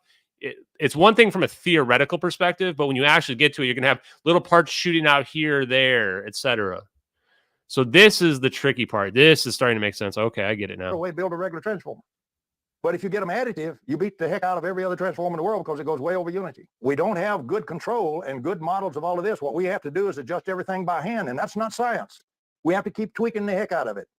It's one thing from a theoretical perspective, but when you actually get to it, you're gonna have little parts shooting out here, there, etc. So this is the tricky part. This is starting to make sense. Okay, I get it now. Way to build a regular transformer. But if you get them additive, you beat the heck out of every other transformer in the world because it goes way over unity. We don't have good control and good models of all of this. What we have to do is adjust everything by hand, and that's not science. We have to keep tweaking the heck out of it.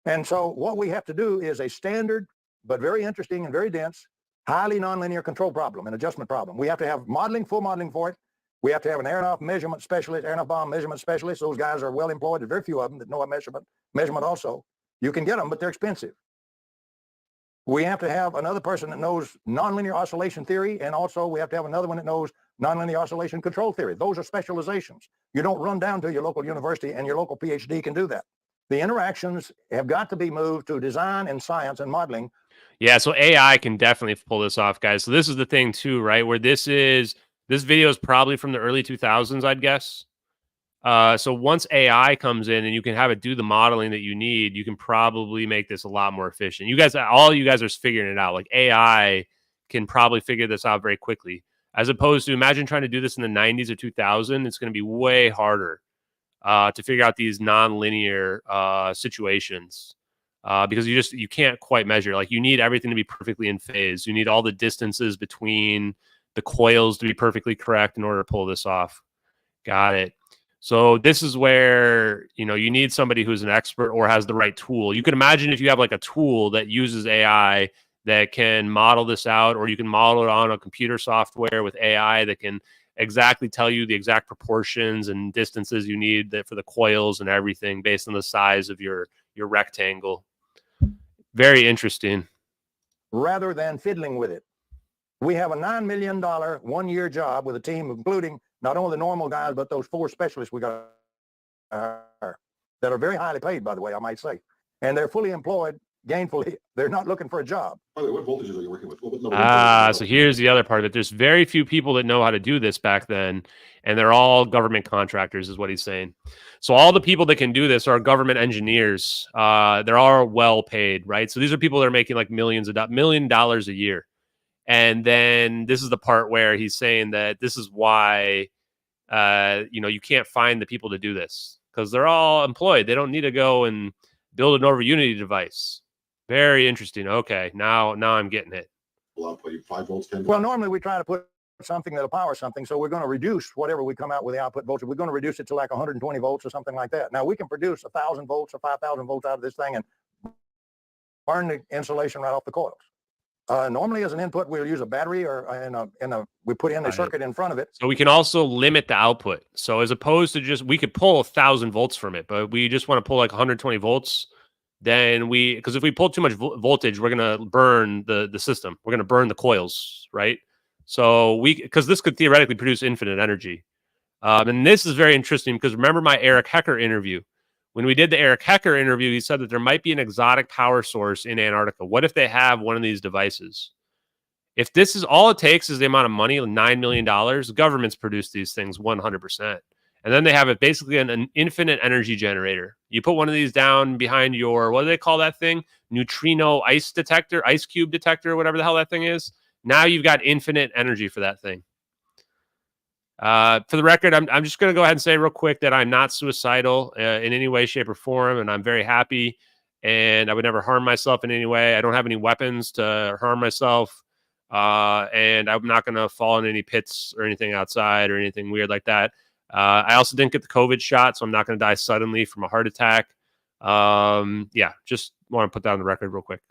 And so what we have to do is a standard, but very interesting and very dense, highly nonlinear control problem, an adjustment problem. We have to have modeling, full modeling for it. We have to have an aeronaut measurement specialist, aeronaut bomb measurement specialist. Those guys are well employed. There's very few of them that know a measurement also. You can get them, but they're expensive. We have to have another person that knows nonlinear oscillation theory, and also we have to have another one that knows nonlinear oscillation control theory. Those are specializations. You don't run down to your local university and your local PhD can do that. The interactions have got to be moved to design and science and modeling. Yeah, so AI can definitely pull this off, guys. So this is the thing too, right? Where this video is probably from the early 2000s, I'd guess. So once AI comes in and you can have it do the modeling that you need, you can probably make this a lot more efficient. All you guys are figuring it out. Like AI can probably figure this out very quickly, as opposed to imagine trying to do this in the 90s or 2000. It's going to be way harder to figure out these nonlinear situations because you can't quite measure. Like you need everything to be perfectly in phase. You need all the distances between the coils to be perfectly correct in order to pull this off. Got it. So this is where, you need somebody who's an expert or has the right tool. You can imagine if you have like a tool that uses AI that can model this out, or you can model it on a computer software with AI that can exactly tell you the exact proportions and distances you need for the coils and everything based on the size of your rectangle. Very interesting. Rather than fiddling with it. We have a $9 million one-year job with a team, including not only the normal guys, but those 4 specialists we got that are very highly paid, by the way, I might say. And they're fully employed gainfully. They're not looking for a job. By the way, what voltages are you working with? So here's the other part of it. There's very few people that know how to do this back then, and they're all government contractors, is what he's saying. So all the people that can do this are government engineers. They're all well paid, right? So these are people that are making like $1 million a year. And then this is the part where he's saying that this is why, you can't find the people to do this because they're all employed. They don't need to go and build an over Unity device. Very interesting. Okay, now I'm getting it. Well, 5 volts, 10 volts. Well, normally we try to put something that'll power something, so we're going to reduce whatever we come out with the output voltage. We're going to reduce it to like 120 volts or something like that. Now we can produce 1,000 volts or 5,000 volts out of this thing and burn the insulation right off the coils. Normally as an input, we'll use a battery or we put in a circuit in front of it. So we can also limit the output. So as opposed to we could pull 1,000 volts from it, but we just want to pull like 120 volts. Then because if we pull too much voltage, we're going to burn the system. We're going to burn the coils, right? So because this could theoretically produce infinite energy. And this is very interesting because remember my Eric Hecker interview. When we did the Eric Hecker interview, he said that there might be an exotic power source in Antarctica. What if they have one of these devices? If this is all it takes is the amount of money, $9 million, governments produce these things 100%. And then they have basically an infinite energy generator. You put one of these down behind your, what do they call that thing? Neutrino ice cube detector, whatever the hell that thing is. Now you've got infinite energy for that thing. For the record, I'm just going to go ahead and say real quick that I'm not suicidal in any way, shape, or form, and I'm very happy, and I would never harm myself in any way. I don't have any weapons to harm myself, and I'm not going to fall in any pits or anything outside or anything weird like that. I also didn't get the COVID shot, so I'm not going to die suddenly from a heart attack. Yeah, just want to put that on the record real quick.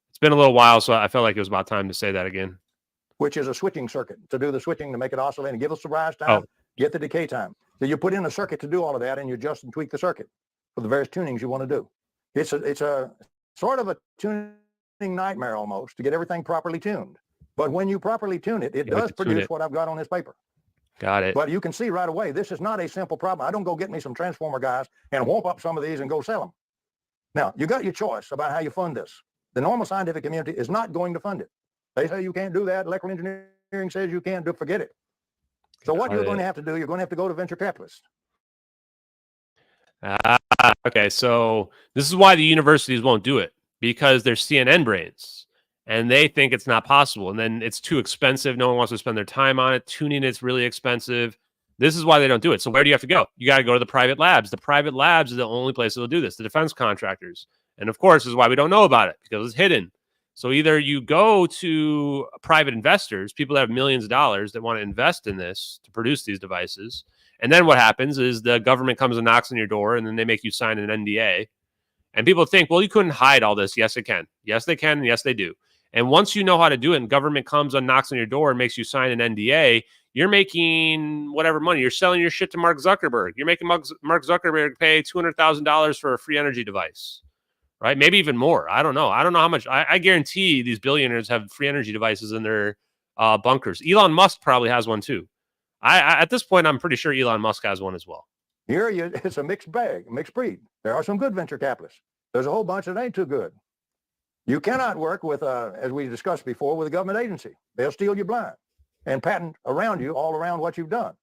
It's been a little while, so I felt like it was about time to say that again. Which is a switching circuit to do the switching to make it oscillate and give us the rise time, get the decay time. So you put in a circuit to do all of that, and you adjust and tweak the circuit for the various tunings you want to do. It's a sort of a tuning nightmare almost to get everything properly tuned. But when you properly tune it, it does produce what I've got on this paper. Got it. But you can see right away, this is not a simple problem. I don't go get me some transformer guys and whomp up some of these and go sell them. Now, you got your choice about how you fund this. The normal scientific community is not going to fund it. They say you can't do that. Electrical engineering says you can't do it. Forget it. So what you're going to have to do, you're going to have to go to venture capitalists. Okay, so this is why the universities won't do it, because they're CNN brains and they think it's not possible. And then it's too expensive. No one wants to spend their time on it. Tuning it's really expensive. This is why they don't do it. So where do you have to go? You got to go to the private labs. The private labs is the only place that will do this, the defense contractors. And of course, this is why we don't know about it, because it's hidden. So either you go to private investors, people that have millions of dollars that want to invest in this to produce these devices. And then what happens is the government comes and knocks on your door, and then they make you sign an NDA. And people think, well, you couldn't hide all this. Yes, it can. Yes, they can. And yes, they do. And once you know how to do it and government comes and knocks on your door and makes you sign an NDA, you're making whatever money. You're selling your shit to Mark Zuckerberg. You're making Mark Zuckerberg pay $200,000 for a free energy device, right? Maybe even more. I don't know. I don't know how much. I guarantee these billionaires have free energy devices in their bunkers. Elon Musk probably has one too. I at this point, I'm pretty sure Elon Musk has one as well. Here, it's a mixed bag, a mixed breed. There are some good venture capitalists. There's a whole bunch that ain't too good. You cannot work with, as we discussed before, with a government agency. They'll steal you blind and patent around you, all around what you've done.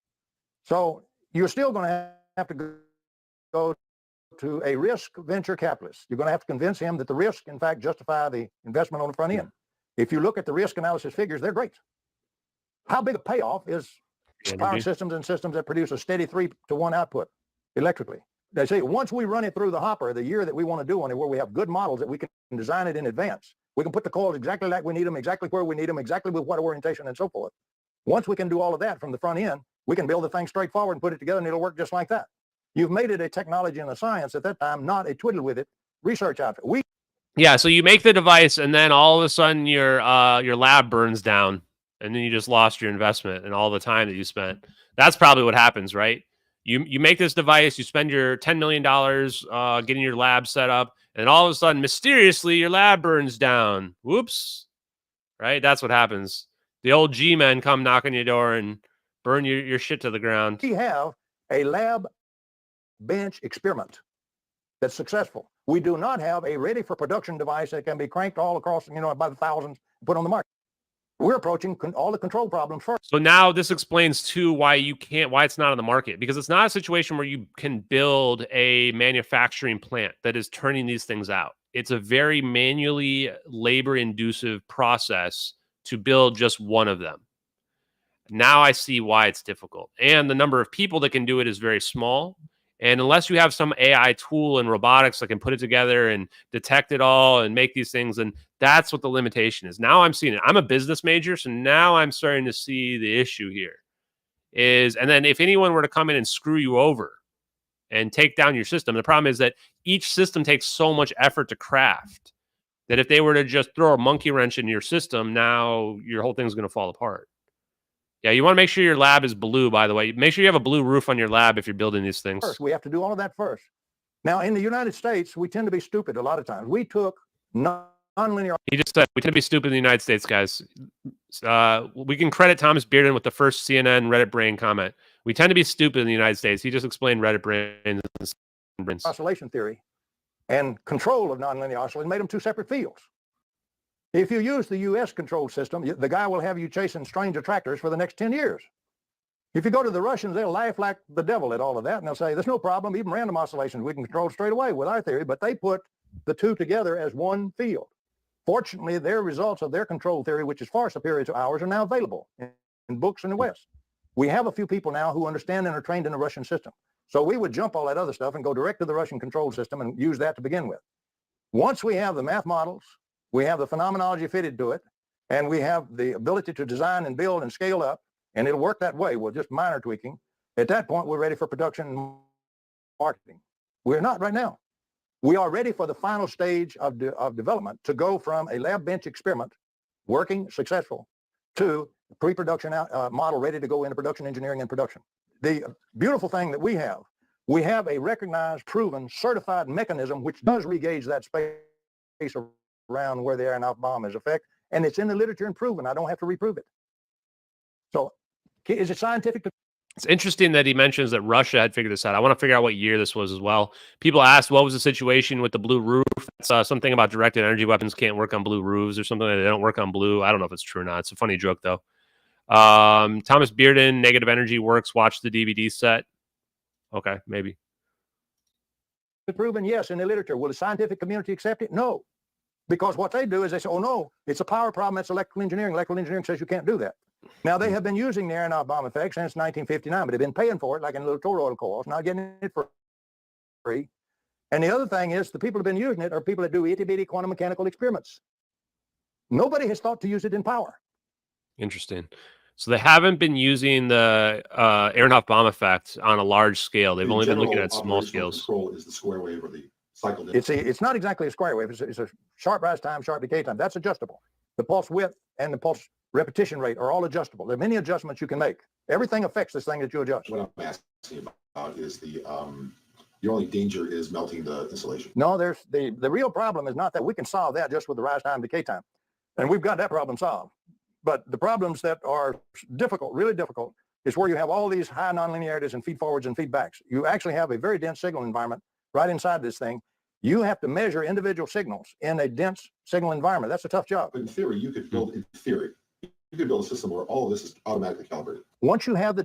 So you're still going to have to go to a risk venture capitalist. You're going to have to convince him that the risk, in fact, justify the investment on the front end. If you look at the risk analysis figures, they're great. How big a payoff is power systems and systems that produce a steady 3-to-1 output electrically? They say once we run it through the hopper, the year that we want to do on it, where we have good models that we can design it in advance, we can put the coils exactly like we need them, exactly where we need them, exactly with what orientation and so forth. Once we can do all of that from the front end, we can build the thing straightforward and put it together, and it'll work just like that. You've made it a technology and a science at that time, not a twiddle with it research outfit. Yeah, so you make the device, and then all of a sudden your lab burns down, and then you just lost your investment and all the time that you spent. That's probably what happens, right? You make this device, you spend your $10 million getting your lab set up, and all of a sudden, mysteriously, your lab burns down. Whoops, right? That's what happens. The old G-men come knock on your door and burn your shit to the ground. We have a lab bench experiment that's successful. We do not have a ready for production device that can be cranked all across, by the thousands, put on the market. We're approaching all the control problems first. So now this explains too why it's not on the market, because it's not a situation where you can build a manufacturing plant that is turning these things out. It's a very manually labor-inducive process to build just one of them. Now I see why it's difficult. And the number of people that can do it is very small. And unless you have some AI tool and robotics that can put it together and detect it all and make these things, and that's what the limitation is. Now I'm seeing it. I'm a business major, so now I'm starting to see the issue here and then if anyone were to come in and screw you over and take down your system, the problem is that each system takes so much effort to craft that if they were to just throw a monkey wrench in your system, now your whole thing's going to fall apart. Yeah, you want to make sure your lab is blue, by the way. Make sure you have a blue roof on your lab if you're building these things. First, we have to do all of that first. Now, in the United States, we tend to be stupid a lot of times. We took nonlinear. He just said we tend to be stupid in the United States, guys. We can credit Thomas Bearden with the first CNN Reddit brain comment. We tend to be stupid in the United States. He just explained Reddit brains. Oscillation theory and control of nonlinear oscillation made them two separate fields. If you use the U.S. control system, the guy will have you chasing strange attractors for the next 10 years. If you go to the Russians, they'll laugh like the devil at all of that, and they'll say, there's no problem, even random oscillations, we can control straight away with our theory, but they put the two together as one field. Fortunately, their results of their control theory, which is far superior to ours, are now available in books in the West. We have a few people now who understand and are trained in the Russian system. So we would jump all that other stuff and go direct to the Russian control system and use that to begin with. Once we have the math models, we have the phenomenology fitted to it, and we have the ability to design and build and scale up, and it'll work that way with just minor tweaking. At that point, we're ready for production and marketing. We're not right now. We are ready for the final stage of development to go from a lab bench experiment, working, successful, to pre-production model ready to go into production engineering and production. The beautiful thing that we have a recognized, proven, certified mechanism which does re-gauge that space around where the air and off bomb is effect, and it's in the literature and proven. I don't have to reprove it. So is it scientific? It's interesting that he mentions that Russia had figured this out. I want to figure out what year this was as well. People asked, what was the situation with the blue roof? It's something about directed energy weapons can't work on blue roofs or something. They don't work on blue. I don't know if it's true or not. It's a funny joke, though. Thomas Bearden, negative energy works. Watch the DVD set. Okay, maybe. Proven, yes, in the literature. Will the scientific community accept it? No. Because what they do is they say, oh, no, it's a power problem. It's electrical engineering. Electrical engineering says you can't do that. Now, they have been using the aeronaut bomb effect since 1959, but they've been paying for it like in little toroidal coils, not getting it for free. And the other thing is the people who have been using it are people that do itty-bitty quantum mechanical experiments. Nobody has thought to use it in power. Interesting. So they haven't been using the aeronaut bomb effect on a large scale. They've only been looking at small scales. Control is the square wave or the cycle. It's not exactly a square wave. It's a sharp rise time, sharp decay time. That's adjustable. The pulse width and the pulse repetition rate are all adjustable. There are many adjustments you can make. Everything affects this thing that you adjust. What I'm asking about is your only danger is melting the insulation. No, there's the real problem is not that. We can solve that just with the rise time, decay time. And we've got that problem solved. But the problems that are difficult, really difficult, is where you have all these high nonlinearities and feed forwards and feedbacks. You actually have a very dense signal environment right inside this thing. You have to measure individual signals in a dense signal environment. That's a tough job. But in theory, you could build a system where all of this is automatically calibrated. Once you have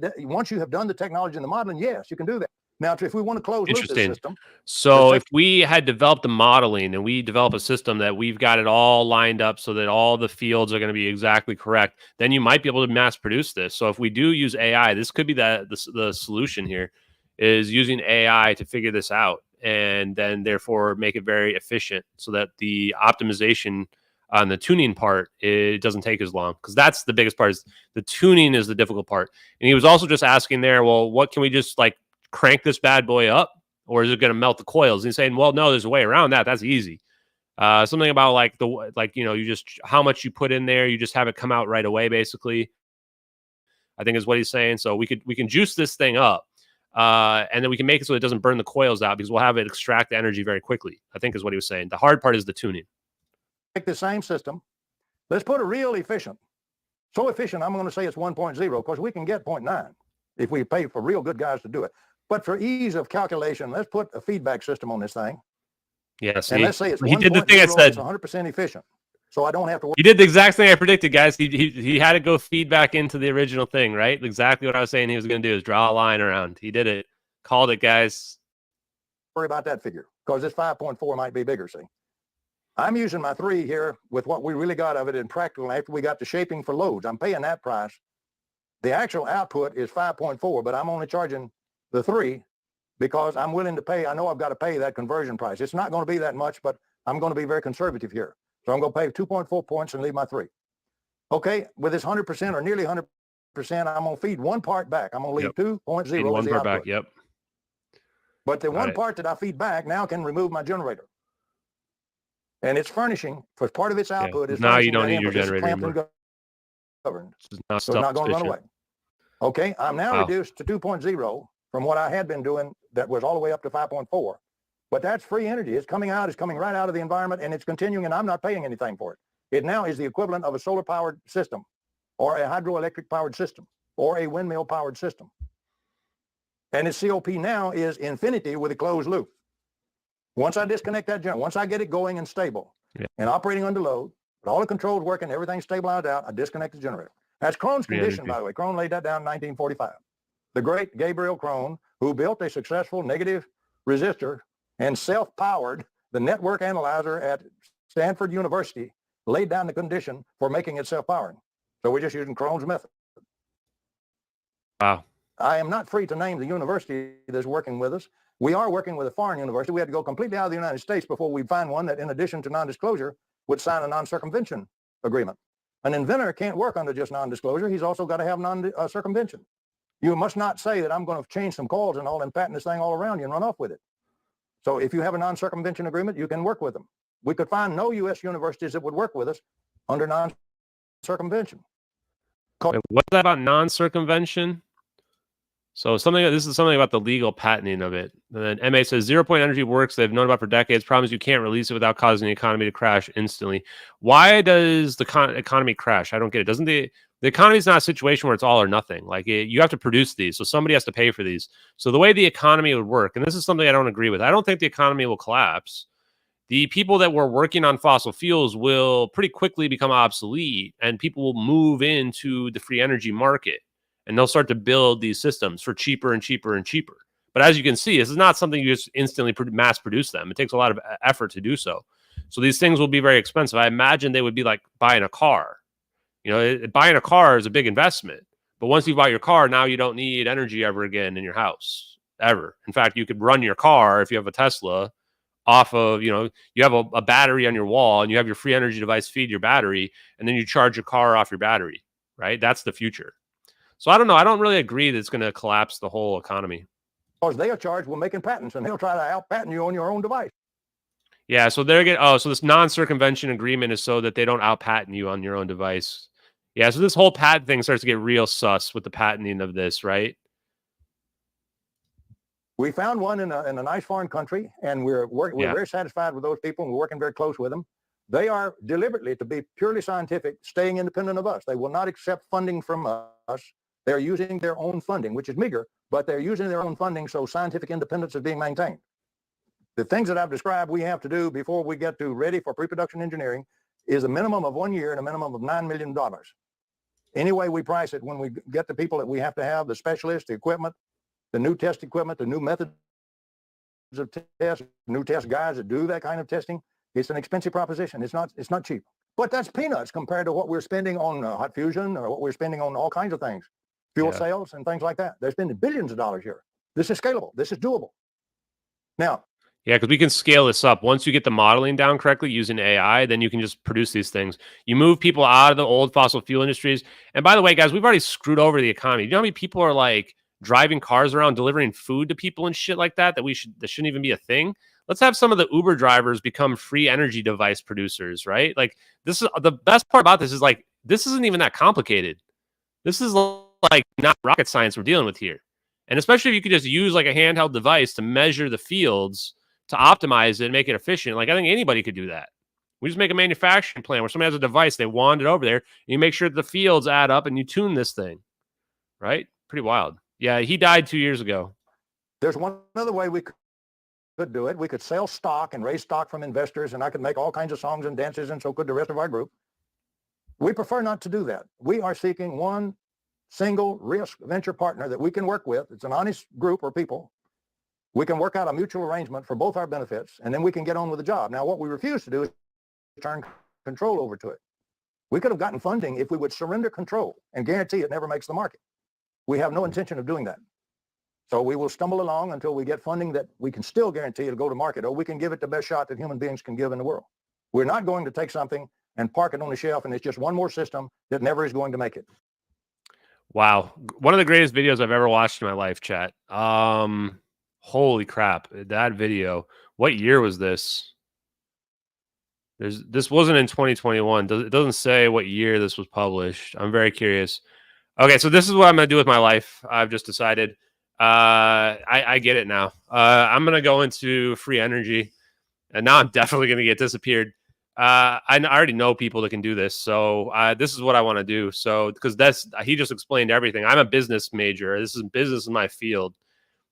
done the technology and the modeling, yes, you can do that. Now, if we want to close loop this system. So if we had developed the modeling and we develop a system that we've got it all lined up so that all the fields are going to be exactly correct, then you might be able to mass produce this. So if we do use AI, this could be the solution here is using AI to figure this out and then therefore make it very efficient so that the optimization on the tuning part, it doesn't take as long because that's the biggest part is the tuning is the difficult part. And he was also just asking there, well, what can we just like crank this bad boy up or is it going to melt the coils? And he's saying, well, no, there's a way around that. That's easy. Something about you just how much you put in there, you just have it come out right away, basically, I think is what he's saying. So we can juice this thing up and then we can make it so it doesn't burn the coils out because we'll have it extract the energy very quickly, I think is what he was saying. The hard part is the tuning. Take the same system. Let's put a real efficient. So efficient, I'm going to say it's 1.0 because we can get 0.9 if we pay for real good guys to do it. But for ease of calculation, let's put a feedback system on this thing. Yes. And let's say it's he did the thing I said. 100% efficient. So I don't have to worry. He did the exact thing I predicted, guys. He had to go feedback into the original thing, right? Exactly what I was saying he was going to do is draw a line around. He did it. Called it, guys. Worry about that figure because this 5.4 might be bigger, see? I'm using my 3 here with what we really got of it in practical after we got the shaping for loads. I'm paying that price. The actual output is 5.4, but I'm only charging the 3 because I'm willing to pay. I know I've got to pay that conversion price. It's not going to be that much, but I'm going to be very conservative here. So I'm going to pay 2.4 points and leave my 3. Okay, with this 100% or nearly 100%, I'm going to feed one part back. I'm going to leave 2.0 as the output. Back, yep. But the one part that I feed back now can remove my generator. And it's furnishing for part of its output. Yeah. Is now you don't need your generator anymore. So it's not going to run away. Okay, I'm now reduced to 2.0 from what I had been doing that was all the way up to 5.4. But that's free energy. It's coming right out of the environment, and it's continuing, and I'm not paying anything for it. It now is the equivalent of a solar-powered system or a hydroelectric-powered system or a windmill-powered system. And its COP now is infinity with a closed loop. Once I disconnect that generator, once I get it going and stable and operating under load, with all the controls working, everything's stabilized out, I disconnect the generator. That's Krone's condition, by the way. Krone laid that down in 1945. The great Gabriel Krone, who built a successful negative resistor and self-powered the network analyzer at Stanford University, laid down the condition for making it self-powering. So we're just using Krone's method. Wow. I am not free to name the university that's working with us. We are working with a foreign university. We had to go completely out of the United States before we find one that, in addition to non-disclosure, would sign a non-circumvention agreement. An inventor can't work under just non-disclosure. He's also got to have non-circumvention. You must not say that I'm going to change some coils and all and patent this thing all around you and run off with it. So if you have a non-circumvention agreement, you can work with them. We could find no U.S. universities that would work with us under non-circumvention. What's that about non-circumvention? So this is something about the legal patenting of it. And then MA says 0 point energy works they've known about for decades. Problem is you can't release it without causing the economy to crash instantly. Why does the economy crash? I don't get it. The economy is not a situation where it's all or nothing. Like you have to produce these, so somebody has to pay for these. So the way the economy would work, and this is something I don't agree with. I don't think the economy will collapse. The people that were working on fossil fuels will pretty quickly become obsolete, and people will move into the free energy market, and they'll start to build these systems for cheaper and cheaper and cheaper. But as you can see, this is not something you just instantly mass produce them. It takes a lot of effort to do so. So these things will be very expensive. I imagine they would be like buying a car. Buying a car is a big investment. But once you buy your car, now you don't need energy ever again in your house, ever. In fact, you could run your car, if you have a Tesla, off of, you have a battery on your wall, and you have your free energy device feed your battery, and then you charge your car off your battery, right? That's the future. So I don't know. I don't really agree that it's going to collapse the whole economy. Because they are charged with making patents, and they'll try to out-patent you on your own device. Yeah, so they're getting, so this non-circumvention agreement is so that they don't out-patent you on your own device. Yeah, so this whole patent thing starts to get real sus with the patenting of this, right? We found one in a nice foreign country, and we're very satisfied with those people, and we're working very close with them. They are deliberately, to be purely scientific, staying independent of us. They will not accept funding from us. They're using their own funding, which is meager, but they're using their own funding, so scientific independence is being maintained. The things that I've described we have to do before we get to ready for pre-production engineering is a minimum of 1 year and a minimum of $9 million. Any way we price it, when we get the people that we have to have, the specialists, the equipment, the new test equipment, the new methods of test, new test guys that do that kind of testing, it's an expensive proposition. It's not cheap. But that's peanuts compared to what we're spending on hot fusion, or what we're spending on all kinds of things, fuel cells and things like that. They're spending billions of dollars here. This is scalable. This is doable. Now, yeah, because we can scale this up. Once you get the modeling down correctly using AI, then you can just produce these things. You move people out of the old fossil fuel industries. And by the way, guys, we've already screwed over the economy. You know how many people are like driving cars around, delivering food to people and shit like that that shouldn't even be a thing? Let's have some of the Uber drivers become free energy device producers, right? Like, this is the best part about this is, like, this isn't even that complicated. This is like not rocket science we're dealing with here. And especially if you could just use like a handheld device to measure the fields, to optimize it and make it efficient. Like, I think anybody could do that. We just make a manufacturing plan where somebody has a device, they wand it over there, and you make sure that the fields add up, and you tune this thing, right? Pretty wild. Yeah, he died 2 years ago. there's one other way we could do it. We could sell stock and raise stock from investors, and I could make all kinds of songs and dances, and so could the rest of our group. We prefer not to do that. We are seeking one single risk venture partner that we can work with. It's an honest group or people. We can work out a mutual arrangement for both our benefits, and then we can get on with the job. Now, what we refuse to do is turn control over to it. We could have gotten funding if we would surrender control and guarantee it never makes the market. We have no intention of doing that. So we will stumble along until we get funding that we can still guarantee it'll go to market, or we can give it the best shot that human beings can give in the world. We're not going to take something and park it on the shelf, and it's just one more system that never is going to make it. Wow. One of the greatest videos I've ever watched in my life, chat. Holy crap. That video. What year was this? This wasn't in 2021. It doesn't say what year this was published. I'm very curious. Okay, so this is what I'm going to do with my life. I've just decided. I get it now. I'm going to go into free energy, and now I'm definitely going to get disappeared. I already know people that can do this, so this is what I want to do. So, because he just explained everything. I'm a business major. This is business in my field.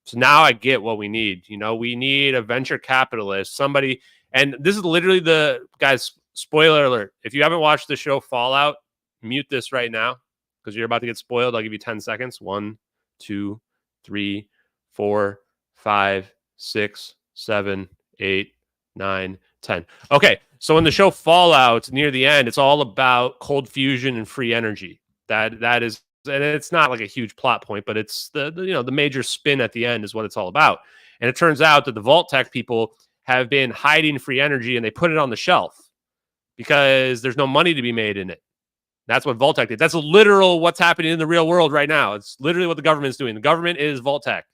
So now I get what we need. You know, we need a venture capitalist, somebody, and this is literally the guys. Spoiler alert: if you haven't watched the show Fallout, mute this right now because you're about to get spoiled. I'll give you 10 seconds. 1, 2, 3, 4, 5, 6, 7, 8, 9, 10. Okay, so in the show Fallout, near the end, it's all about cold fusion and free energy. That is, and it's not like a huge plot point, but it's the major spin at the end is what it's all about. And it turns out that the Vault-Tec people have been hiding free energy, and they put it on the shelf because there's no money to be made in it. That's what Vault-Tec did. That's literal what's happening in the real world right now. It's literally what the government's doing. The government is Vault-Tec.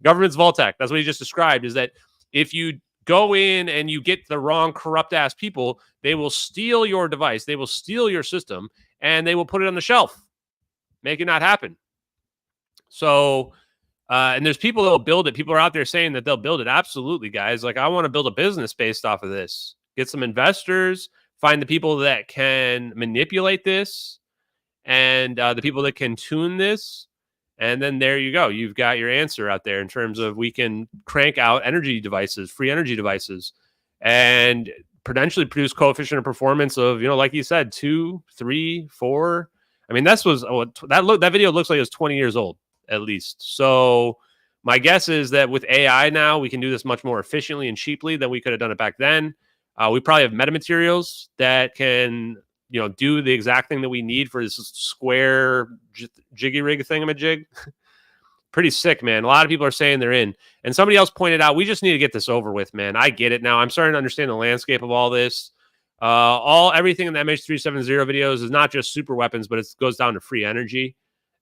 Government's Vault-Tec. That's what he just described, is that if you go in and you get the wrong corrupt-ass people, they will steal your device, they will steal your system, and they will put it on the shelf. Make it not happen. So, and there's people that will build it. People are out there saying that they'll build it. Absolutely, guys. Like, I want to build a business based off of this. Get some investors, find the people that can manipulate this, and the people that can tune this. And then there you go. You've got your answer out there in terms of we can crank out energy devices, free energy devices, and potentially produce coefficient of performance of, like you said, 2, 3, 4. I mean, that video looks like it was 20 years old at least. So my guess is that with AI now, we can do this much more efficiently and cheaply than we could have done it back then. We probably have metamaterials that can, do the exact thing that we need for this square jiggy rig thingamajig. Pretty sick, man. A lot of people are saying they're in. And somebody else pointed out, we just need to get this over with, man. I get it now. I'm starting to understand the landscape of all this. Everything in the MH370 videos is not just super weapons, but it goes down to free energy.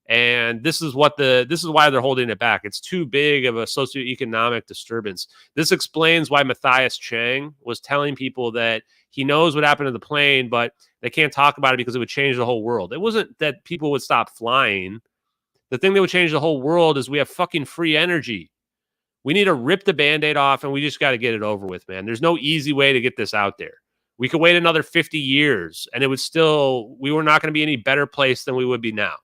And this is why they're holding it back. It's too big of a socioeconomic disturbance. This explains why Matthias Chang was telling people that he knows what happened to the plane, but they can't talk about it because it would change the whole world. It wasn't that people would stop flying. The thing that would change the whole world is we have fucking free energy. We need to rip the Band-Aid off, and we just got to get it over with, man. There's no easy way to get this out there. We could wait another 50 years, and we were not going to be any better place than we would be now.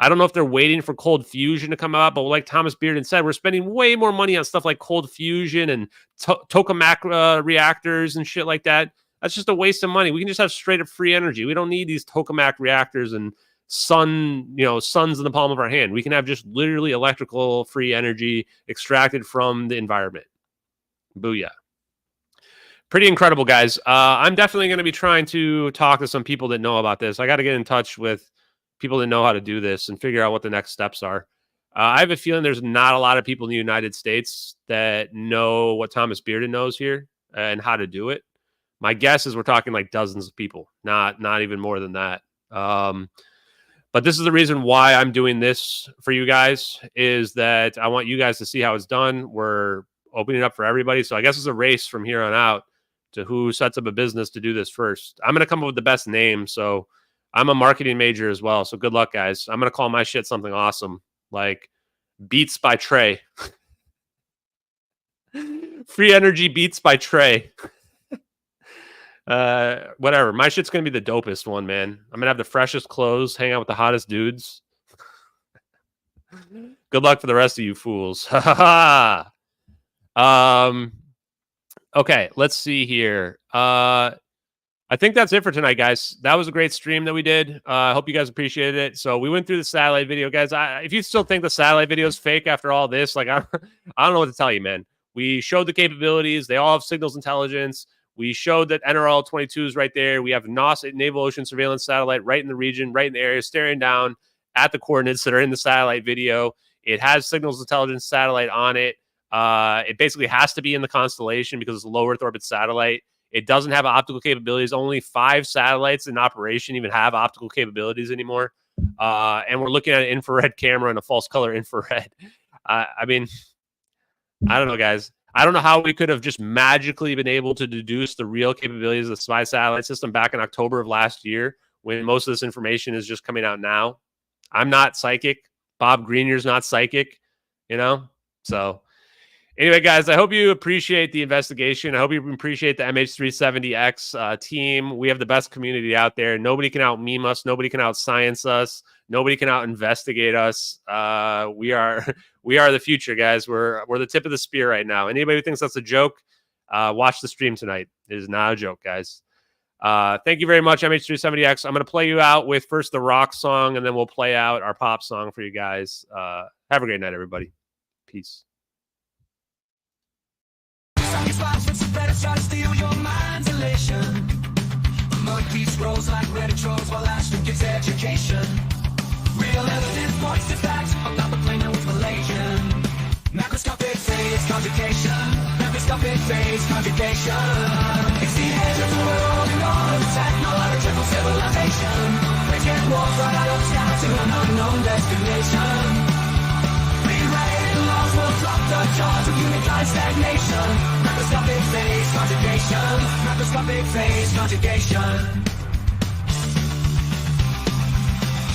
I don't know if they're waiting for cold fusion to come out, but like Thomas Bearden said, we're spending way more money on stuff like cold fusion and tokamak reactors and shit like that. That's just a waste of money. We can just have straight up free energy. We don't need these tokamak reactors and suns in the palm of our hand. We can have just literally electrical free energy extracted from the environment. Booyah. Pretty incredible, guys. I'm definitely going to be trying to talk to some people that know about this. I got to get in touch with people that know how to do this and figure out what the next steps are. I have a feeling there's not a lot of people in the United States that know what Thomas Bearden knows here and how to do it. My guess is we're talking like dozens of people, not even more than that. But this is the reason why I'm doing this for you guys, is that I want you guys to see how it's done. We're opening it up for everybody. So I guess it's a race from here on out to who sets up a business to do this first. I'm going to come up with the best name. So I'm a marketing major as well. So good luck, guys. I'm going to call my shit something awesome, like Beats by Trey. Free energy Beats by Trey. Whatever. My shit's going to be the dopest one, man. I'm going to have the freshest clothes, hang out with the hottest dudes. Good luck for the rest of you fools. Okay, let's see here. I think that's it for tonight, guys. That was a great stream that we did. I hope you guys appreciated it. So we went through the satellite video, guys. If you still think the satellite video is fake after all this, like I don't know what to tell you, man. We showed the capabilities. They all have signals intelligence. We showed that NRL 22 is right there. We have Naval Ocean Surveillance Satellite right in the region, right in the area, staring down at the coordinates that are in the satellite video. It has signals intelligence satellite on it. It basically has to be in the constellation because it's a low Earth orbit satellite. It doesn't have optical capabilities. Only 5 satellites in operation even have optical capabilities anymore. And we're looking at an infrared camera and a false color infrared. I mean, I don't know, guys. I don't know how we could have just magically been able to deduce the real capabilities of the spy satellite system back in October of last year when most of this information is just coming out now. I'm not psychic. Bob Greenier's not psychic, So anyway, guys, I hope you appreciate the investigation. I hope you appreciate the MH370X team. We have the best community out there. Nobody can out-meme us. Nobody can out-science us. Nobody can out-investigate us. We are the future, guys. We're the tip of the spear right now. Anybody who thinks that's a joke, watch the stream tonight. It is not a joke, guys. Thank you very much, MH370X. I'm going to play you out with first the rock song, and then we'll play out our pop song for you guys. Have a great night, everybody. Peace. Monkey scrolls like Reddit trolls while Ashton gets education. Real evidence points to facts. I'm not the plane with Malaysian. Macroscopic phase conjugation. Macroscopic phase conjugation. It's the edge of the world and all of technological civilization. Let's get walls right out of sky to an unknown destination. Rewriting laws will drop the jaws of humankind stagnation. Macroscopic phase conjugation. Macroscopic phase conjugation.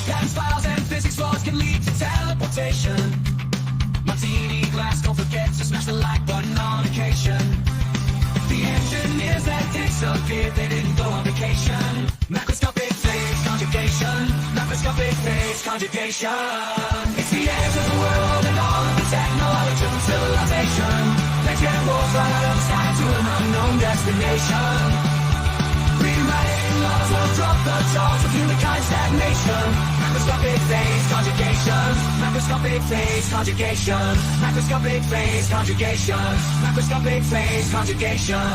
Patterns, files, and physics laws can lead to teleportation. Martini glass, don't forget to smash the like button on occasion. The engineers that disappeared, they didn't go on vacation. Macroscopic phase conjugation. phase conjugation. It's the edge of the world and all of the technological civilization. Next-gen warfare of the sky to an unknown destination. Rewriting laws will drop the jaws of humankind stagnation. Macroscopic phase conjugation. Macroscopic phase conjugation. Macroscopic phase conjugation. Macroscopic phase conjugation.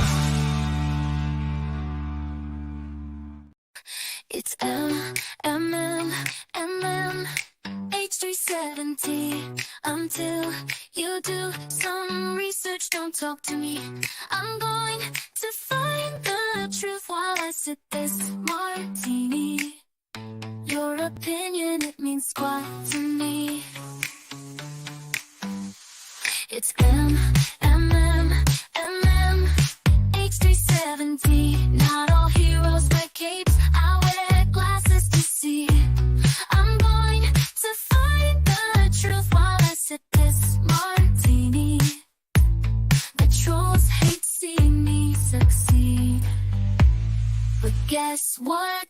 It's MH370 until you do some research. Don't talk to me. I'm going to find the truth while I sip this martini. Your opinion, it means squat to me. It's H370. Not all heroes wear capes. I wear glasses to see. I'm going to find the truth while I sip this martini. The trolls hate seeing me succeed. But guess what?